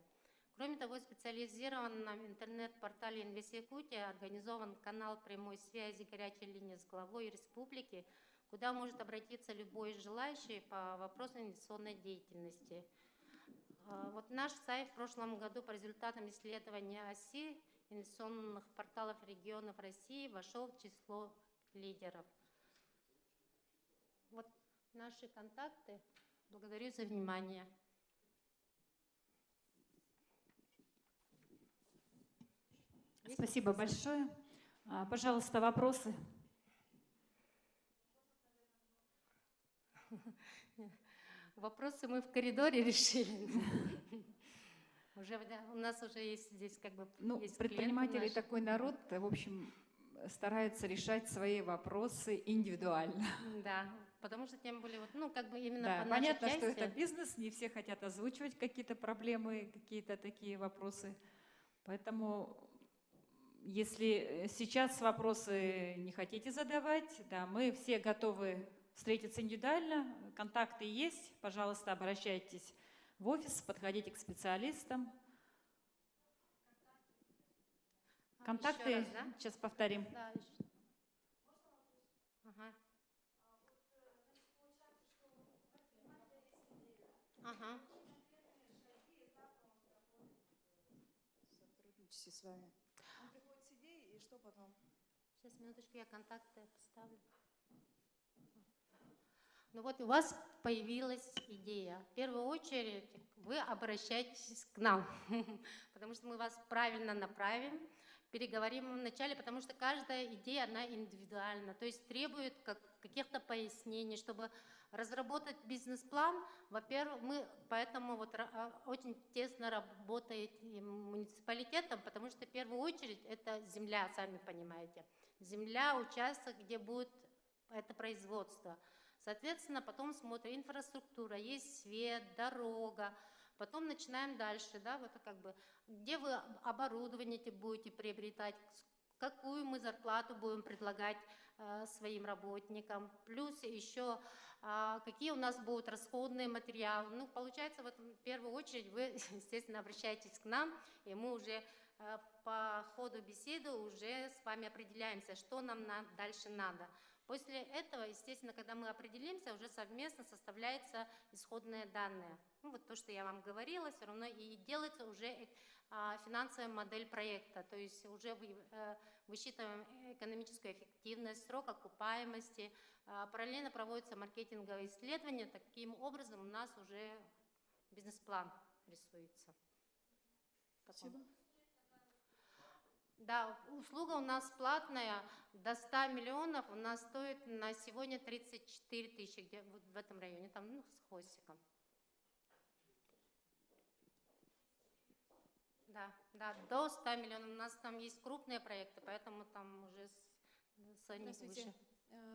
Кроме того, в специализированном интернет-портале Инвест Якутия организован канал прямой связи «Горячая линия» с главой республики, куда может обратиться любой желающий по вопросам инвестиционной деятельности. Вот наш сайт в прошлом году по результатам исследования ОСИ инвестиционных порталов регионов России вошел в число лидеров. Вот наши контакты. Благодарю за внимание. Спасибо большое. Пожалуйста, вопросы. Вопросы мы в коридоре решили. Уже, у нас уже есть здесь как бы... Ну, есть предприниматели такой народ, в общем, стараются решать свои вопросы индивидуально. Да, потому что тем более, вот, ну, как бы именно Да, по понятно, нашей что части... это бизнес, не все хотят озвучивать какие-то проблемы, какие-то такие вопросы. Поэтому, если сейчас вопросы не хотите задавать, да, мы все готовы встретиться индивидуально, контакты есть, пожалуйста, обращайтесь в офис, подходите к специалистам. Контакты, Еще раз, да? сейчас повторим. Да, ага. Ага. Сотрудничестве с вами. Он приходит с идеей, и что потом? Сейчас, минуточку, я контакты поставлю. Ну вот у вас появилась идея. В первую очередь вы обращаетесь к нам, потому что мы вас правильно направим, переговорим вначале, потому что каждая идея, она индивидуальна, то есть требует каких-то пояснений, чтобы разработать бизнес-план. Во-первых, мы поэтому вот очень тесно работаем с муниципалитетом, потому что в первую очередь это земля, сами понимаете. Земля, участок, где будет это производство. Соответственно, потом смотрим, инфраструктура, есть свет, дорога. Потом начинаем дальше, да, вот как бы, где вы оборудование будете приобретать, какую мы зарплату будем предлагать своим работникам, плюс еще какие у нас будут расходные материалы. Ну, получается, вот, в первую очередь вы, естественно, обращаетесь к нам, и мы уже по ходу беседы уже с вами определяемся, что нам дальше надо. После этого, естественно, когда мы определимся, уже совместно составляются исходные данные. Ну, вот то, что я вам говорила, все равно и делается уже финансовая модель проекта, то есть уже высчитываем экономическую эффективность, срок окупаемости, параллельно проводятся маркетинговые исследования, таким образом у нас уже бизнес-план рисуется. Спасибо. Да, услуга у нас платная, до 100 миллионов у нас стоит на сегодня 34 тысячи, где вот в этом районе, там, ну, с хвостиком. Да, до 100 миллионов. У нас там есть крупные проекты, поэтому там уже ценник Здравствуйте. выше.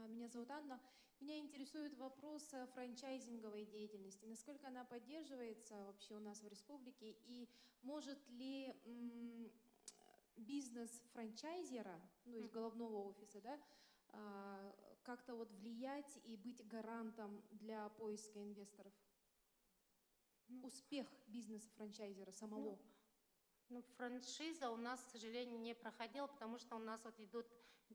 Меня зовут Анна. Меня интересует вопрос франчайзинговой деятельности. Насколько она поддерживается вообще у нас в республике? И может ли бизнес франчайзера, ну, из головного офиса, да, как-то вот влиять и быть гарантом для поиска инвесторов? Успех бизнеса франчайзера самого? Ну, франшиза у нас, к сожалению, не проходила, потому что у нас вот идут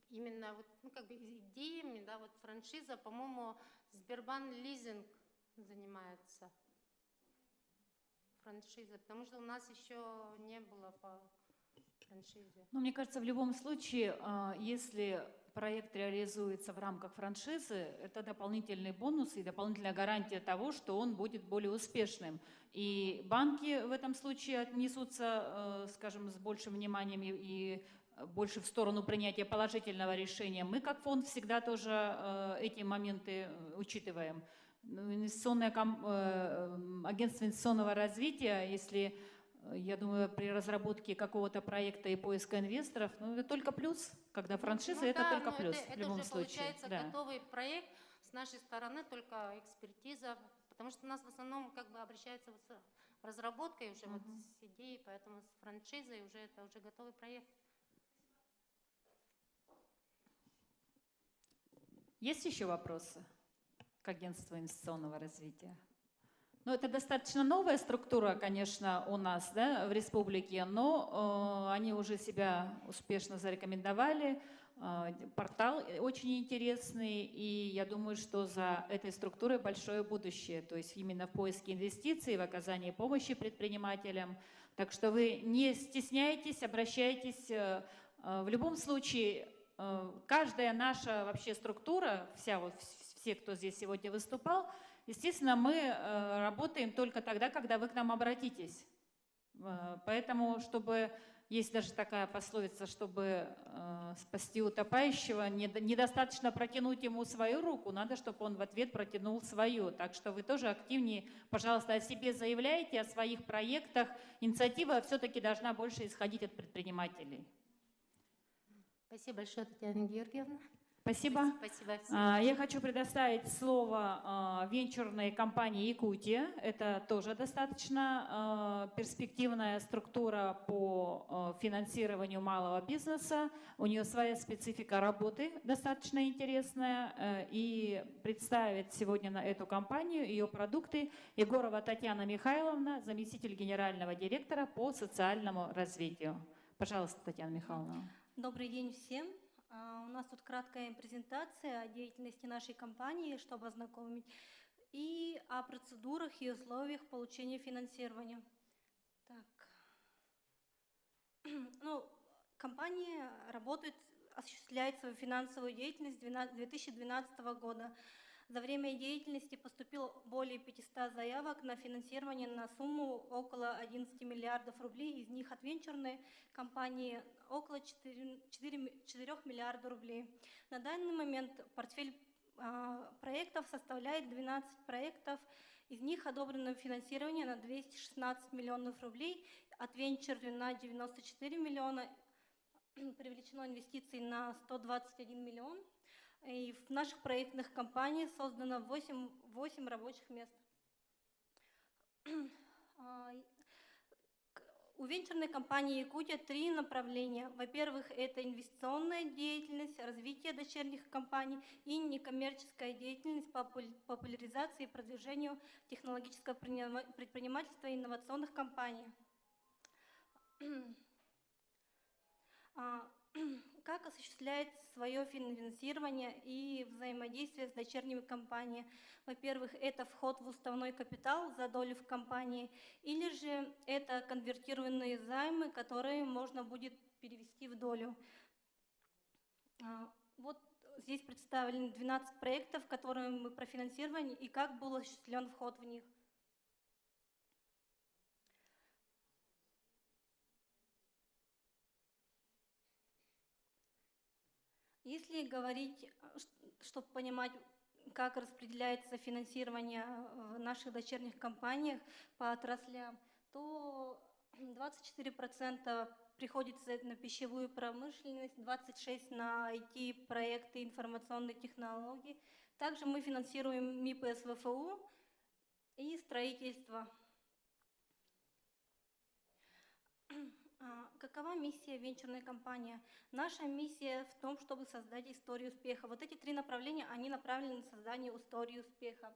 именно вот, ну, как бы идеями, да, вот франшиза, по-моему, Сбербанк лизинг занимается франшизой, потому что у нас еще не было по франшизе. Ну, мне кажется, в любом случае, если проект реализуется в рамках франшизы, это дополнительный бонус и дополнительная гарантия того, что он будет более успешным. И банки в этом случае отнесутся, скажем, с большим вниманием и больше в сторону принятия положительного решения. Мы, как фонд, всегда тоже эти моменты учитываем. Агентство инвестиционного развития, если, я думаю, при разработке какого-то проекта и поиска инвесторов, ну, это только плюс. Когда франшиза, Ну, это да, только но плюс это в любом уже случае. Получается Да. готовый проект с нашей стороны, только экспертиза, потому что у нас в основном как бы обращаются вот с разработкой уже вот с идеей, поэтому с франшизой уже это уже готовый проект. Есть еще вопросы к агентству инвестиционного развития? Ну, это достаточно новая структура, конечно, у нас, да, в республике, но они уже себя успешно зарекомендовали. Портал очень интересный, и я думаю, что за этой структурой большое будущее, то есть именно в поиске инвестиций, в оказании помощи предпринимателям. Так что вы не стесняйтесь, обращайтесь. В любом случае, каждая наша вообще структура, все, кто здесь сегодня выступал, естественно, мы работаем только тогда, когда вы к нам обратитесь. Поэтому, есть даже такая пословица, чтобы спасти утопающего, недостаточно протянуть ему свою руку, надо, чтобы он в ответ протянул свою. Так что вы тоже активнее, пожалуйста, о себе заявляйте, о своих проектах. Инициатива все-таки должна больше исходить от предпринимателей. Спасибо большое, Татьяна Георгиевна. Спасибо. Спасибо всем. Я хочу предоставить слово венчурной компании «Якутия». Это тоже достаточно перспективная структура по финансированию малого бизнеса. У нее своя специфика работы достаточно интересная. И представит сегодня на эту компанию, ее продукты, Егорова Татьяна Михайловна, заместитель генерального директора по социальному развитию. Пожалуйста, Татьяна Михайловна. Добрый день всем. У нас тут краткая презентация о деятельности нашей компании, чтобы ознакомить и о процедурах и условиях получения финансирования. Так. Ну, компания работает, осуществляет свою финансовую деятельность с 2012 года. За время деятельности поступило более 500 заявок на финансирование на сумму около 11 миллиардов рублей, из них от венчурной компании около 4 миллиарда рублей. На данный момент портфель проектов составляет 12 проектов, из них одобрено финансирование на 216 миллионов рублей, от венчурной на 94 миллиона, привлечено инвестиций на 121 миллион. И в наших проектных компаниях создано 8 рабочих мест. У венчурной компании «Якутия» 3 направления. Во-первых, это инвестиционная деятельность, развитие дочерних компаний и некоммерческая деятельность по популяризации и продвижению технологического предпринимательства и инновационных компаний. Как осуществляет свое финансирование и взаимодействие с дочерними компаниями? Во-первых, это вход в уставной капитал за долю в компании, или же это конвертированные займы, которые можно будет перевести в долю. Вот здесь представлены 12 проектов, которые мы профинансировали, и как был осуществлен вход в них. Если говорить, чтобы понимать, как распределяется финансирование в наших дочерних компаниях по отраслям, то 24% приходится на пищевую промышленность, 26% на IT-проекты, информационные технологии. Также мы финансируем МИП СВФУ и строительство. Какова миссия венчурной компании? Наша миссия в том, чтобы создать историю успеха. Вот эти 3 направления, они направлены на создание истории успеха.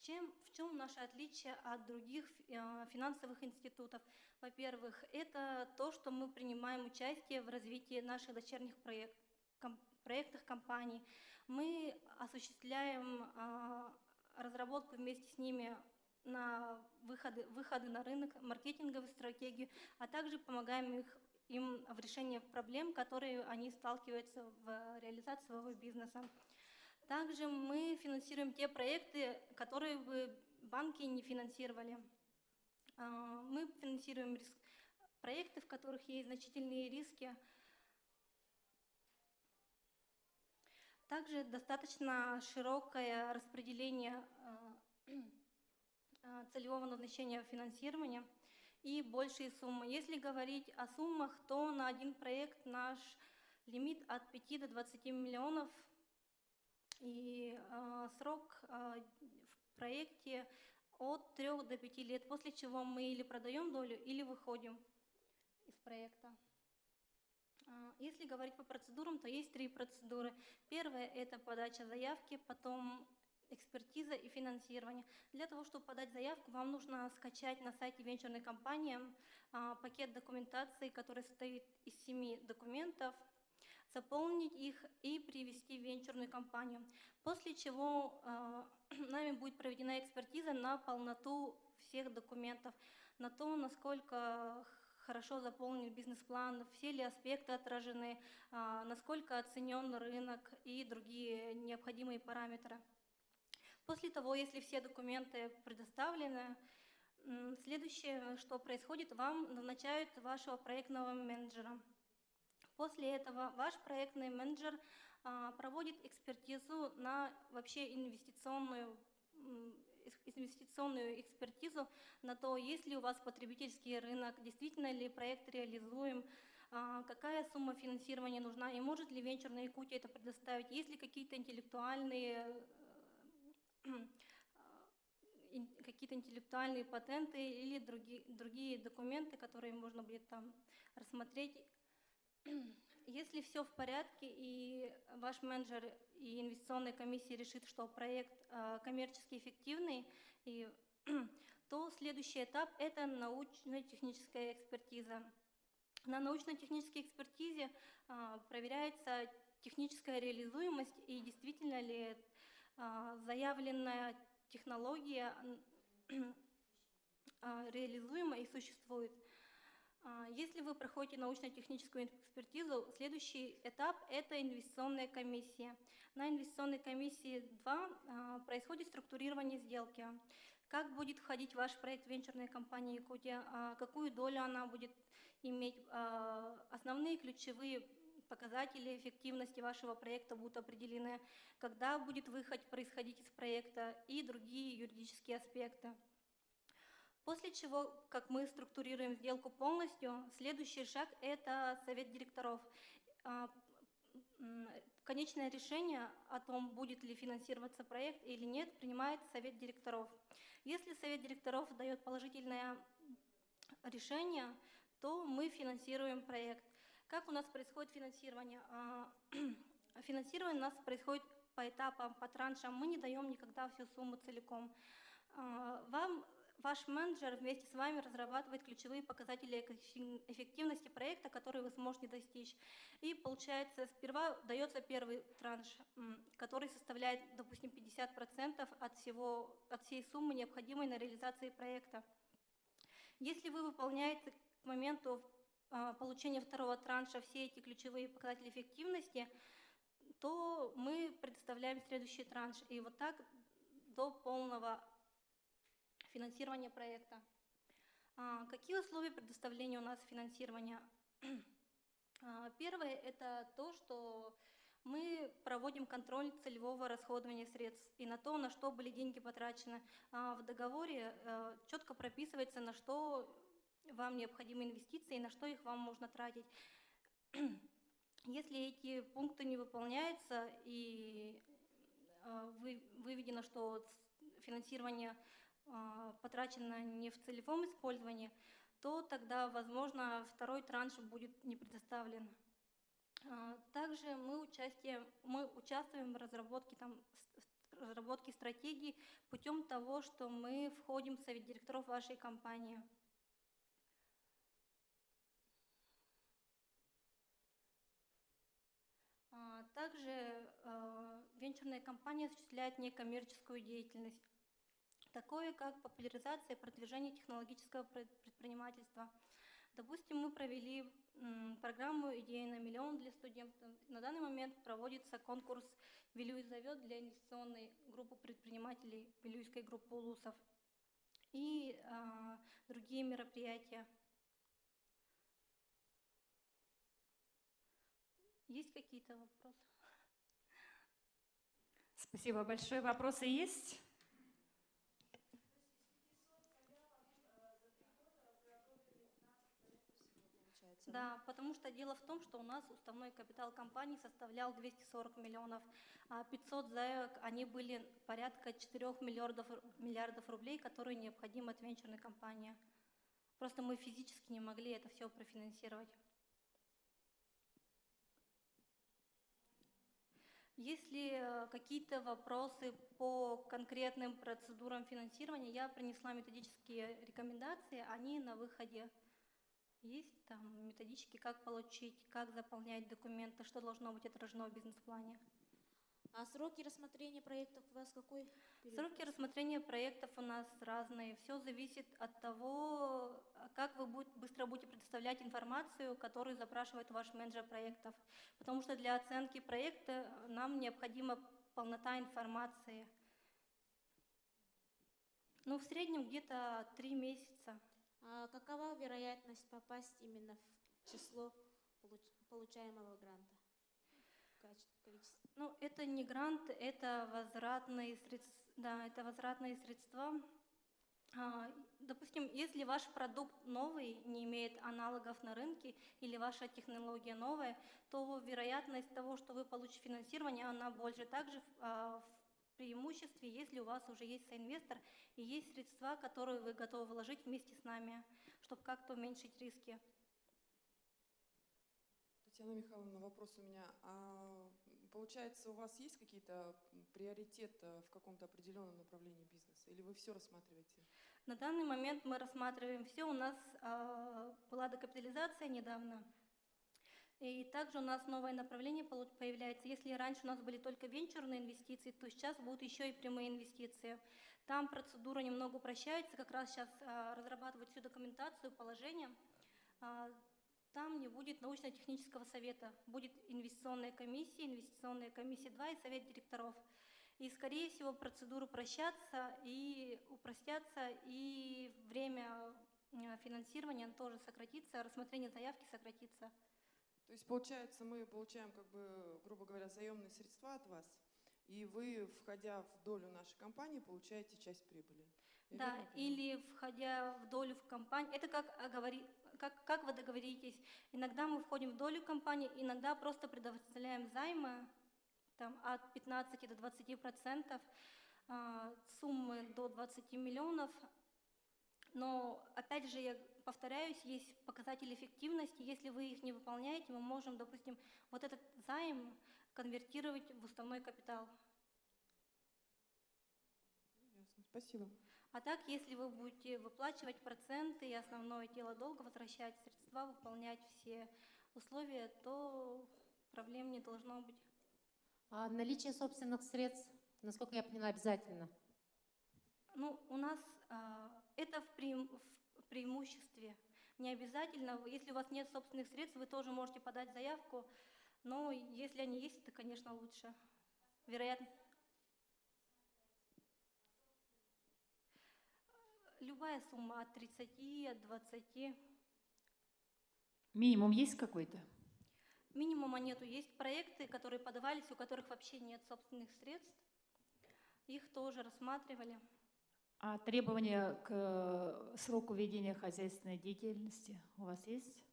В чем наше отличие от других финансовых институтов? Во-первых, это то, что мы принимаем участие в развитии наших дочерних проектах компаний. Мы осуществляем разработку вместе с ними на выходы на рынок, маркетинговую стратегию, а также помогаем им в решении проблем, которые они сталкиваются в реализации своего бизнеса. Также мы финансируем те проекты, которые бы банки не финансировали. Мы финансируем проекты, в которых есть значительные риски. Также достаточно широкое распределение целевого назначения финансирования и большие суммы. Если говорить о суммах, то на один проект наш лимит от 5 до 20 миллионов, и срок в проекте от 3 до 5 лет, после чего мы или продаем долю, или выходим из проекта. Если говорить по процедурам, то есть 3 процедуры. Первая – это подача заявки, потом экспертиза и финансирование. Для того, чтобы подать заявку, вам нужно скачать на сайте венчурной компании пакет документации, который состоит из 7 документов, заполнить их и привести в венчурную компанию. После чего нами будет проведена экспертиза на полноту всех документов, на то, насколько хорошо заполнен бизнес-план, все ли аспекты отражены, насколько оценен рынок и другие необходимые параметры. После того, если все документы предоставлены, следующее, что происходит, вам назначают вашего проектного менеджера. После этого ваш проектный менеджер проводит экспертизу на вообще инвестиционную экспертизу на то, есть ли у вас потребительский рынок, действительно ли проект реализуем, какая сумма финансирования нужна и может ли венчурная Якутия это предоставить, есть ли какие-то интеллектуальные патенты или другие документы, которые можно будет там рассмотреть. Если все в порядке и ваш менеджер и инвестиционная комиссия решит, что проект коммерчески эффективный, то следующий этап – это научно-техническая экспертиза. На научно-технической экспертизе проверяется техническая реализуемость и действительно ли заявленная технология реализуема и существует. Если вы проходите научно-техническую экспертизу, следующий этап – это инвестиционная комиссия. На инвестиционной комиссии 2 происходит структурирование сделки. Как будет входить ваш проект венчурной компании Якутия, какую долю она будет иметь, основные ключевые показатели эффективности вашего проекта будут определены, когда будет выход происходить из проекта и другие юридические аспекты. После чего, как мы структурируем сделку полностью, следующий шаг – это совет директоров. Конечное решение о том, будет ли финансироваться проект или нет, принимает совет директоров. Если совет директоров дает положительное решение, то мы финансируем проект. Как у нас происходит финансирование? Финансирование у нас происходит по этапам, по траншам. Мы не даем никогда всю сумму целиком. Ваш менеджер вместе с вами разрабатывает ключевые показатели эффективности проекта, которые вы сможете достичь. И получается, сперва дается первый транш, который составляет, допустим, 50% от всей суммы, необходимой на реализации проекта. Если вы выполняете к моменту получения второго транша все эти ключевые показатели эффективности, то мы предоставляем следующий транш. И вот так до полного финансирования проекта. Какие условия предоставления у нас финансирования? Первое – это то, что мы проводим контроль целевого расходования средств и на то, на что были деньги потрачены. В договоре четко прописывается, на что вам необходимы инвестиции и на что их вам можно тратить. Если эти пункты не выполняются и выведено, что финансирование потрачено не в целевом использовании, то тогда, возможно, второй транш будет не предоставлен. Также мы участвуем в разработке стратегий путем того, что мы входим в совет директоров вашей компании. Также венчурная компания осуществляет некоммерческую деятельность, такое как популяризация и продвижение технологического предпринимательства. Допустим, мы провели программу «Идея на миллион» для студентов. На данный момент проводится конкурс «Вилюй зовет» для инвестиционной группы предпринимателей Вилюйской группы улусов и другие мероприятия. Есть какие-то вопросы? Спасибо большое. Вопросы есть? Да, потому что дело в том, что у нас уставной капитал компании составлял 240 миллионов, а 500 заявок, они были порядка 4 миллиардов рублей, которые необходимы от венчурной компании. Просто мы физически не могли это все профинансировать. Если какие-то вопросы по конкретным процедурам финансирования, я принесла методические рекомендации, они на выходе. Есть там методички, как получить, как заполнять документы, что должно быть отражено в бизнес-плане. А сроки рассмотрения проектов у вас какой? Сроки рассмотрения проектов у нас разные. Все зависит от того, как вы быстро будете предоставлять информацию, которую запрашивает ваш менеджер проектов. Потому что для оценки проекта нам необходима полнота информации. Ну, в среднем где-то 3 месяца. А какова вероятность попасть именно в число получаемого гранта? Ну, это не грант, это возвратные средства. Да, это возвратные средства. Допустим, если ваш продукт новый, не имеет аналогов на рынке, или ваша технология новая, то вероятность того, что вы получите финансирование, она больше. Также в преимуществе, если у вас уже есть соинвестор и есть средства, которые вы готовы вложить вместе с нами, чтобы как-то уменьшить риски. Татьяна Михайловна, вопрос у меня. Получается, у вас есть какие-то приоритеты в каком-то определенном направлении бизнеса? Или вы все рассматриваете? На данный момент мы рассматриваем все. У нас была докапитализация недавно. И также у нас новое направление появляется. Если раньше у нас были только венчурные инвестиции, то сейчас будут еще и прямые инвестиции. Там процедура немного упрощается. Как раз сейчас разрабатывают всю документацию, положение. Там не будет научно-технического совета. Будет инвестиционная комиссия 2 и совет директоров. И, скорее всего, процедуры упростятся, и время финансирования тоже сократится, рассмотрение заявки сократится. То есть, получается, мы получаем, как бы, грубо говоря, заемные средства от вас, и вы, входя в долю нашей компании, получаете часть прибыли. Да, или входя в долю в компанию. Это как вы договоритесь. Иногда мы входим в долю компании, иногда просто предоставляем займы там, от 15 до 20%, суммы до 20 миллионов. Но, опять же, я повторяюсь, есть показатели эффективности. Если вы их не выполняете, мы можем, допустим, вот этот займ конвертировать в уставной капитал. Ясно, спасибо. А так, если вы будете выплачивать проценты и основное тело долга, возвращать средства, выполнять все условия, то проблем не должно быть. А наличие собственных средств, насколько я поняла, обязательно? Ну, у нас это в преимуществе. Не обязательно. Если у вас нет собственных средств, вы тоже можете подать заявку. Но если они есть, это, конечно, лучше. Вероятно. Любая сумма от 30, от 20. Минимум есть какой-то? Минимума нету. Есть проекты, которые подавались, у которых вообще нет собственных средств. Их тоже рассматривали. А требования к сроку ведения хозяйственной деятельности у вас есть?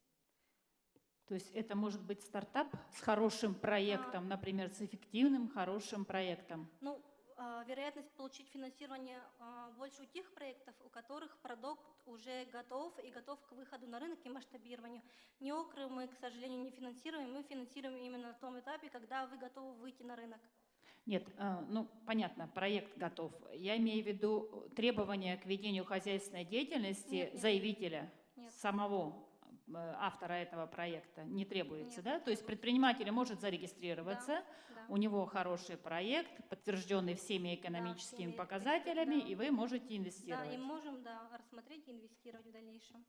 То есть это может быть стартап с хорошим проектом, например, с эффективным, хорошим проектом? Ну, вероятность получить финансирование больше у тех проектов, у которых продукт уже готов и готов к выходу на рынок и масштабированию. Неокры мы, к сожалению, не финансируем. Мы финансируем именно на том этапе, когда вы готовы выйти на рынок. Нет, ну, понятно, проект готов. Я имею в виду требования к ведению хозяйственной деятельности заявителя, самого автора этого проекта не требуется, да? То есть предприниматель может зарегистрироваться, у него хороший проект, подтвержденный всеми экономическими показателями, и вы можете инвестировать. Да, и можем, рассмотреть и инвестировать в дальнейшем.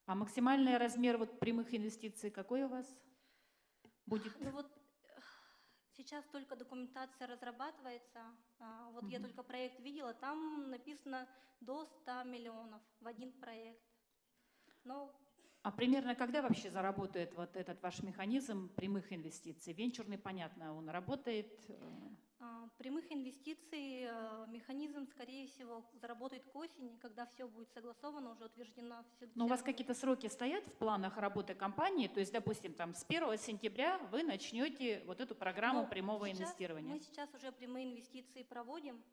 А максимальный размер вот прямых инвестиций какой у вас будет? Ну вот сейчас только документация разрабатывается. Вот я только проект видела, там написано до 100 миллионов в один проект. Но А примерно когда вообще заработает вот этот ваш механизм прямых инвестиций? Венчурный, понятно, он работает. Прямых инвестиций механизм, скорее всего, заработает к осени, когда все будет согласовано, уже утверждено. Но у вас какие-то сроки стоят в планах работы компании? То есть, допустим, там с 1 сентября вы начнете вот эту программу прямого инвестирования? Мы сейчас уже прямые инвестиции проводим,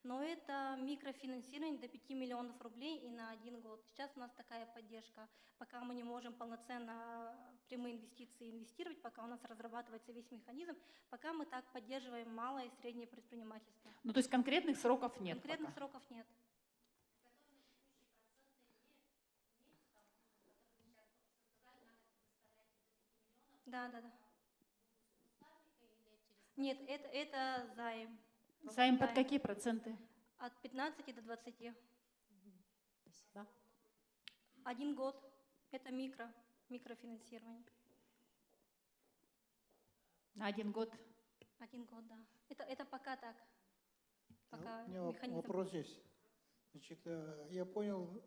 но это микрофинансирование до 5 миллионов рублей и на 1 год. Сейчас у нас такая поддержка. Пока мы не можем полноценно прямые инвестиции инвестировать, пока у нас разрабатывается весь механизм, пока мы так поддерживаем малое и среднее предпринимательство. Ну, то есть конкретных сроков нет? Конкретных пока. сроков нет. Да. Нет, это займ. Займ под какие проценты? От 15 до 20. Спасибо. 1 год. Это микрофинансирование. На 1 год? 1 год, да. Это пока так. Пока У меня механизм. вопрос есть. Значит, я понял,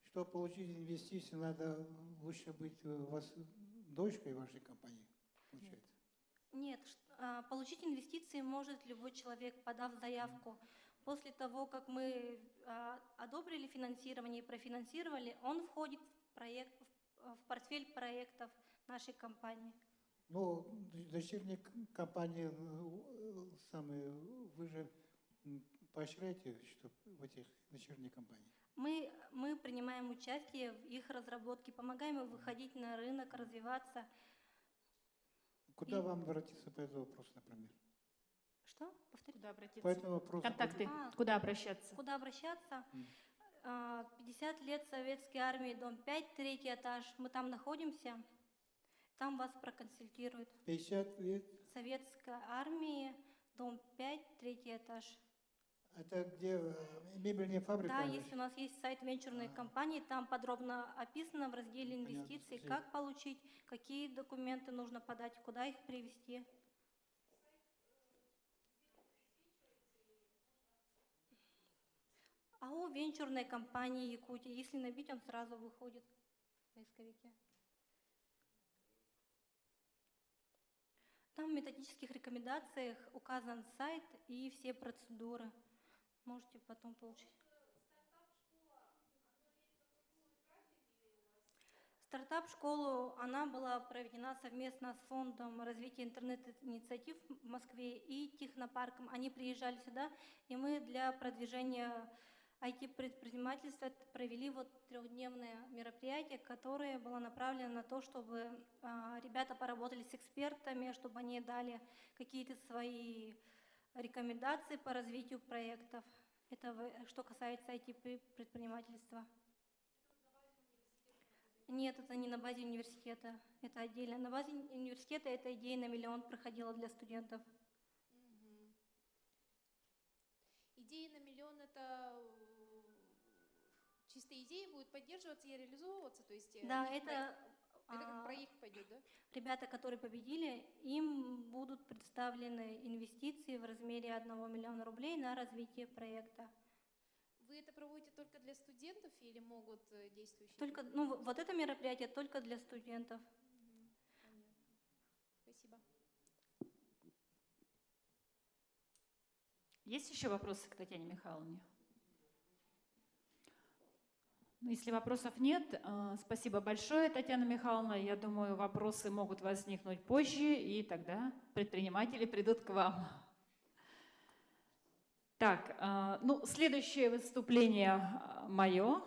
что получить инвестиции, надо лучше быть у вас дочкой вашей компании, получается. Нет, получить инвестиции может любой человек, подав заявку. После того, как мы одобрили финансирование и профинансировали, он входит в портфель проектов нашей компании. Ну, дочерние компании, вы же поощряете что в этих дочерних компаниях? Мы принимаем участие в их разработке, помогаем им выходить на рынок, развиваться. Куда вам обратиться по этому вопросу, например? Что? Повторите. Куда обратиться? По этому вопросу. Контакты. Куда обращаться? Куда обращаться? 50 лет Советской Армии, дом 5, 3 этаж. Мы там находимся. Там вас проконсультируют. 50 лет. Советской Армии, дом 5, 3 этаж. Это где мебельная фабрика? Да, есть, у нас есть сайт венчурной компании, там подробно описано в разделе инвестиций, спасибо. как получить, какие документы нужно подать, куда их привезти. АО венчурной компании Якутия. Если набить, он сразу выходит в поисковике. Там в методических рекомендациях указан сайт и все процедуры. Можете потом получить. Стартап-школу, она была проведена совместно с Фондом развития интернет-инициатив в Москве и Технопарком. Они приезжали сюда, и мы для продвижения IT-предпринимательства провели вот 3-дневное мероприятие, которое было направлено на то, чтобы ребята поработали с экспертами, чтобы они дали какие-то свои рекомендации по развитию проектов. Это что касается IT-предпринимательства. Нет, это не на базе университета, это отдельно. На базе университета эта идея на миллион проходила для студентов. Идея на миллион — это чистая идея будет поддерживаться и реализовываться? То есть Да, это как проект пойдет, да? Ребята, которые победили, им будут представлены инвестиции в размере 1 миллиона рублей на развитие проекта. Вы это проводите только для студентов или могут действующие? Только, ну, вот это мероприятие только для студентов. Понятно. Спасибо. Есть еще вопросы к Татьяне Михайловне? Ну, если вопросов нет, спасибо большое, Татьяна Михайловна. Я думаю, вопросы могут возникнуть позже, и тогда предприниматели придут к вам. Так, ну, следующее выступление мое,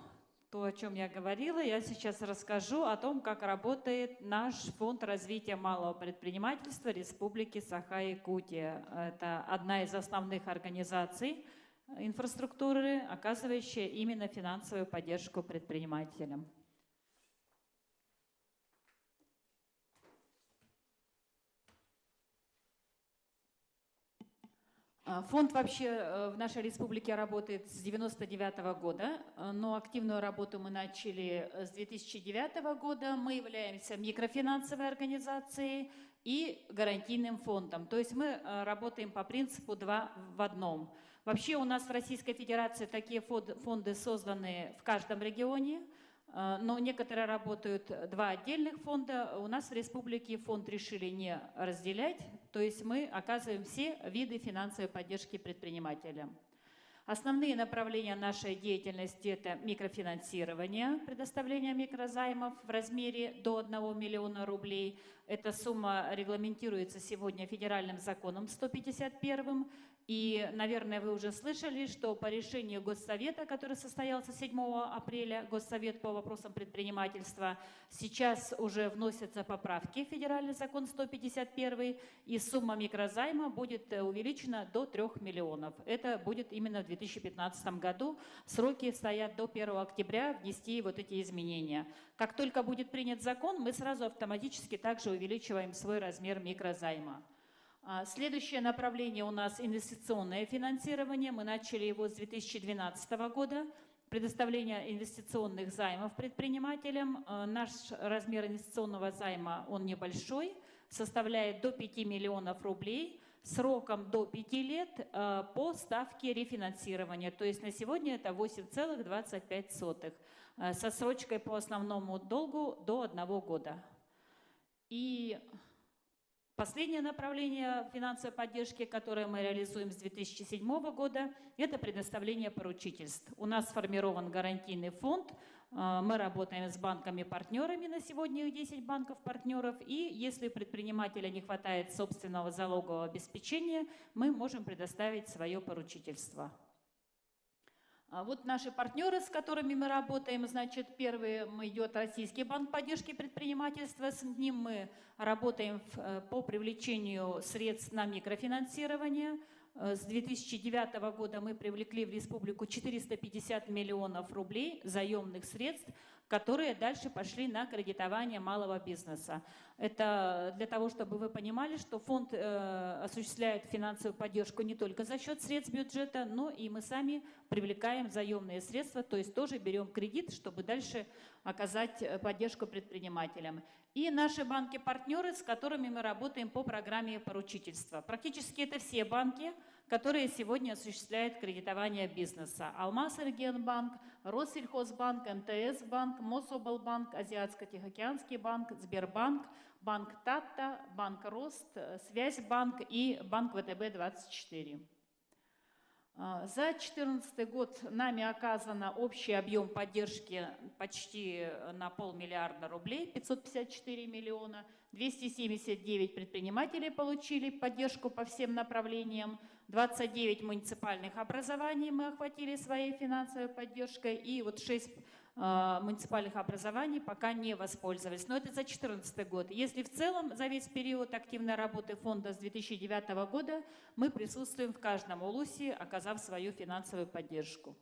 то, о чем я говорила. Я сейчас расскажу о том, как работает наш фонд развития малого предпринимательства Республики Саха-Якутия. Это одна из основных организаций инфраструктуры, оказывающая именно финансовую поддержку предпринимателям. Фонд вообще в нашей республике работает с 1999 года, но активную работу мы начали с 2009 года. Мы являемся микрофинансовой организацией и гарантийным фондом. То есть мы работаем по принципу 2 в 1. Вообще у нас в Российской Федерации такие фонды созданы в каждом регионе, но некоторые работают 2 отдельных фонда. У нас в республике фонд решили не разделять, то есть мы оказываем все виды финансовой поддержки предпринимателям. Основные направления нашей деятельности – это микрофинансирование, предоставление микрозаймов в размере до 1 миллиона рублей. Эта сумма регламентируется сегодня федеральным законом 151. И, наверное, вы уже слышали, что по решению Госсовета, который состоялся 7 апреля, Госсовет по вопросам предпринимательства, сейчас уже вносятся поправки в федеральный закон 151, и сумма микрозайма будет увеличена до 3 миллионов. Это будет именно в 2015 году. Сроки стоят до 1 октября внести вот эти изменения. Как только будет принят закон, мы сразу автоматически также увеличиваем свой размер микрозайма. Следующее направление у нас инвестиционное финансирование. Мы начали его с 2012 года. Предоставление инвестиционных займов предпринимателям. Наш размер инвестиционного займа, он небольшой, составляет до 5 миллионов рублей, сроком до 5 лет по ставке рефинансирования. То есть на сегодня это 8,25, со срочкой по основному долгу до 1 года. И последнее направление финансовой поддержки, которое мы реализуем с 2007 года, это предоставление поручительств. У нас сформирован гарантийный фонд, мы работаем с банками-партнерами, на сегодня их 10 банков-партнеров, и если у предпринимателя не хватает собственного залогового обеспечения, мы можем предоставить свое поручительство. Вот наши партнеры, с которыми мы работаем. Значит, первый идет Российский банк поддержки предпринимательства. С ним мы работаем по привлечению средств на микрофинансирование. С 2009 года мы привлекли в республику 450 миллионов рублей заемных средств, которые дальше пошли на кредитование малого бизнеса. Это для того, чтобы вы понимали, что фонд осуществляет финансовую поддержку не только за счет средств бюджета, но и мы сами привлекаем заемные средства, то есть тоже берем кредит, чтобы дальше оказать поддержку предпринимателям. И наши банки-партнеры, с которыми мы работаем по программе поручительства. Практически это все банки, которые сегодня осуществляют кредитование бизнеса. Алмаз-Регионбанк, Россельхозбанк, МТС-банк, Мособлбанк, Азиатско-Тихоокеанский банк, Сбербанк, Банк Татта, Банк Рост, Связьбанк и Банк ВТБ-24. За 2014 год нами оказано общий объем поддержки почти на 500 миллиарда рублей, 554 миллиона. 279 предпринимателей получили поддержку по всем направлениям. 29 муниципальных образований мы охватили своей финансовой поддержкой. И вот 6 муниципальных образований пока не воспользовались. Но это за 2014 год. Если в целом за весь период активной работы фонда с 2009 года мы присутствуем в каждом улусе, оказав свою финансовую поддержку.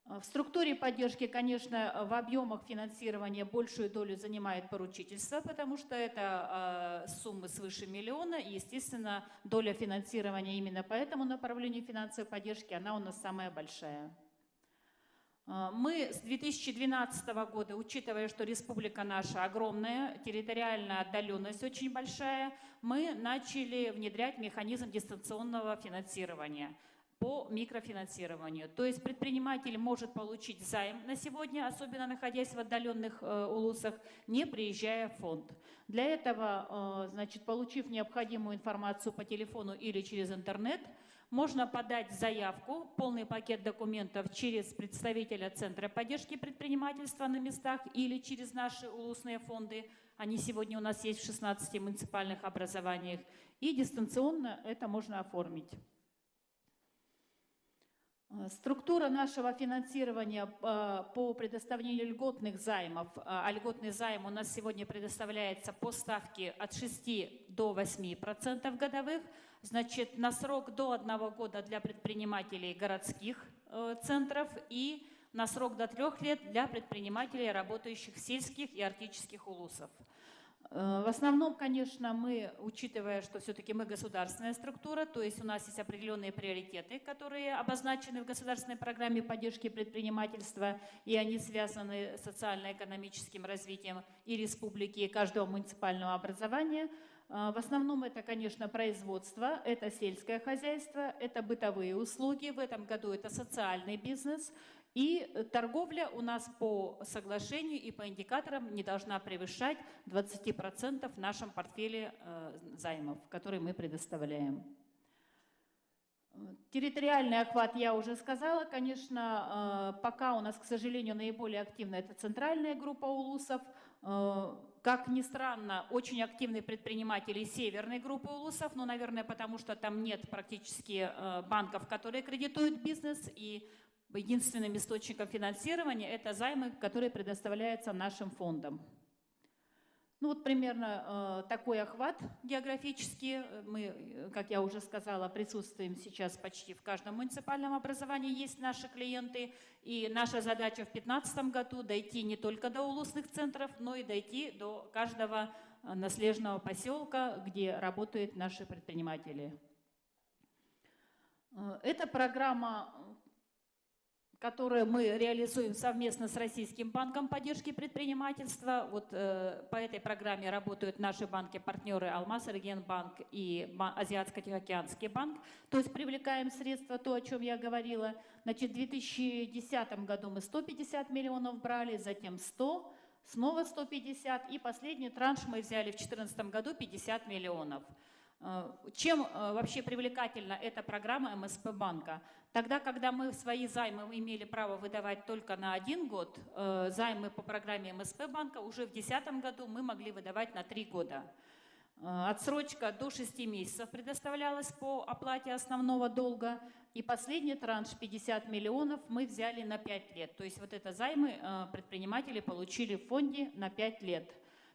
В структуре поддержки, конечно, в объемах финансирования большую долю занимает поручительство, потому что это суммы свыше миллиона, и, естественно, доля финансирования именно по этому направлению финансовой поддержки, она у нас самая большая. Мы с 2012 года, учитывая, что республика наша огромная, территориальная отдаленность очень большая, мы начали внедрять механизм дистанционного финансирования по микрофинансированию. То есть предприниматель может получить займ на сегодня, особенно находясь в отдаленных улусах, не приезжая в фонд. Для этого, значит, получив необходимую информацию по телефону или через интернет, можно подать заявку, полный пакет документов через представителя Центра поддержки предпринимательства на местах или через наши улусные фонды. Они сегодня у нас есть в 16 муниципальных образованиях. И дистанционно это можно оформить. Структура нашего финансирования по предоставлению льготных займов. А льготный займ у нас сегодня предоставляется по ставке от 6 до 8% годовых. Значит, на срок до 1 года для предпринимателей городских центров и на срок до 3 лет для предпринимателей, работающих в сельских и арктических улусах. В основном, конечно, мы, учитывая, что все-таки мы государственная структура, то есть у нас есть определенные приоритеты, которые обозначены в государственной программе поддержки предпринимательства, и они связаны с социально-экономическим развитием и республики, и каждого муниципального образования. В основном это, конечно, производство, это сельское хозяйство, это бытовые услуги, в этом году это социальный бизнес. И торговля у нас по соглашению и по индикаторам не должна превышать 20% в нашем портфеле займов, которые мы предоставляем. Территориальный охват я уже сказала. Конечно, пока у нас, к сожалению, наиболее активна это центральная группа улусов. Как ни странно, очень активные предприниматели северной группы улусов, но, наверное, потому что там нет практически банков, которые кредитуют бизнес, и единственным источником финансирования это займы, которые предоставляются нашим фондом. Ну вот примерно такой охват географический. Мы, как я уже сказала, присутствуем сейчас почти в каждом муниципальном образовании, есть наши клиенты. И наша задача в 2015 году дойти не только до улусных центров, но и дойти до каждого наследного поселка, где работают наши предприниматели. Эта программа, которую мы реализуем совместно с Российским банком поддержки предпринимательства. Вот по этой программе работают наши банки-партнеры Алмаз, Регионбанк и Азиатско-Тихоокеанский банк. То есть привлекаем средства, то, о чем я говорила. Значит, в 2010 году мы 150 миллионов брали, затем 100, снова 150, и последний транш мы взяли в 2014 году 50 миллионов. Чем вообще привлекательна эта программа МСП банка? Тогда, когда мы свои займы имели право выдавать только на 1 год, займы по программе МСП банка уже в 2010 году мы могли выдавать на 3 года. Отсрочка до 6 месяцев предоставлялась по оплате основного долга. И последний транш 50 миллионов мы взяли на 5 лет. То есть вот это займы предприниматели получили в фонде на 5 лет.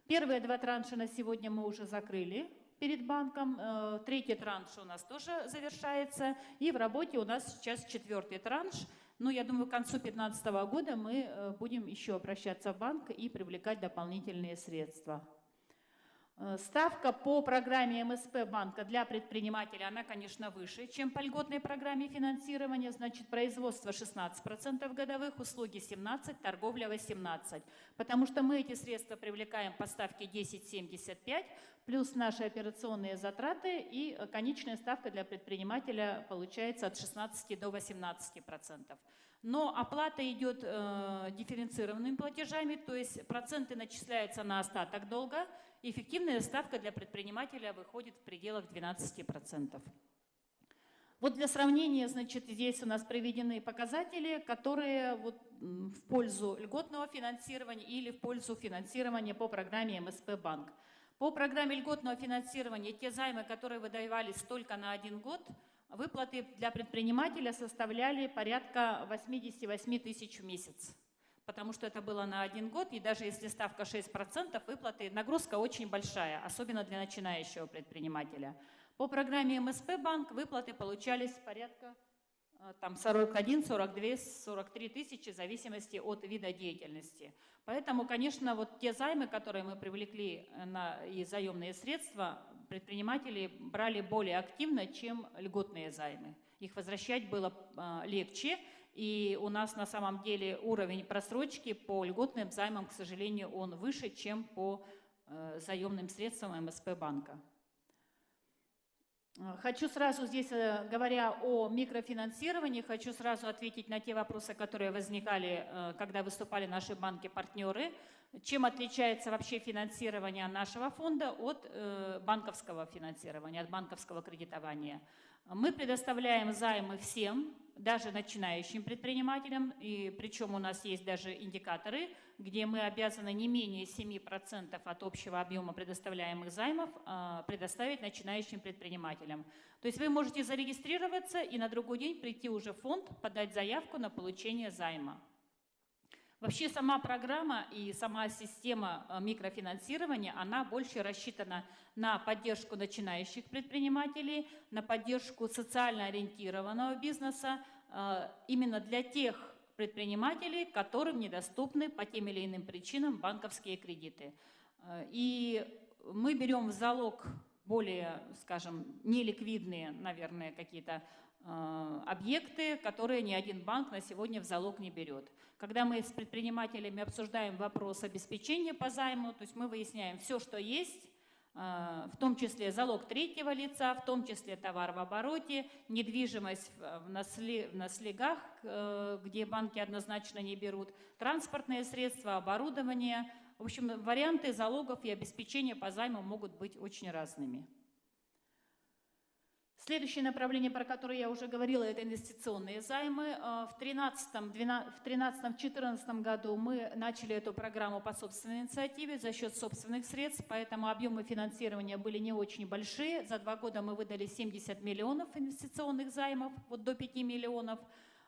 Первые 2 транша на сегодня мы уже закрыли перед банком. 3-й транш у нас тоже завершается. И в работе у нас сейчас 4-й транш. Ну, я думаю, к концу 2015 года мы будем еще обращаться в банк и привлекать дополнительные средства. Ставка по программе МСП банка для предпринимателя, она, конечно, выше, чем по льготной программе финансирования. Значит, производство 16% годовых, услуги 17%, торговля 18%. Потому что мы эти средства привлекаем по ставке 10,75, плюс наши операционные затраты, и конечная ставка для предпринимателя получается от 16 до 18%. Но оплата идет дифференцированными платежами, то есть проценты начисляются на остаток долга. Эффективная ставка для предпринимателя выходит в пределах 12%. Вот для сравнения, значит, здесь у нас приведены показатели, которые вот в пользу льготного финансирования или в пользу финансирования по программе МСП Банк. По программе льготного финансирования те займы, которые выдавались только на 1 год, выплаты для предпринимателя составляли порядка 88 тысяч в месяц. Потому что это было на 1 год, и даже если ставка 6%, выплаты, нагрузка очень большая, особенно для начинающего предпринимателя. По программе МСП Банк выплаты получались порядка там, 41, 42, 43 тысячи в зависимости от вида деятельности. Поэтому, конечно, вот те займы, которые мы привлекли и заемные средства, предприниматели брали более активно, чем льготные займы. Их возвращать было легче. И у нас на самом деле уровень просрочки по льготным займам, к сожалению, он выше, чем по заемным средствам МСП банка. Хочу сразу здесь, говоря о микрофинансировании, хочу сразу ответить на те вопросы, которые возникали, когда выступали наши банки-партнеры. Чем отличается вообще финансирование нашего фонда от банковского финансирования, от банковского кредитования? Мы предоставляем займы всем, даже начинающим предпринимателям, и причем у нас есть даже индикаторы, где мы обязаны не менее 7% от общего объема предоставляемых займов предоставить начинающим предпринимателям. То есть вы можете зарегистрироваться и на другой день прийти уже в фонд, подать заявку на получение займа. Вообще сама программа и сама система микрофинансирования, она больше рассчитана на поддержку начинающих предпринимателей, на поддержку социально ориентированного бизнеса, именно для тех предпринимателей, которым недоступны по тем или иным причинам банковские кредиты. И мы берем в залог более, скажем, неликвидные, наверное, какие-то объекты, которые ни один банк на сегодня в залог не берет. Когда мы с предпринимателями обсуждаем вопрос обеспечения по займу, то есть мы выясняем все, что есть, в том числе залог третьего лица, в том числе товар в обороте, недвижимость на слегах, где банки однозначно не берут, транспортные средства, оборудование. В общем, варианты залогов и обеспечения по займу могут быть очень разными. Следующее направление, про которое я уже говорила, это инвестиционные займы. В 2013-2014 году мы начали эту программу по собственной инициативе за счет собственных средств, поэтому объемы финансирования были не очень большие. За 2 года мы выдали 70 миллионов инвестиционных займов, вот до 5 миллионов.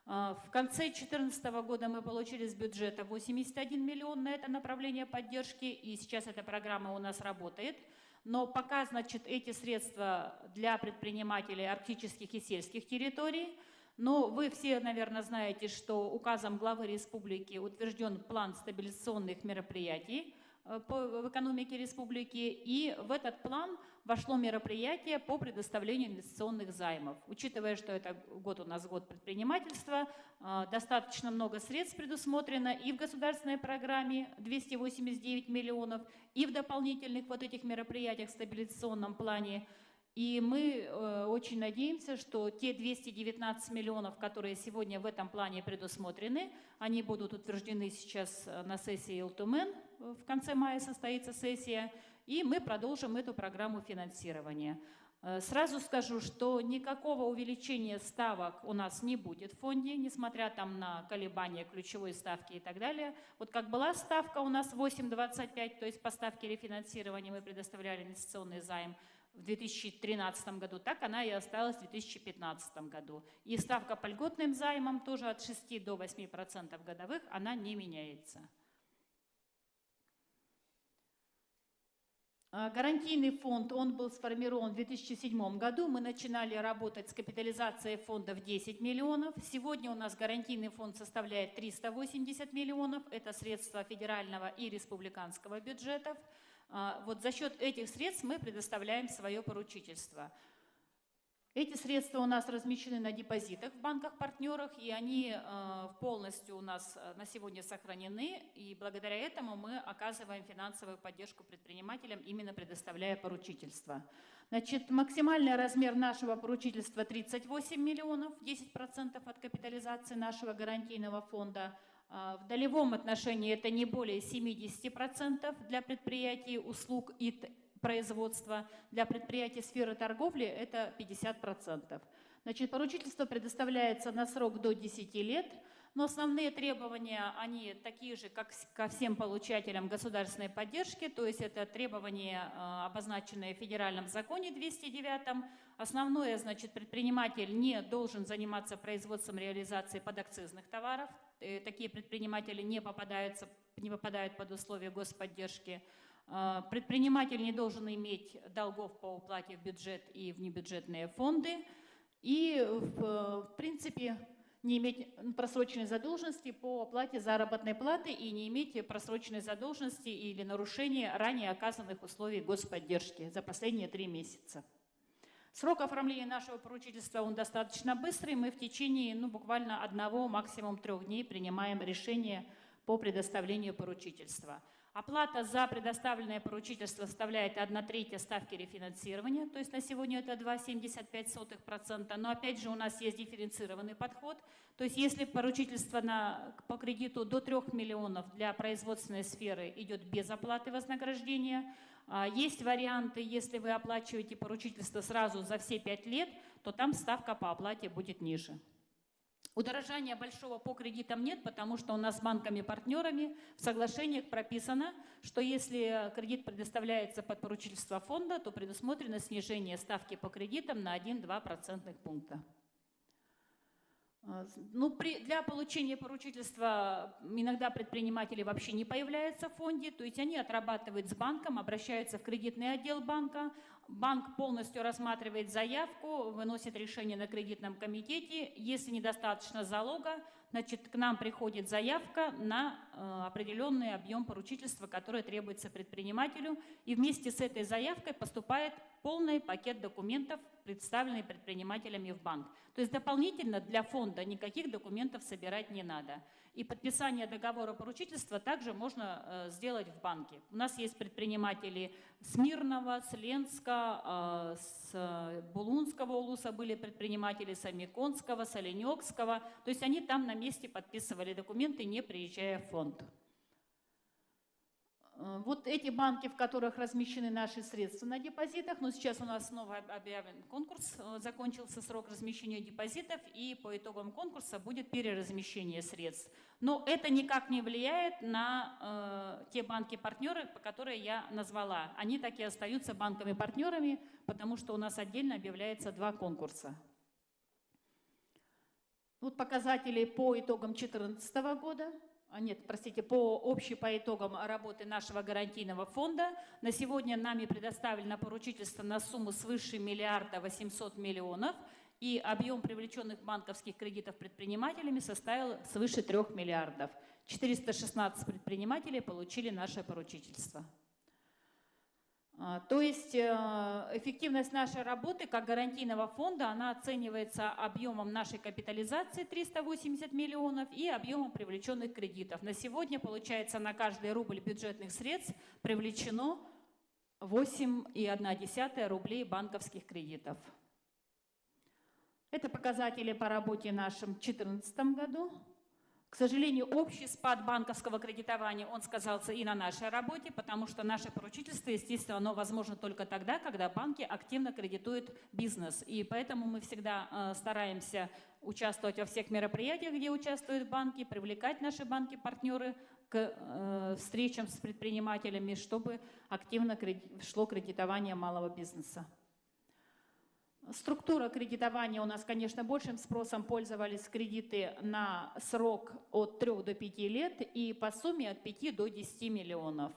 В конце 2014 года мы получили с бюджета 81 миллион на это направление поддержки, и сейчас эта программа у нас работает. Но пока, значит, эти средства для предпринимателей арктических и сельских территорий. Но вы все, наверное, знаете, что указом главы республики утвержден план стабилизационных мероприятий в экономике республики, и в этот план вошло мероприятие по предоставлению инвестиционных займов. Учитывая, что это год у нас год предпринимательства, достаточно много средств предусмотрено и в государственной программе 289 миллионов, и в дополнительных вот этих мероприятиях в стабилизационном плане. И мы очень надеемся, что те 219 миллионов, которые сегодня в этом плане предусмотрены, они будут утверждены сейчас на сессии ЛТУМЭН, в конце мая состоится сессия, и мы продолжим эту программу финансирования. Сразу скажу, что никакого увеличения ставок у нас не будет в фонде, несмотря там на колебания ключевой ставки и так далее. Вот как была ставка у нас 8,25, то есть по ставке рефинансирования мы предоставляли инвестиционный займ в 2013 году, так она и осталась в 2015 году. И ставка по льготным займам тоже от 6 до 8% годовых, она не меняется. Гарантийный фонд, он был сформирован в 2007 году. Мы начинали работать с капитализацией фонда в 10 миллионов. Сегодня у нас гарантийный фонд составляет 380 миллионов. Это средства федерального и республиканского бюджетов. Вот за счет этих средств мы предоставляем свое поручительство. Эти средства у нас размещены на депозитах в банках-партнерах, и они полностью у нас на сегодня сохранены, и благодаря этому мы оказываем финансовую поддержку предпринимателям, именно предоставляя поручительство. Значит, максимальный размер нашего поручительства 38 миллионов, 10% от капитализации нашего гарантийного фонда. В долевом отношении это не более 70% для предприятий, услуг и производства. Для предприятий сферы торговли это 50%. Значит, поручительство предоставляется на срок до 10 лет, но основные требования, они такие же, как ко всем получателям государственной поддержки, то есть это требования, обозначенные в федеральном законе 209. Основное, значит, предприниматель не должен заниматься производством реализацией подакцизных товаров. Такие предприниматели не попадают под условия господдержки. Предприниматель не должен иметь долгов по уплате в бюджет и в небюджетные фонды. И, в принципе, не иметь просроченной задолженности по оплате заработной платы и не иметь просроченной задолженности или нарушения ранее оказанных условий господдержки за последние 3 месяца. Срок оформления нашего поручительства он достаточно быстрый. Мы в течение буквально 1, максимум 3 дней принимаем решение по предоставлению поручительства. Оплата за предоставленное поручительство составляет 1/3 ставки рефинансирования, то есть на сегодня это 2,75%. Но опять же у нас есть дифференцированный подход, то есть если поручительство по кредиту до 3 миллионов для производственной сферы идет без оплаты вознаграждения, есть варианты, если вы оплачиваете поручительство сразу за все 5 лет, то там ставка по оплате будет ниже. Удорожания большого по кредитам нет, потому что у нас с банками-партнерами в соглашениях прописано, что если кредит предоставляется под поручительство фонда, то предусмотрено снижение ставки по кредитам на 1-2 процентных пункта. Для получения поручительства иногда предприниматели вообще не появляются в фонде, то есть они отрабатывают с банком, обращаются в кредитный отдел банка, банк полностью рассматривает заявку, выносит решение на кредитном комитете, если недостаточно залога, значит, к нам приходит заявка на определенный объем поручительства, который требуется предпринимателю, и вместе с этой заявкой поступает полный пакет документов, представленный предпринимателями в банк. То есть дополнительно для фонда никаких документов собирать не надо. И подписание договора поручительства также можно сделать в банке. У нас есть предприниматели с Мирного, с Ленска, с Булунского улуса были предприниматели, с Амиконского, с Оленёкского. То есть они там на месте подписывали документы, не приезжая в фонд. Вот эти банки, в которых размещены наши средства на депозитах, но сейчас у нас снова объявлен конкурс, закончился срок размещения депозитов, и по итогам конкурса будет переразмещение средств. Но это никак не влияет на те банки-партнеры, которые я назвала. Они так и остаются банками-партнерами, потому что у нас отдельно объявляется 2 конкурса. Вот показатели по итогам 2014 года. По итогам работы нашего гарантийного фонда. На сегодня нами предоставлено поручительство на сумму свыше 1 800 000 000, и объем привлеченных банковских кредитов предпринимателями составил свыше 3 миллиардов. 416 предпринимателей получили наше поручительство. То есть эффективность нашей работы как гарантийного фонда, она оценивается объемом нашей капитализации 380 миллионов и объемом привлеченных кредитов. На сегодня, получается, на каждый рубль бюджетных средств привлечено 8,1 рублей банковских кредитов. Это показатели по работе нашим в 2014 году. К сожалению, общий спад банковского кредитования, он сказался и на нашей работе, потому что наше поручительство, естественно, оно возможно только тогда, когда банки активно кредитуют бизнес. И поэтому мы всегда стараемся участвовать во всех мероприятиях, где участвуют банки, привлекать наши банки-партнеры к встречам с предпринимателями, чтобы активно шло кредитование малого бизнеса. Структура кредитования у нас, конечно, большим спросом пользовались кредиты на срок от 3 до 5 лет и по сумме от 5 до 10 миллионов.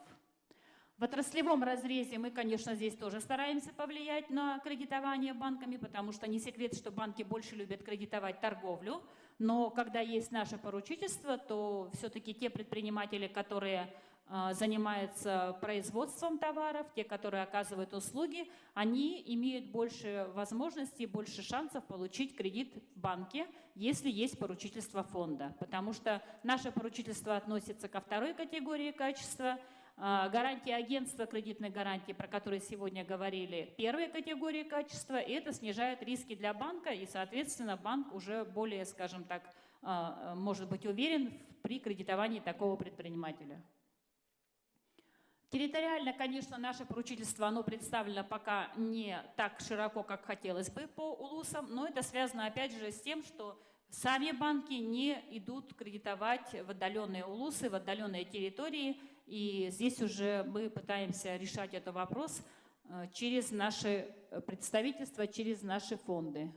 В отраслевом разрезе мы, конечно, здесь тоже стараемся повлиять на кредитование банками, потому что не секрет, что банки больше любят кредитовать торговлю, но когда есть наше поручительство, то все-таки те предприниматели, которые занимаются производством товаров, те, которые оказывают услуги, они имеют больше возможностей, больше шансов получить кредит в банке, если есть поручительство фонда. Потому что наше поручительство относится ко второй категории качества, гарантии агентства кредитных гарантий, про которые сегодня говорили, первой категории качества, и это снижает риски для банка, и, соответственно, банк уже более, скажем так, может быть уверен при кредитовании такого предпринимателя. Территориально, конечно, наше поручительство, оно представлено пока не так широко, как хотелось бы по улусам, но это связано, опять же, с тем, что сами банки не идут кредитовать в отдаленные улусы, в отдаленные территории, и здесь уже мы пытаемся решать этот вопрос через наши представительства, через наши фонды.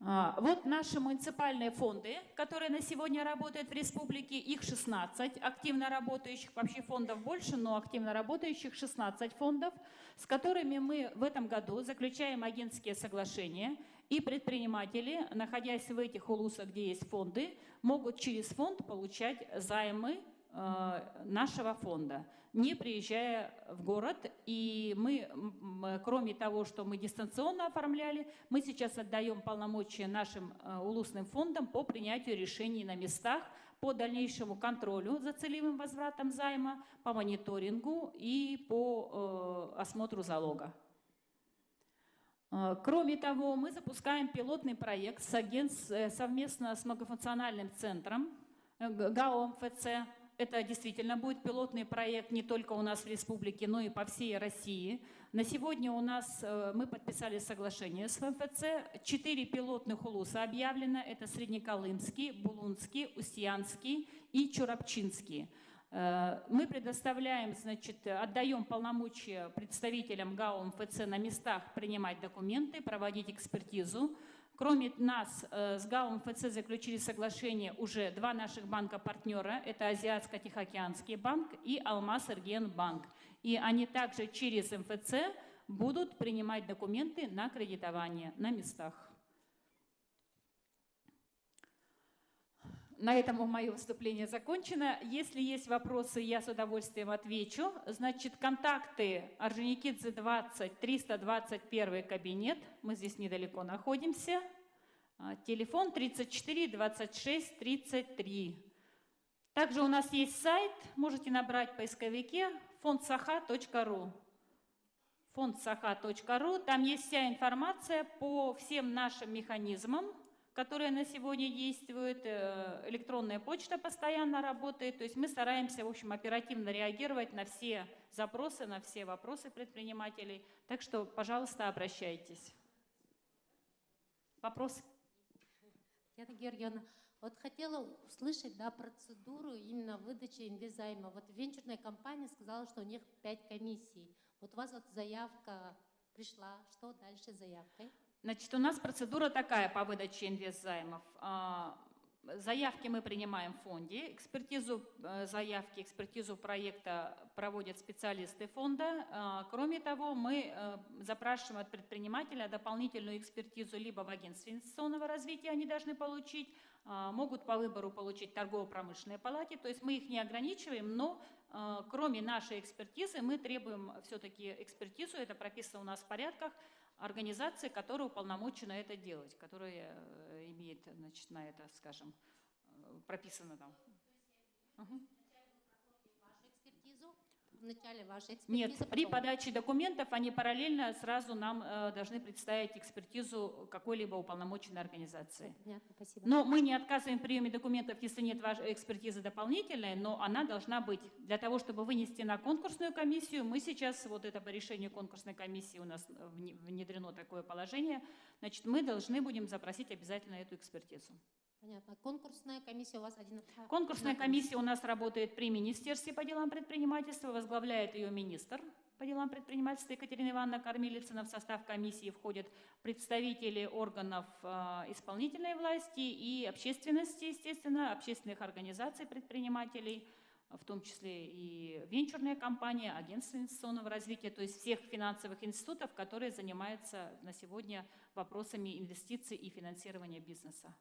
Вот наши муниципальные фонды, которые на сегодня работают в республике, их 16 активно работающих, вообще фондов больше, но активно работающих 16 фондов, с которыми мы в этом году заключаем агентские соглашения, и предприниматели, находясь в этих улусах, где есть фонды, могут через фонд получать займы нашего фонда, не приезжая в город. И мы, кроме того, что мы дистанционно оформляли, мы сейчас отдаем полномочия нашим улусным фондам по принятию решений на местах, по дальнейшему контролю за целевым возвратом займа, по мониторингу и по осмотру залога. Кроме того, мы запускаем пилотный проект совместно с многофункциональным центром ГАО МФЦ. Это действительно будет пилотный проект не только у нас в республике, но и по всей России. На сегодня у нас мы подписали соглашение с МФЦ. 4 пилотных улуса объявлено. Это Среднеколымский, Булунский, Устьянский и Чурапчинский. Мы предоставляем, значит, отдаем полномочия представителям ГАО МФЦ на местах принимать документы, проводить экспертизу. Кроме нас, с ГАО МФЦ заключили соглашение уже 2 наших банка-партнера. Это Азиатско-Тихоокеанский банк и Алмаз-Эрген-банк. И они также через МФЦ будут принимать документы на кредитование на местах. На этом мое выступление закончено. Если есть вопросы, я с удовольствием отвечу. Значит, контакты Орджоникидзе 20, 321 кабинет. Мы здесь недалеко находимся. Телефон 34 26 33. Также у нас есть сайт. Можете набрать в поисковике fondsaha.ru. fondsaha.ru. Там есть вся информация по всем нашим механизмам, которые на сегодня действуют. Электронная почта постоянно работает. То есть мы стараемся, в общем, оперативно реагировать на все запросы, на все вопросы предпринимателей. Так что, пожалуйста, обращайтесь. Вопрос? Татьяна Георгиевна, вот хотела услышать, да, процедуру именно выдачи инвестзайма. Вот венчурная компания сказала, что у них 5 комиссий. Вот у вас вот заявка пришла. Что дальше с заявкой? Значит, у нас процедура такая по выдаче инвестзаймов. Заявки мы принимаем в фонде, экспертизу заявки, экспертизу проекта проводят специалисты фонда. Кроме того, мы запрашиваем от предпринимателя дополнительную экспертизу либо в агентстве инвестиционного развития они должны получить, могут по выбору получить в торгово-промышленной палате. То есть мы их не ограничиваем, но кроме нашей экспертизы мы требуем все-таки экспертизу, это прописано у нас в порядках, организации, которая уполномочена это делать, которая имеет, значит, на это, скажем, прописано там. начале вашей Нет, экспертизы? при потом? подаче документов они параллельно сразу нам должны представить экспертизу какой-либо уполномоченной организации. Понятно, спасибо. Но мы не отказываем в приеме документов, если нет вашей экспертизы дополнительной, но она должна быть. Для того, чтобы вынести на конкурсную комиссию, мы сейчас, вот это по решению конкурсной комиссии у нас внедрено такое положение, значит, мы должны будем запросить обязательно эту экспертизу. Понятно. Конкурсная комиссия у вас один. Конкурсная комиссия у нас работает при Министерстве по делам предпринимательства, возглавляет ее министр по делам предпринимательства Екатерина Ивановна Кормилицына. В состав комиссии входят представители органов исполнительной власти и общественности, естественно, общественных организаций предпринимателей, в том числе и венчурные компании, агентства инвестиционного развития, то есть всех финансовых институтов, которые занимаются на сегодня вопросами инвестиций и финансирования бизнеса.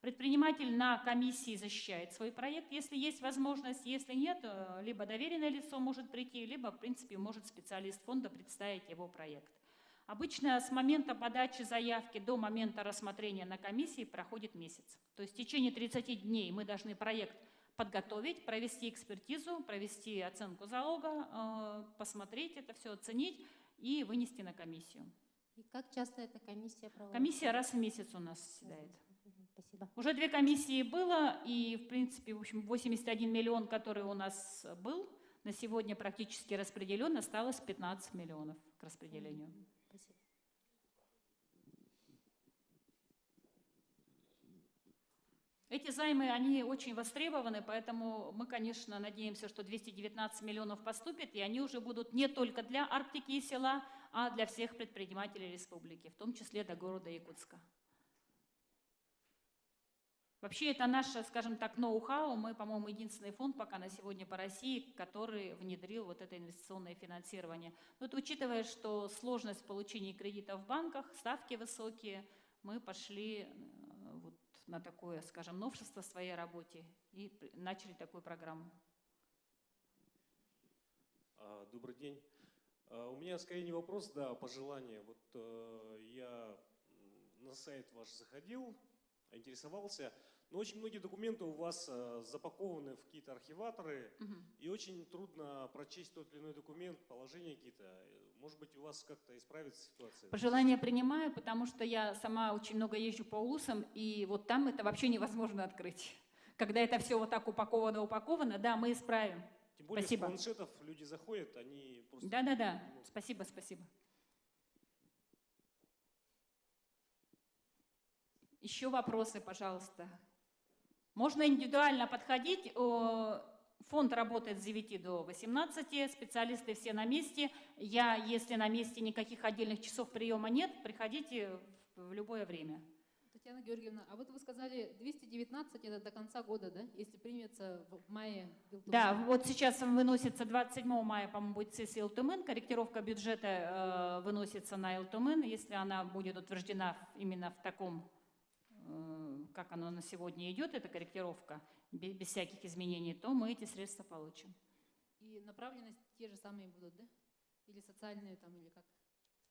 Предприниматель на комиссии защищает свой проект, если есть возможность, если нет, либо доверенное лицо может прийти, либо, в принципе, может специалист фонда представить его проект. Обычно с момента подачи заявки до момента рассмотрения на комиссии проходит месяц. То есть в течение 30 дней мы должны проект подготовить, провести экспертизу, провести оценку залога, посмотреть это все, оценить и вынести на комиссию. И как часто эта комиссия проводится? Комиссия раз в месяц у нас заседает. Спасибо. Уже 2 комиссии было, и, в принципе, в общем, 81 миллион, который у нас был, на сегодня практически распределен, осталось 15 миллионов к распределению. Спасибо. Эти займы, они очень востребованы, поэтому мы, конечно, надеемся, что 219 миллионов поступит, и они уже будут не только для Арктики и села, а для всех предпринимателей республики, в том числе до города Якутска. Вообще это наше, скажем так, ноу-хау. Мы, по-моему, единственный фонд пока на сегодня по России, который внедрил вот это инвестиционное финансирование. Но вот, учитывая, что сложность получения кредитов в банках, ставки высокие, мы пошли вот на такое, скажем, новшество в своей работе и начали такую программу. Добрый день. У меня скорее не вопрос, да, пожелание. Вот я на сайт ваш заходил, интересовался, но очень многие документы у вас запакованы в какие-то архиваторы, и очень трудно прочесть тот или иной документ, положения какие-то. Может быть, у вас как-то исправится ситуация? Пожелания принимаю, потому что я сама очень много езжу по улусам, и вот там это вообще невозможно открыть. Когда это все вот так упаковано, да, мы исправим. Тем более Спасибо. с планшетов люди заходят, они просто... Да. Спасибо. Еще вопросы, пожалуйста. Можно индивидуально подходить. Фонд работает с 9 до 18, специалисты все на месте. Если на месте никаких отдельных часов приема нет, приходите в любое время. Татьяна Георгиевна, а вот вы сказали 219 это до конца года, да? Если примется в мае? Да, вот сейчас выносится 27 мая, по-моему, будет сессия ЛТМН, корректировка бюджета выносится на ЛТМН, если она будет утверждена именно в таком, как оно на сегодня идет, эта корректировка, без всяких изменений, то мы эти средства получим. И направленность те же самые будут, да? Или социальные там, или как?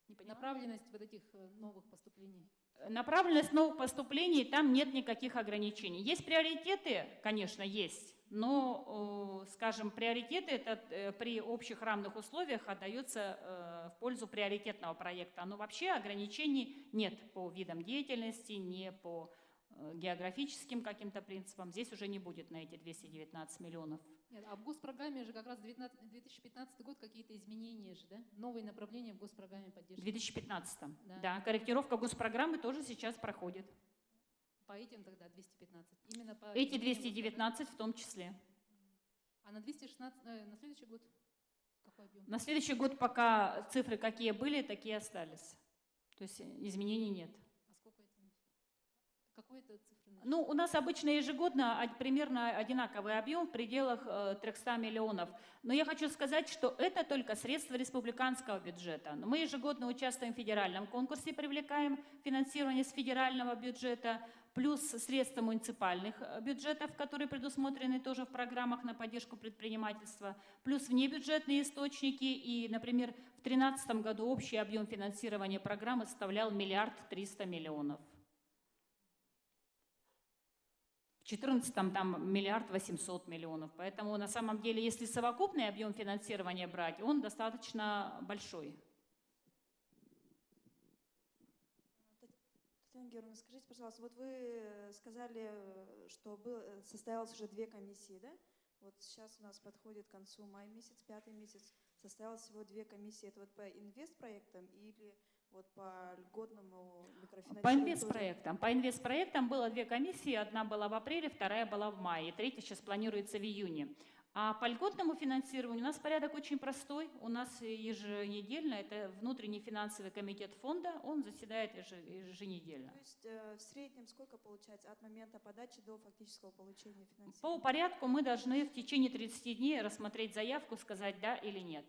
Не понимаю. Направленность вот этих новых поступлений? Направленность новых поступлений, там нет никаких ограничений. Есть приоритеты, конечно, есть, но, скажем, приоритеты это при общих равных условиях отдается в пользу приоритетного проекта. Но вообще ограничений нет по видам деятельности, не по географическим каким-то принципам. Здесь уже не будет на эти 219 миллионов. Нет, а в госпрограмме же как раз 2015 год какие-то изменения же, да? Новые направления в госпрограмме поддержки. В 2015. Да, корректировка госпрограммы тоже сейчас проходит. По этим тогда 215? Именно по эти 219 в том числе. А на 216, на следующий год какой объем? На следующий год пока цифры какие были, такие остались. То есть изменений нет. А сколько это? Какой это цифры? Ну, у нас обычно ежегодно примерно одинаковый объем в пределах 300 миллионов. Но я хочу сказать, что это только средства республиканского бюджета. Мы ежегодно участвуем в федеральном конкурсе, привлекаем финансирование с федерального бюджета, плюс средства муниципальных бюджетов, которые предусмотрены тоже в программах на поддержку предпринимательства, плюс внебюджетные источники. И, например, в 2013 году общий объем финансирования программы составлял 1 300 000 000. В 2014 там 1 800 000 000. Поэтому на самом деле, если совокупный объем финансирования брать, он достаточно большой. Татьяна Георгиевна, скажите, пожалуйста, вот вы сказали, что состоялось уже 2 комиссии, да? Вот сейчас у нас подходит к концу май месяц, 5-й месяц. Состоялось всего 2 комиссии. Это вот по инвестпроектам или вот по льготному микрофинансированию? По инвестпроектам. По инвестпроектам было 2 комиссии. Одна была в апреле, вторая была в мае. Третья сейчас планируется в июне. А по льготному финансированию у нас порядок очень простой. У нас еженедельно, это внутренний финансовый комитет фонда, он заседает еженедельно. То есть в среднем сколько получается от момента подачи до фактического получения финансирования? По порядку мы должны в течение 30 дней рассмотреть заявку, сказать да или нет.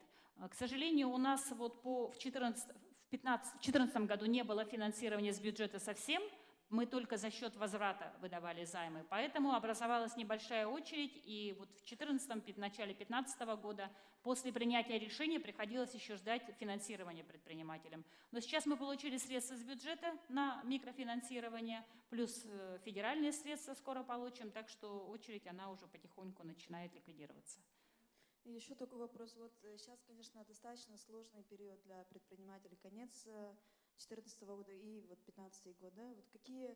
К сожалению, у нас вот в 2014 году не было финансирования с бюджета совсем. Мы только за счет возврата выдавали займы. Поэтому образовалась небольшая очередь. И вот в начале 2015 года после принятия решения приходилось еще ждать финансирования предпринимателям. Но сейчас мы получили средства с бюджета на микрофинансирование, плюс федеральные средства скоро получим. Так что очередь, она уже потихоньку начинает ликвидироваться. И еще такой вопрос. Вот сейчас, конечно, достаточно сложный период для предпринимателей. Конец 2014 года и вот 2015 год. Да? Вот какие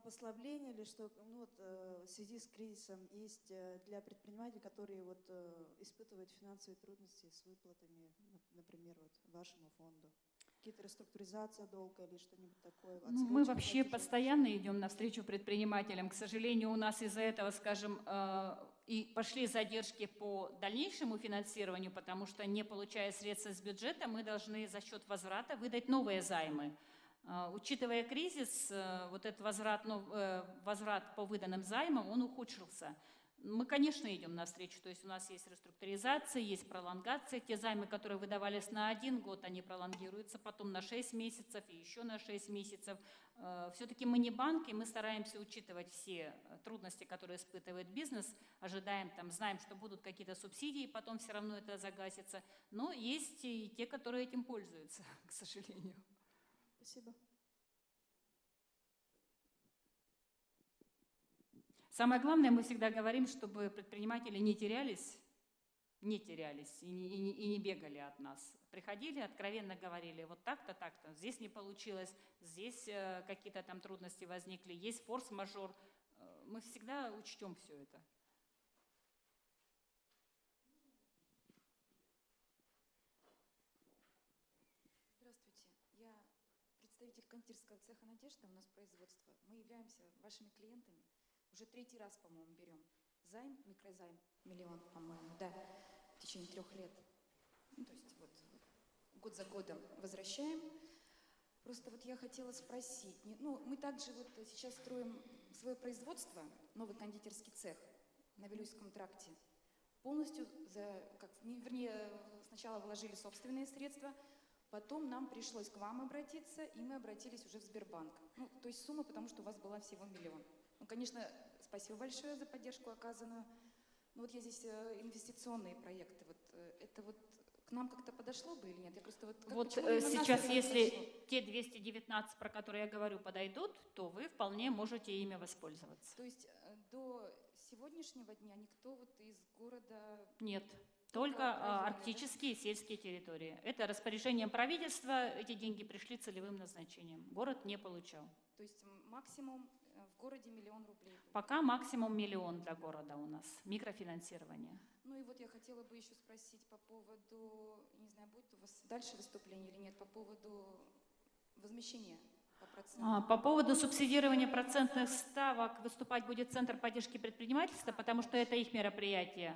послабления или что в связи с кризисом есть для предпринимателей, которые вот испытывают финансовые трудности с выплатами, например, вот вашему фонду? Какие-то реструктуризация долга или что-нибудь такое? Мы вообще постоянно идем навстречу предпринимателям. К сожалению, у нас из-за этого, скажем, и пошли задержки по дальнейшему финансированию, потому что, не получая средства с бюджета, мы должны за счет возврата выдать новые займы. Учитывая кризис, вот этот возврат по выданным займам, он ухудшился. Мы, конечно, идем навстречу, то есть у нас есть реструктуризация, есть пролонгация. Те займы, которые выдавались на 1 год, они пролонгируются потом на 6 месяцев и еще на 6 месяцев. Все-таки мы не банк, и мы стараемся учитывать все трудности, которые испытывает бизнес. Ожидаем, знаем, что будут какие-то субсидии, потом все равно это загасится. Но есть и те, которые этим пользуются, к сожалению. Спасибо. Самое главное, мы всегда говорим, чтобы предприниматели не терялись и не бегали от нас. Приходили, откровенно говорили, вот так-то, так-то, здесь не получилось, здесь какие-то там трудности возникли, есть форс-мажор. Мы всегда учтем все это. Здравствуйте, я представитель кондитерского цеха «Надежда», у нас производство. Мы являемся вашими клиентами. Уже 3-й раз, по-моему, берем займ, микрозайм, 1 000 000, по-моему, да, в течение 3 лет. Ну, то есть вот год за годом возвращаем. Просто вот я хотела спросить, мы также вот сейчас строим свое производство, новый кондитерский цех на Вилюйском тракте. Полностью, сначала вложили собственные средства, потом нам пришлось к вам обратиться, и мы обратились уже в Сбербанк. То есть сумма, потому что у вас была всего 1 000 000. Конечно, спасибо большое за поддержку оказанную. Но вот я здесь инвестиционные проекты. Вот это вот к нам как-то подошло бы или нет? Я просто сейчас, если те 219, про которые я говорю, подойдут, то вы вполне можете ими воспользоваться. То есть до сегодняшнего дня никто вот из города... Нет. Только арктические и сельские территории. Это распоряжением правительства, эти деньги пришли целевым назначением. Город не получал. То есть максимум в городе 1 000 000 рублей? Пока максимум 1 000 000 для города у нас, микрофинансирование. Ну и вот я хотела бы еще спросить по поводу, не знаю, будет у вас дальше выступление или нет, по поводу возмещения по процентам. По поводу субсидирования процентных ставок выступать будет Центр поддержки предпринимательства, потому что это их мероприятие.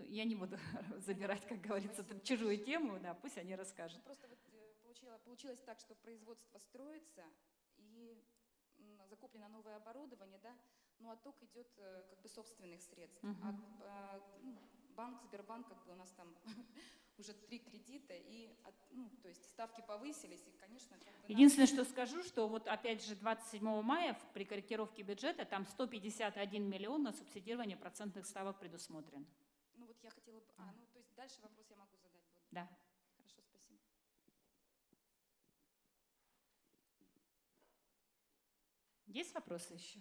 Я не буду забирать, как говорится, чужую тему, да, пусть они расскажут. Просто вот получилось так, что производство строится и закуплено новое оборудование, да, но отток идет как бы собственных средств. Банк, Сбербанк, как бы у нас там уже 3 кредита, и то есть ставки повысились, и, конечно... Единственное, что скажу, что вот опять же 27 мая при корректировке бюджета там 151 миллион на субсидирование процентных ставок предусмотрен. Ну вот я хотела бы... то есть дальше вопрос я могу задать буду? Да. Хорошо, спасибо. Есть вопросы еще?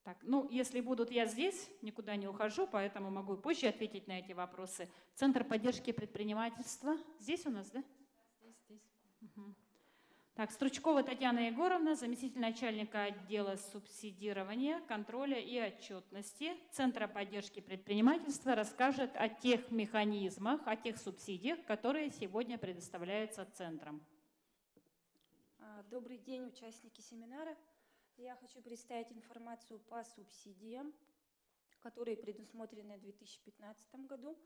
Так, ну, если будут, я здесь, никуда не ухожу, поэтому могу позже ответить на эти вопросы. Центр поддержки предпринимательства. Здесь у нас, да? Здесь. Угу. Так, Стручкова Татьяна Егоровна, заместитель начальника отдела субсидирования, контроля и отчетности Центра поддержки предпринимательства, расскажет о тех механизмах, о тех субсидиях, которые сегодня предоставляются центром. Добрый день, участники семинара. Я хочу представить информацию по субсидиям, которые предусмотрены в 2015 году.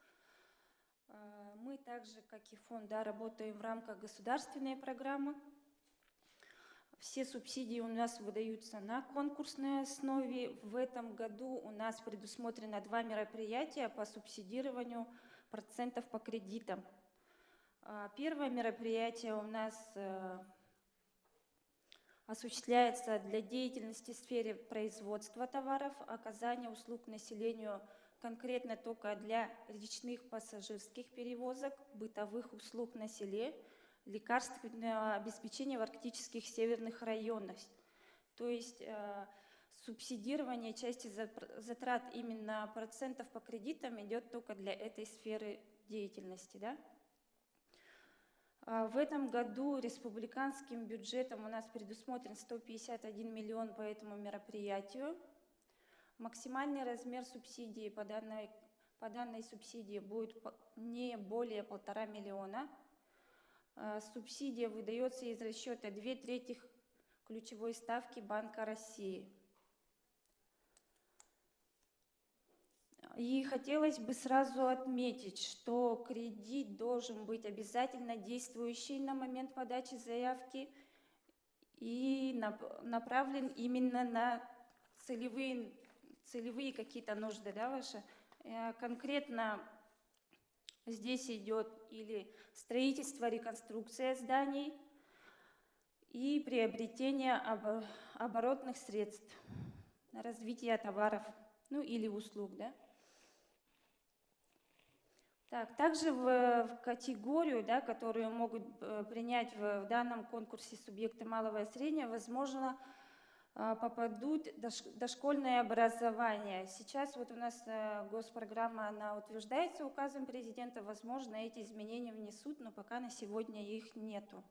Мы также, как и фонд, работаем в рамках государственной программы. Все субсидии у нас выдаются на конкурсной основе. В этом году у нас предусмотрено 2 мероприятия по субсидированию процентов по кредитам. Первое мероприятие у нас осуществляется для деятельности в сфере производства товаров, оказания услуг населению конкретно только для речных пассажирских перевозок, бытовых услуг на селе, лекарственного обеспечения в арктических северных районах. То есть субсидирование части затрат именно процентов по кредитам идет только для этой сферы деятельности. Да? В этом году республиканским бюджетом у нас предусмотрен 151 миллион по этому мероприятию. Максимальный размер субсидии по данной субсидии будет не более 1,5 миллиона. Субсидия выдается из расчета 2/3 ключевой ставки Банка России. И хотелось бы сразу отметить, что кредит должен быть обязательно действующий на момент подачи заявки и направлен именно на целевые какие-то нужды, да, ваши. Конкретно здесь идет или строительство, реконструкция зданий и приобретение оборотных средств на развитие товаров, ну или услуг, да. Так, также в категорию, да, которую могут принять в данном конкурсе субъекты малого и среднего, возможно, попадут дошкольное образование. Сейчас вот у нас госпрограмма, она утверждается указом президента, возможно, эти изменения внесут, но пока на сегодня их нету.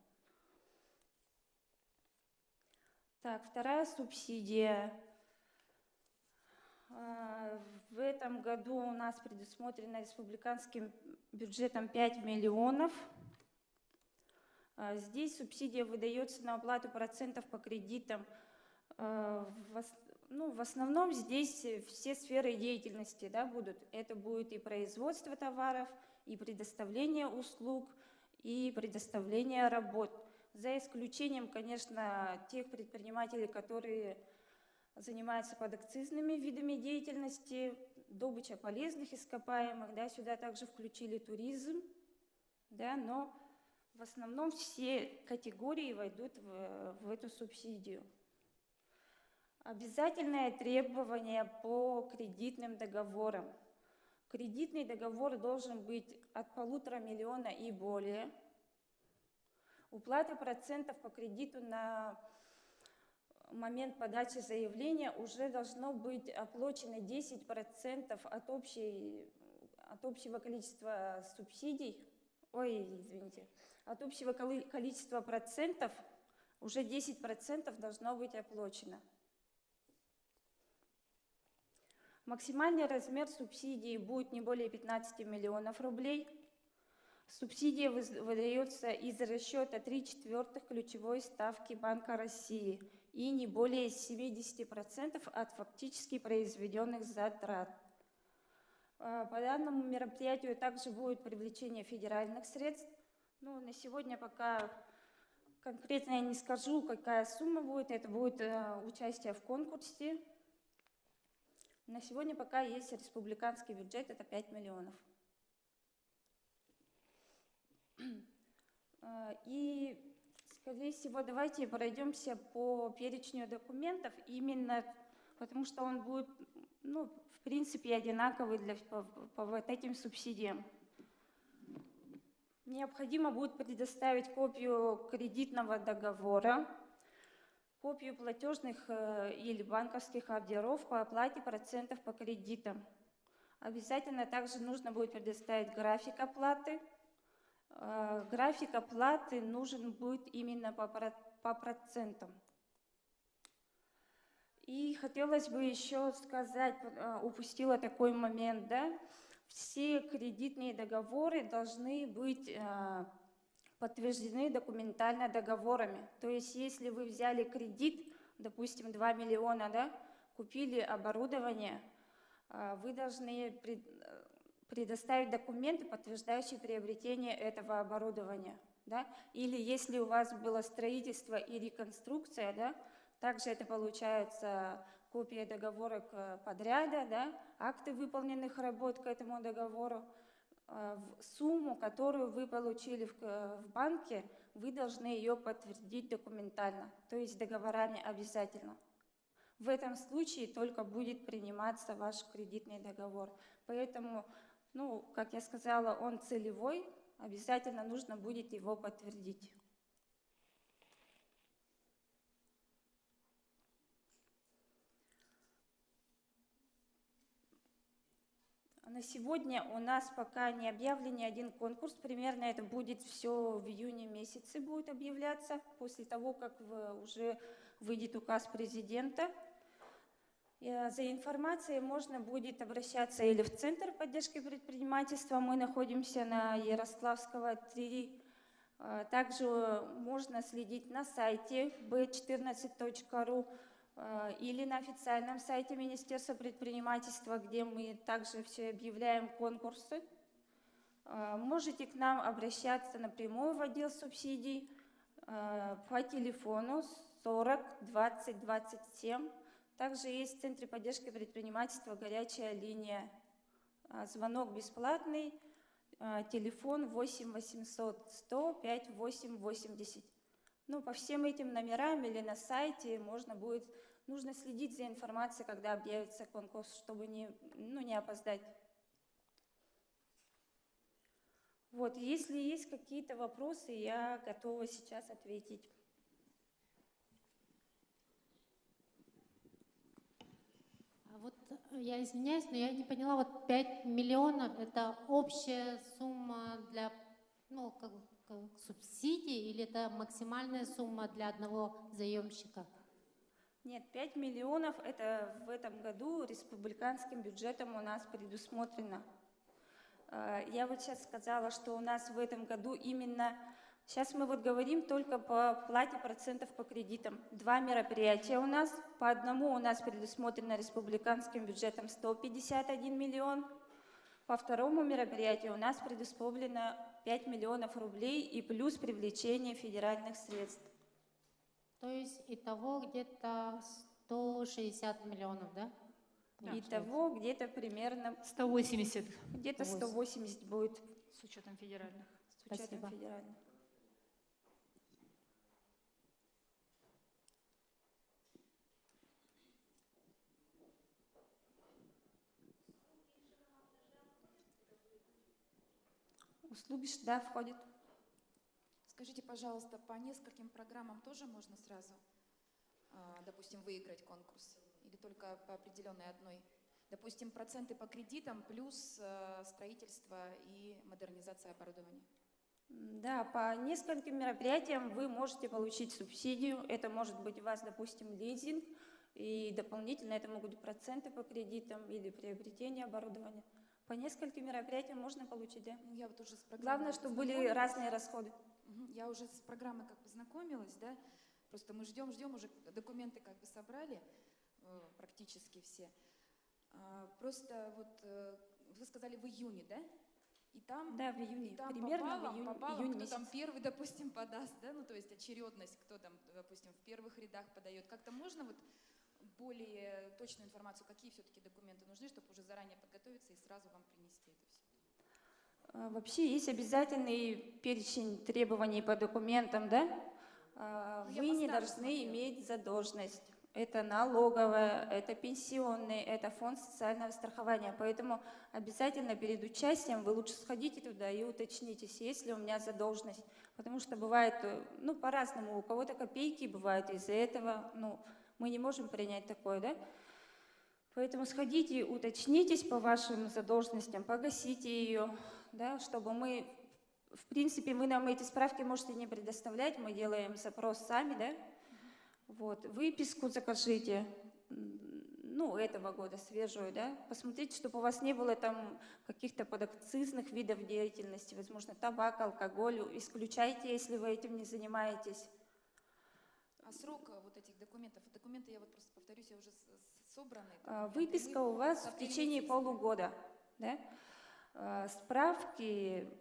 Так, вторая субсидия. В этом году у нас предусмотрено республиканским бюджетом 5 миллионов. Здесь субсидия выдается на оплату процентов по кредитам. В основном здесь все сферы деятельности, да, будут. Это будет и производство товаров, и предоставление услуг, и предоставление работ. За исключением, конечно, тех предпринимателей, которые занимаются подакцизными видами деятельности, добыча полезных ископаемых, да, сюда также включили туризм, да, но в основном все категории войдут в эту субсидию. Обязательное требование по кредитным договорам. Кредитный договор должен быть от 1,5 миллиона и более. Уплата процентов по кредиту на момент подачи заявления уже должно быть оплачено 10% от общего количества субсидий, от общего количества процентов уже 10% должно быть оплачено. Максимальный размер субсидии будет не более 15 миллионов рублей. Субсидия выдается из расчета 3/4 ключевой ставки Банка России и не более 70% от фактически произведенных затрат. По данному мероприятию также будет привлечение федеральных средств. Ну, на сегодня пока конкретно я не скажу, какая сумма будет. Это будет участие в конкурсе. На сегодня пока есть республиканский бюджет, это 5 миллионов. И, скорее всего, давайте пройдемся по перечню документов, именно потому что он будет, в принципе, одинаковый по вот этим субсидиям. Необходимо будет предоставить копию кредитного договора, копию платежных или банковских ордеров по оплате процентов по кредитам. Обязательно также нужно будет предоставить график оплаты. График оплаты нужен будет именно по процентам. И хотелось бы еще сказать, упустила такой момент, да, все кредитные договоры должны быть подтверждены документально договорами. То есть, если вы взяли кредит, допустим, 2 миллиона, да, купили оборудование, вы должны предоставить документы, подтверждающие приобретение этого оборудования. Да? Или если у вас было строительство и реконструкция, да, также это получается копия договора подряда, да, акты выполненных работ к этому договору. Сумму, которую вы получили в банке, вы должны ее подтвердить документально, то есть договорами обязательно. В этом случае только будет приниматься ваш кредитный договор. Поэтому, ну, как я сказала, он целевой, обязательно нужно будет его подтвердить. На сегодня у нас пока не объявлен ни один конкурс. Примерно это будет все в июне месяце будет объявляться, после того, как уже выйдет указ президента. За информацией можно будет обращаться или в Центр поддержки предпринимательства. Мы находимся на Ярославского, 3. Также можно следить на сайте b14.ru или на официальном сайте Министерства предпринимательства, где мы также все объявляем конкурсы. Можете к нам обращаться напрямую в отдел субсидий по телефону 40 20 27. Также есть в Центре поддержки предпринимательства горячая линия. Звонок бесплатный, телефон 8 800 100 58 80. Ну, по всем этим номерам или на сайте нужно следить за информацией, когда объявится конкурс, чтобы не опоздать. Вот, если есть какие-то вопросы, я готова сейчас ответить. Вот я извиняюсь, но я не поняла, вот 5 миллионов – это общая сумма для как субсидий или это максимальная сумма для одного заемщика? Нет, 5 миллионов – это в этом году республиканским бюджетом у нас предусмотрено. Я вот сейчас сказала, что у нас в этом году именно… Сейчас мы вот говорим только по плате процентов по кредитам. 2 мероприятия у нас. По одному у нас предусмотрено республиканским бюджетом 151 миллион. По второму мероприятию у нас предусмотрено 5 миллионов рублей и плюс привлечение федеральных средств. То есть итого где-то 160 миллионов, да? Итого где-то примерно 180. Где-то 180 будет. С учетом федеральных. С учетом Спасибо. федеральных. Услуги, да, входит. Скажите, пожалуйста, по нескольким программам тоже можно сразу, допустим, выиграть конкурс? Или только по определенной одной? Допустим, проценты по кредитам плюс строительство и модернизация оборудования. Да, по нескольким мероприятиям вы можете получить субсидию. Это может быть у вас, допустим, лизинг, и дополнительно это могут быть проценты по кредитам или приобретение оборудования. По нескольким мероприятиям можно получить, да? Ну, я вот уже с Главное, чтобы были разные расходы. Я уже с программой как бы знакомилась, да? Просто мы ждем, уже документы как бы собрали, практически все. Просто вот вы сказали в июне, да? И там, да, в июне. И там Примерно по баллам, кто месяц. там первый, допустим, подаст, да? Ну, то есть очередность, кто там, допустим, в первых рядах подает. Как-то можно вот более точную информацию, какие все-таки документы нужны, чтобы уже заранее подготовиться и сразу вам принести это все? Вообще есть обязательный перечень требований по документам, да? Вы не должны иметь задолженность. это налоговая, это пенсионный, это фонд социального страхования. Поэтому обязательно перед участием вы лучше сходите туда и уточнитесь, есть ли у меня задолженность. Потому что бывает, ну, по-разному, у кого-то копейки бывают, из-за этого, ну, мы не можем принять такое, да? Поэтому сходите, уточнитесь по вашим задолженностям, погасите ее, да, чтобы мы, в принципе, вы нам эти справки можете не предоставлять, мы делаем запрос сами, да? Вот, выписку закажите, ну, этого года, свежую, да, посмотрите, чтобы у вас не было там каких-то подакцизных видов деятельности, возможно, табак, алкоголь, исключайте, если вы этим не занимаетесь. А срок вот этих документов, документы, я вот просто повторюсь, я уже собраны. Выписка у вас в течение полугода, да? Справки,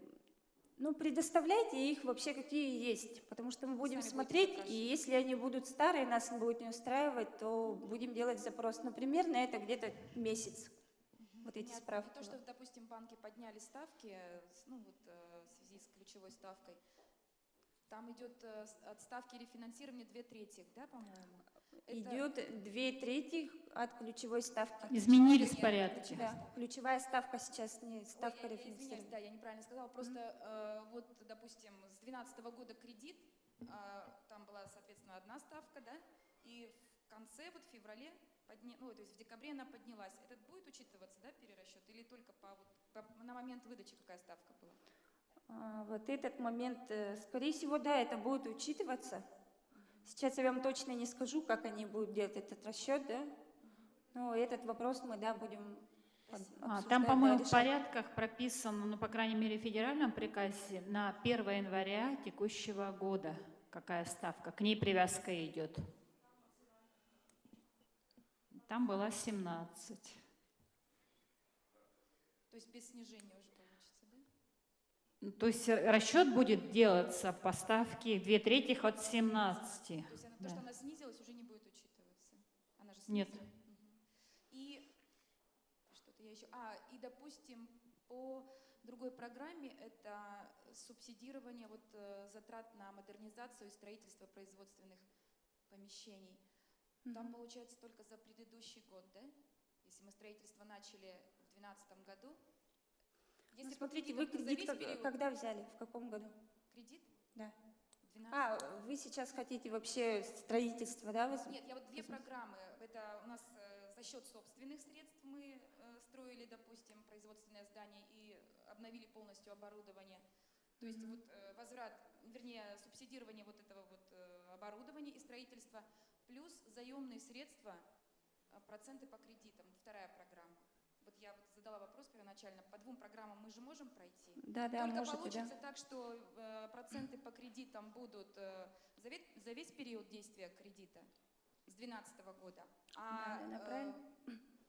ну, предоставляйте их вообще какие есть, потому что мы будем смотреть, и если они будут старые, нас будет не устраивать, то будем делать запрос. Ну, примерно это где-то месяц, вот эти справки. То, что, допустим, банки подняли ставки, ну, вот в связи с ключевой ставкой, там идет от ставки рефинансирования 2/3, да, по-моему? Идет 2/3 от ключевой ставки. Изменились порядки. Да, ключевая ставка сейчас не ставка рефинансирования. Извиняюсь, да, я неправильно сказала. Просто вот, допустим, с 2012 года кредит, там была, соответственно, одна ставка, да, и в конце, вот в феврале, ну, то есть в декабре она поднялась. Этот будет учитываться, да, перерасчет, или только на момент выдачи какая ставка была? Вот этот момент, скорее всего, да, это будет учитываться. Сейчас я вам точно не скажу, как они будут делать этот расчет, да, но этот вопрос мы, да, будем обсуждать. Там, по-моему, в порядках прописано, ну, по крайней мере, в федеральном приказе, на 1 января текущего года какая ставка, к ней привязка идет. Там была 17. То есть без снижения уже получится, да? То есть расчет будет делаться по ставке 2/3 от 17. То есть то, что она снизилась, уже не будет учитываться? Она же Нет. И что-то я еще... и, допустим, по другой программе это субсидирование вот, затрат на модернизацию и строительство производственных помещений. Там получается только за предыдущий год, да? Если мы строительство начали в 2012 году. Ну, смотрите, вы кредит когда взяли? В каком году? Кредит? Да. Вы сейчас хотите вообще строительство, да? Нет, я вот две программы. Это у нас за счет собственных средств мы строили, допустим, производственное здание и обновили полностью оборудование. То есть вот возврат, вернее, субсидирование вот этого вот оборудования и строительства, плюс заемные средства, проценты по кредитам, вторая программа. Вот я вот задала вопрос первоначально, по двум программам мы же можем пройти? Да, Только можете, получится да. так, что проценты по кредитам будут за весь период действия кредита с 2012 года, а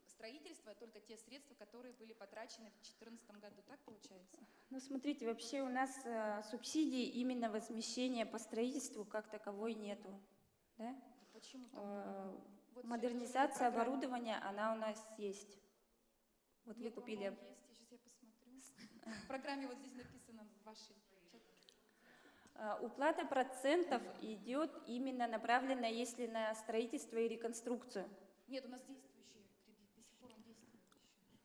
строительство только те средства, которые были потрачены в 2014 году. Так получается? Ну, смотрите, вообще у нас субсидий именно возмещения по строительству как таковой нету. Да? Почему вот модернизация оборудования, она у нас есть. Вот вы купили. Есть, сейчас я посмотрю. В программе вот здесь написано в вашей. Уплата процентов идет именно направлена, если на строительство и реконструкцию. Нет, у нас действующий кредит, до сих пор он действует.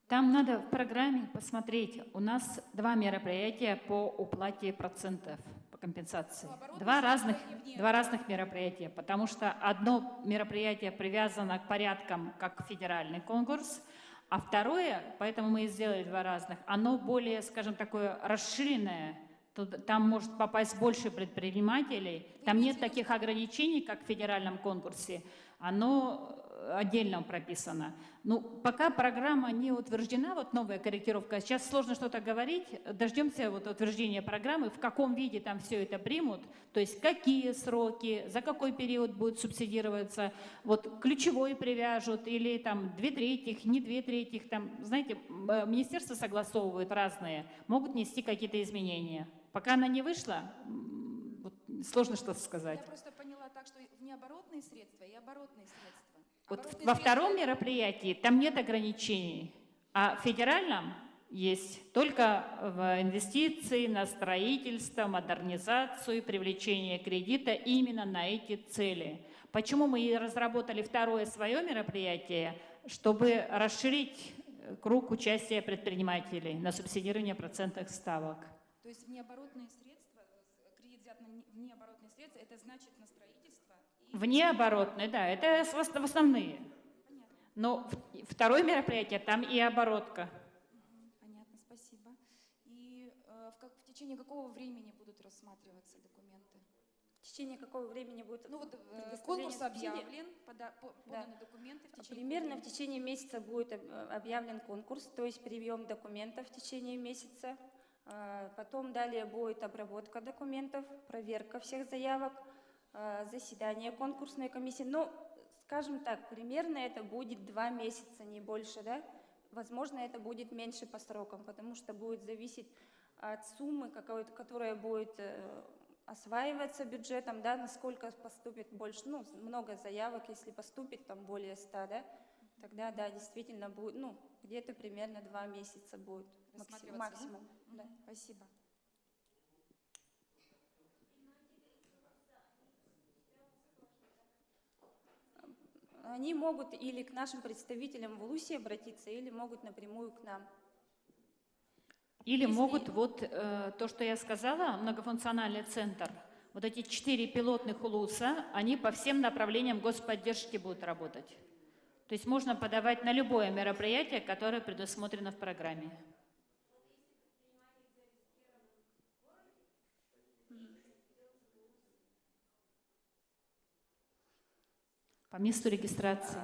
Там надо в программе посмотреть. У нас 2 мероприятия по уплате процентов, по компенсации. Два разных мероприятия, потому что одно мероприятие привязано к порядкам, как федеральный конкурс, а второе, поэтому мы и сделали 2 разных, оно более, скажем, такое расширенное. Там может попасть больше предпринимателей. Там нет таких ограничений, как в федеральном конкурсе. Оно отдельно прописано. Ну, пока программа не утверждена, вот новая корректировка, сейчас сложно что-то говорить, дождемся вот утверждения программы, в каком виде там все это примут, то есть какие сроки, за какой период будет субсидироваться, вот ключевой привяжут или там 2/3, не 2/3, там, знаете, министерства согласовывают разные, могут нести какие-то изменения. Пока она не вышла, вот, сложно что-то сказать. Я просто поняла так, что необоротные средства и оборотные средства. Вот во втором мероприятии там нет ограничений, а в федеральном есть только в инвестиции на строительство, модернизацию, привлечение кредита именно на эти цели. Почему мы и разработали второе свое мероприятие, чтобы расширить круг участия предпринимателей на субсидирование процентных ставок. То есть внеоборотные средства, кредит взят на внеоборотные средства, это значит на строительство? Внеоборотные, да, это основные. Но второе мероприятие, там и оборотка. Понятно, спасибо. И в течение какого времени будут рассматриваться документы? В течение какого времени будет Ну вот предоставление конкурс субсидий? объявлен, поданы документы в течение Примерно какого в течение месяца будет объявлен конкурс, то есть прием документов в течение месяца. Потом далее будет обработка документов, проверка всех заявок, заседание конкурсной комиссии. Ну, скажем так, примерно это будет 2 месяца, не больше, да? Возможно, это будет меньше по срокам, потому что будет зависеть от суммы, которая будет осваиваться бюджетом, да, насколько поступит больше, ну, много заявок, если поступит там более 100, да, тогда, да, действительно будет, ну, где-то примерно 2 месяца будет максимум. Да? Спасибо. Они могут или к нашим представителям в УЛУСе обратиться, или могут напрямую к нам. Или могут, вот то, что я сказала, многофункциональный центр, вот эти 4 пилотных УЛУСа, они по всем направлениям господдержки будут работать. То есть можно подавать на любое мероприятие, которое предусмотрено в программе. По месту регистрации.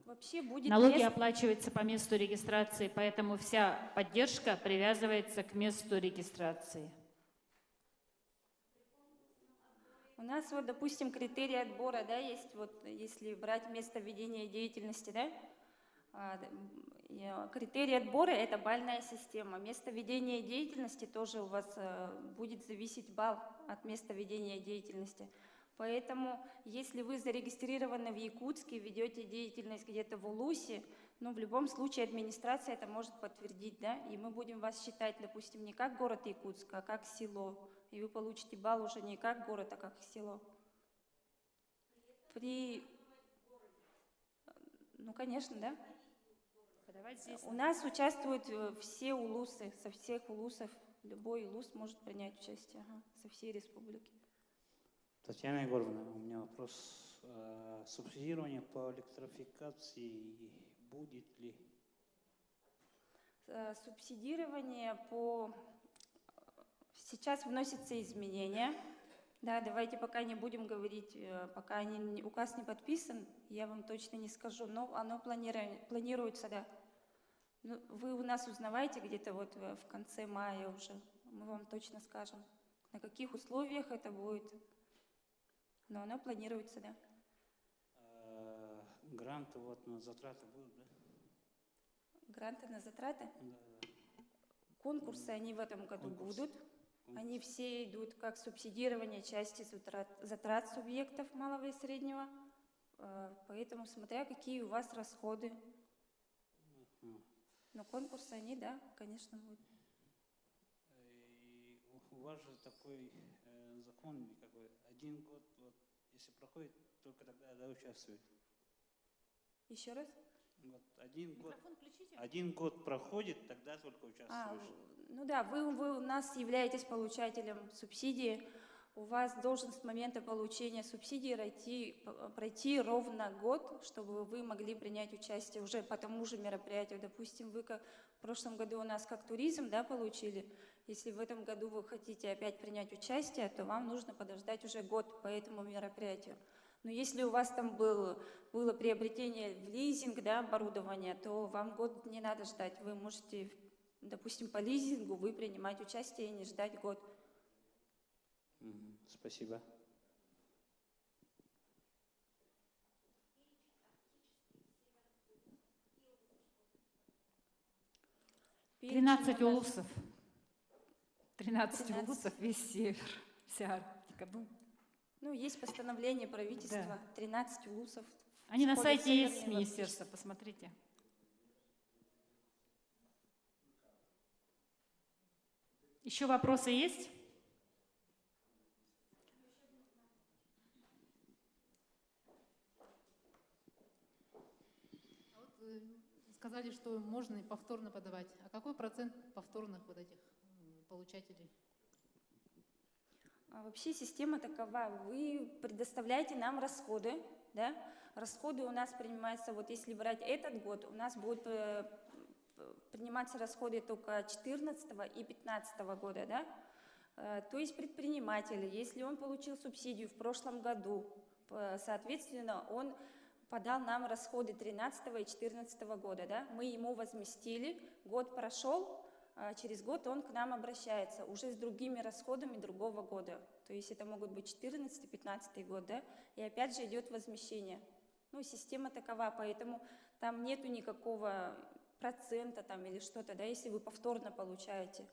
Вообще будет Налоги оплачиваются по месту регистрации, поэтому вся поддержка привязывается к месту регистрации. У нас вот, допустим, критерии отбора, да, есть, вот, если брать место ведения деятельности, да, критерий отбора – это балльная система. Место ведения деятельности тоже у вас будет зависеть балл от места ведения деятельности. Поэтому, если вы зарегистрированы в Якутске, ведете деятельность где-то в УЛУСе, ну, в любом случае администрация это может подтвердить, да, и мы будем вас считать, допустим, не как город Якутск, а как село, и вы получите балл уже не как город, а как село. Ну, конечно, да. У нас участвуют все УЛУСы, со всех УЛУСов, любой УЛУС может принять участие, со всей республики. Татьяна Егоровна, у меня вопрос. Субсидирование по электрификации будет ли? Субсидирование по... Сейчас вносятся изменения. Да, давайте пока не будем говорить, пока указ не подписан, я вам точно не скажу, но оно планируется, да. Ну, вы у нас узнавайте где-то вот в конце мая уже, мы вам точно скажем, на каких условиях это будет. Но оно планируется, да. Гранты вот на затраты будут, да? Гранты на затраты? Да. Конкурсы, они в этом году будут. Они все идут как субсидирование части затрат субъектов малого и среднего. Поэтому, смотря какие у вас расходы. Но конкурсы, они, да, конечно, будут. И у вас же такой закон, какой, 1 год, вот, если проходит, только тогда участвует. Еще раз? Вот, 1 год проходит, тогда только участвуешь. Ну да, вы у нас являетесь получателем субсидии. У вас должен с момента получения субсидии пройти ровно год, чтобы вы могли принять участие уже по тому же мероприятию. Допустим, вы в прошлом году у нас как туризм, да, получили. Если в этом году вы хотите опять принять участие, то вам нужно подождать уже год по этому мероприятию. Но если у вас там было приобретение в лизинг, да, оборудования, то вам год не надо ждать. Вы можете, допустим, по лизингу вы принимать участие и не ждать год. Спасибо. Перечень 13 УЛУСов. 13 УЛУСов, весь север, вся Арктика. Ну, есть постановление правительства, да. 13 УЛУСов. Они на сайте есть министерства, посмотрите. Еще вопросы есть? сказали, что можно и повторно подавать. А какой процент повторных вот этих получателей? Вообще система такова. Вы предоставляете нам расходы, да? Расходы у нас принимаются, вот если брать этот год, у нас будут приниматься расходы только 2014 и 2015 года, да? То есть предприниматель, если он получил субсидию в прошлом году, соответственно, он подал нам расходы 2013 и 2014 года, да? Мы ему возместили, год прошел, через год он к нам обращается уже с другими расходами другого года. То есть это могут быть 2014-2015 год, да? И опять же идет возмещение. Ну, система такова, поэтому там нету никакого процента там или что-то, да, если вы повторно получаете.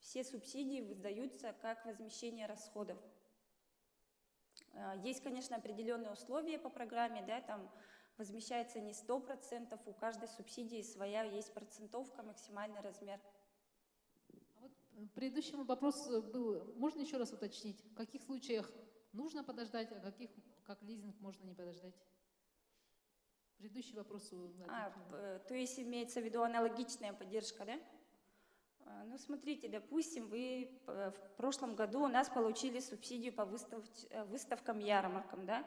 Все субсидии выдаются как возмещение расходов. Есть, конечно, определенные условия по программе, да, там возмещается не 100%, у каждой субсидии своя есть процентовка, максимальный размер. А вот предыдущий вопрос был, можно еще раз уточнить, в каких случаях нужно подождать, а каких, как лизинг, можно не подождать? Предыдущий вопрос. То есть имеется в виду аналогичная поддержка, да? Ну, смотрите, допустим, вы в прошлом году у нас получили субсидию по выставкам, ярмаркам, да?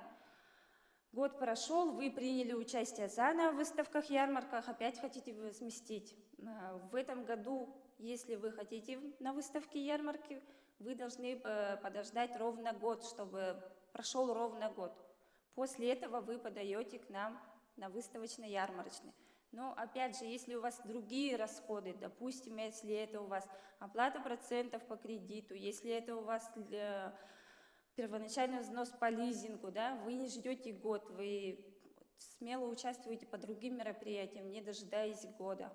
Год прошел, вы приняли участие заново в выставках, ярмарках, опять хотите возместить. В этом году, если вы хотите на выставке, ярмарки, вы должны подождать ровно год, чтобы прошел ровно год. После этого вы подаете к нам на выставочно-ярмарочный. Но опять же, если у вас другие расходы, допустим, если это у вас оплата процентов по кредиту, если это у вас первоначальный взнос по лизингу, да, вы не ждете год, вы смело участвуете по другим мероприятиям, не дожидаясь года.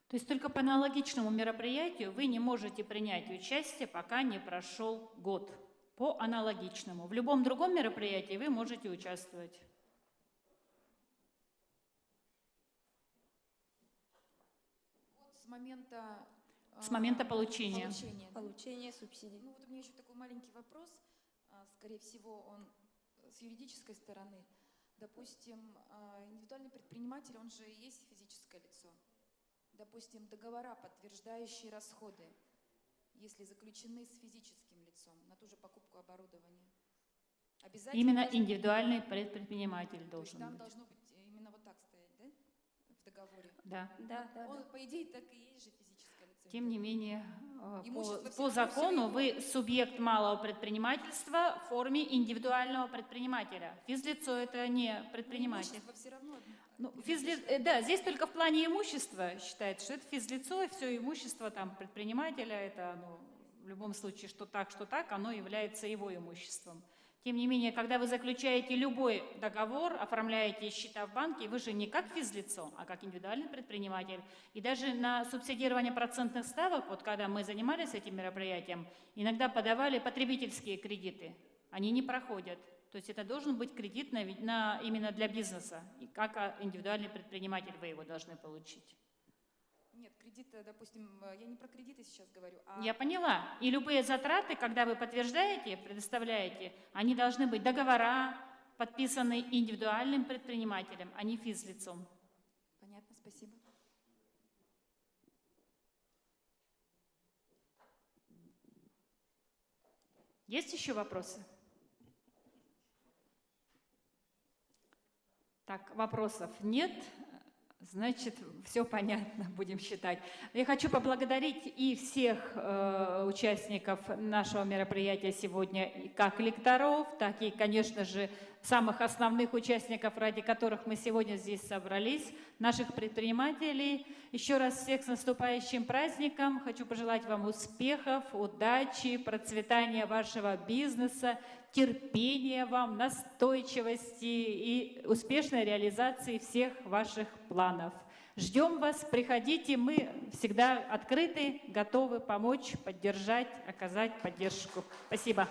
То есть только по аналогичному мероприятию вы не можете принять участие, пока не прошел год. По аналогичному. В любом другом мероприятии вы можете участвовать. С момента получения. Получения субсидий. Ну вот у меня еще такой маленький вопрос. Скорее всего, он с юридической стороны. Допустим, индивидуальный предприниматель, он же и есть физическое лицо. Допустим, договора, подтверждающие расходы, если заключены с физическим лицом на ту же покупку оборудования. Именно индивидуальный предприниматель должен быть. Там должно быть именно вот так стоять, да? В договоре. Да. Он, по идее, так и есть же физическое лицо. Тем не менее, по закону вы субъект малого предпринимательства в форме индивидуального предпринимателя. Физлицо – это не предприниматель. Все равно. Да, здесь только в плане имущества считается, что это физлицо, и все имущество там, предпринимателя, это в любом случае что так, оно является его имуществом. Тем не менее, когда вы заключаете любой договор, оформляете счета в банке, вы же не как физлицо, а как индивидуальный предприниматель. И даже на субсидирование процентных ставок, вот когда мы занимались этим мероприятием, иногда подавали потребительские кредиты. Они не проходят. То есть это должен быть кредит именно для бизнеса. И как индивидуальный предприниматель вы его должны получить. Нет, кредиты, допустим, я не про кредиты сейчас говорю. Я поняла. И любые затраты, когда вы подтверждаете, предоставляете, они должны быть договора, подписанные индивидуальным предпринимателем, а не физлицом. Понятно, спасибо. Есть еще вопросы? Так, вопросов нет. Значит, все понятно, будем считать. Я хочу поблагодарить и всех участников нашего мероприятия сегодня, и как лекторов, так и, конечно же, самых основных участников, ради которых мы сегодня здесь собрались, наших предпринимателей. Еще раз всех с наступающим праздником. Хочу пожелать вам успехов, удачи, процветания вашего бизнеса, терпения вам, настойчивости и успешной реализации всех ваших планов. Ждем вас, приходите, мы всегда открыты, готовы помочь, поддержать, оказать поддержку. Спасибо.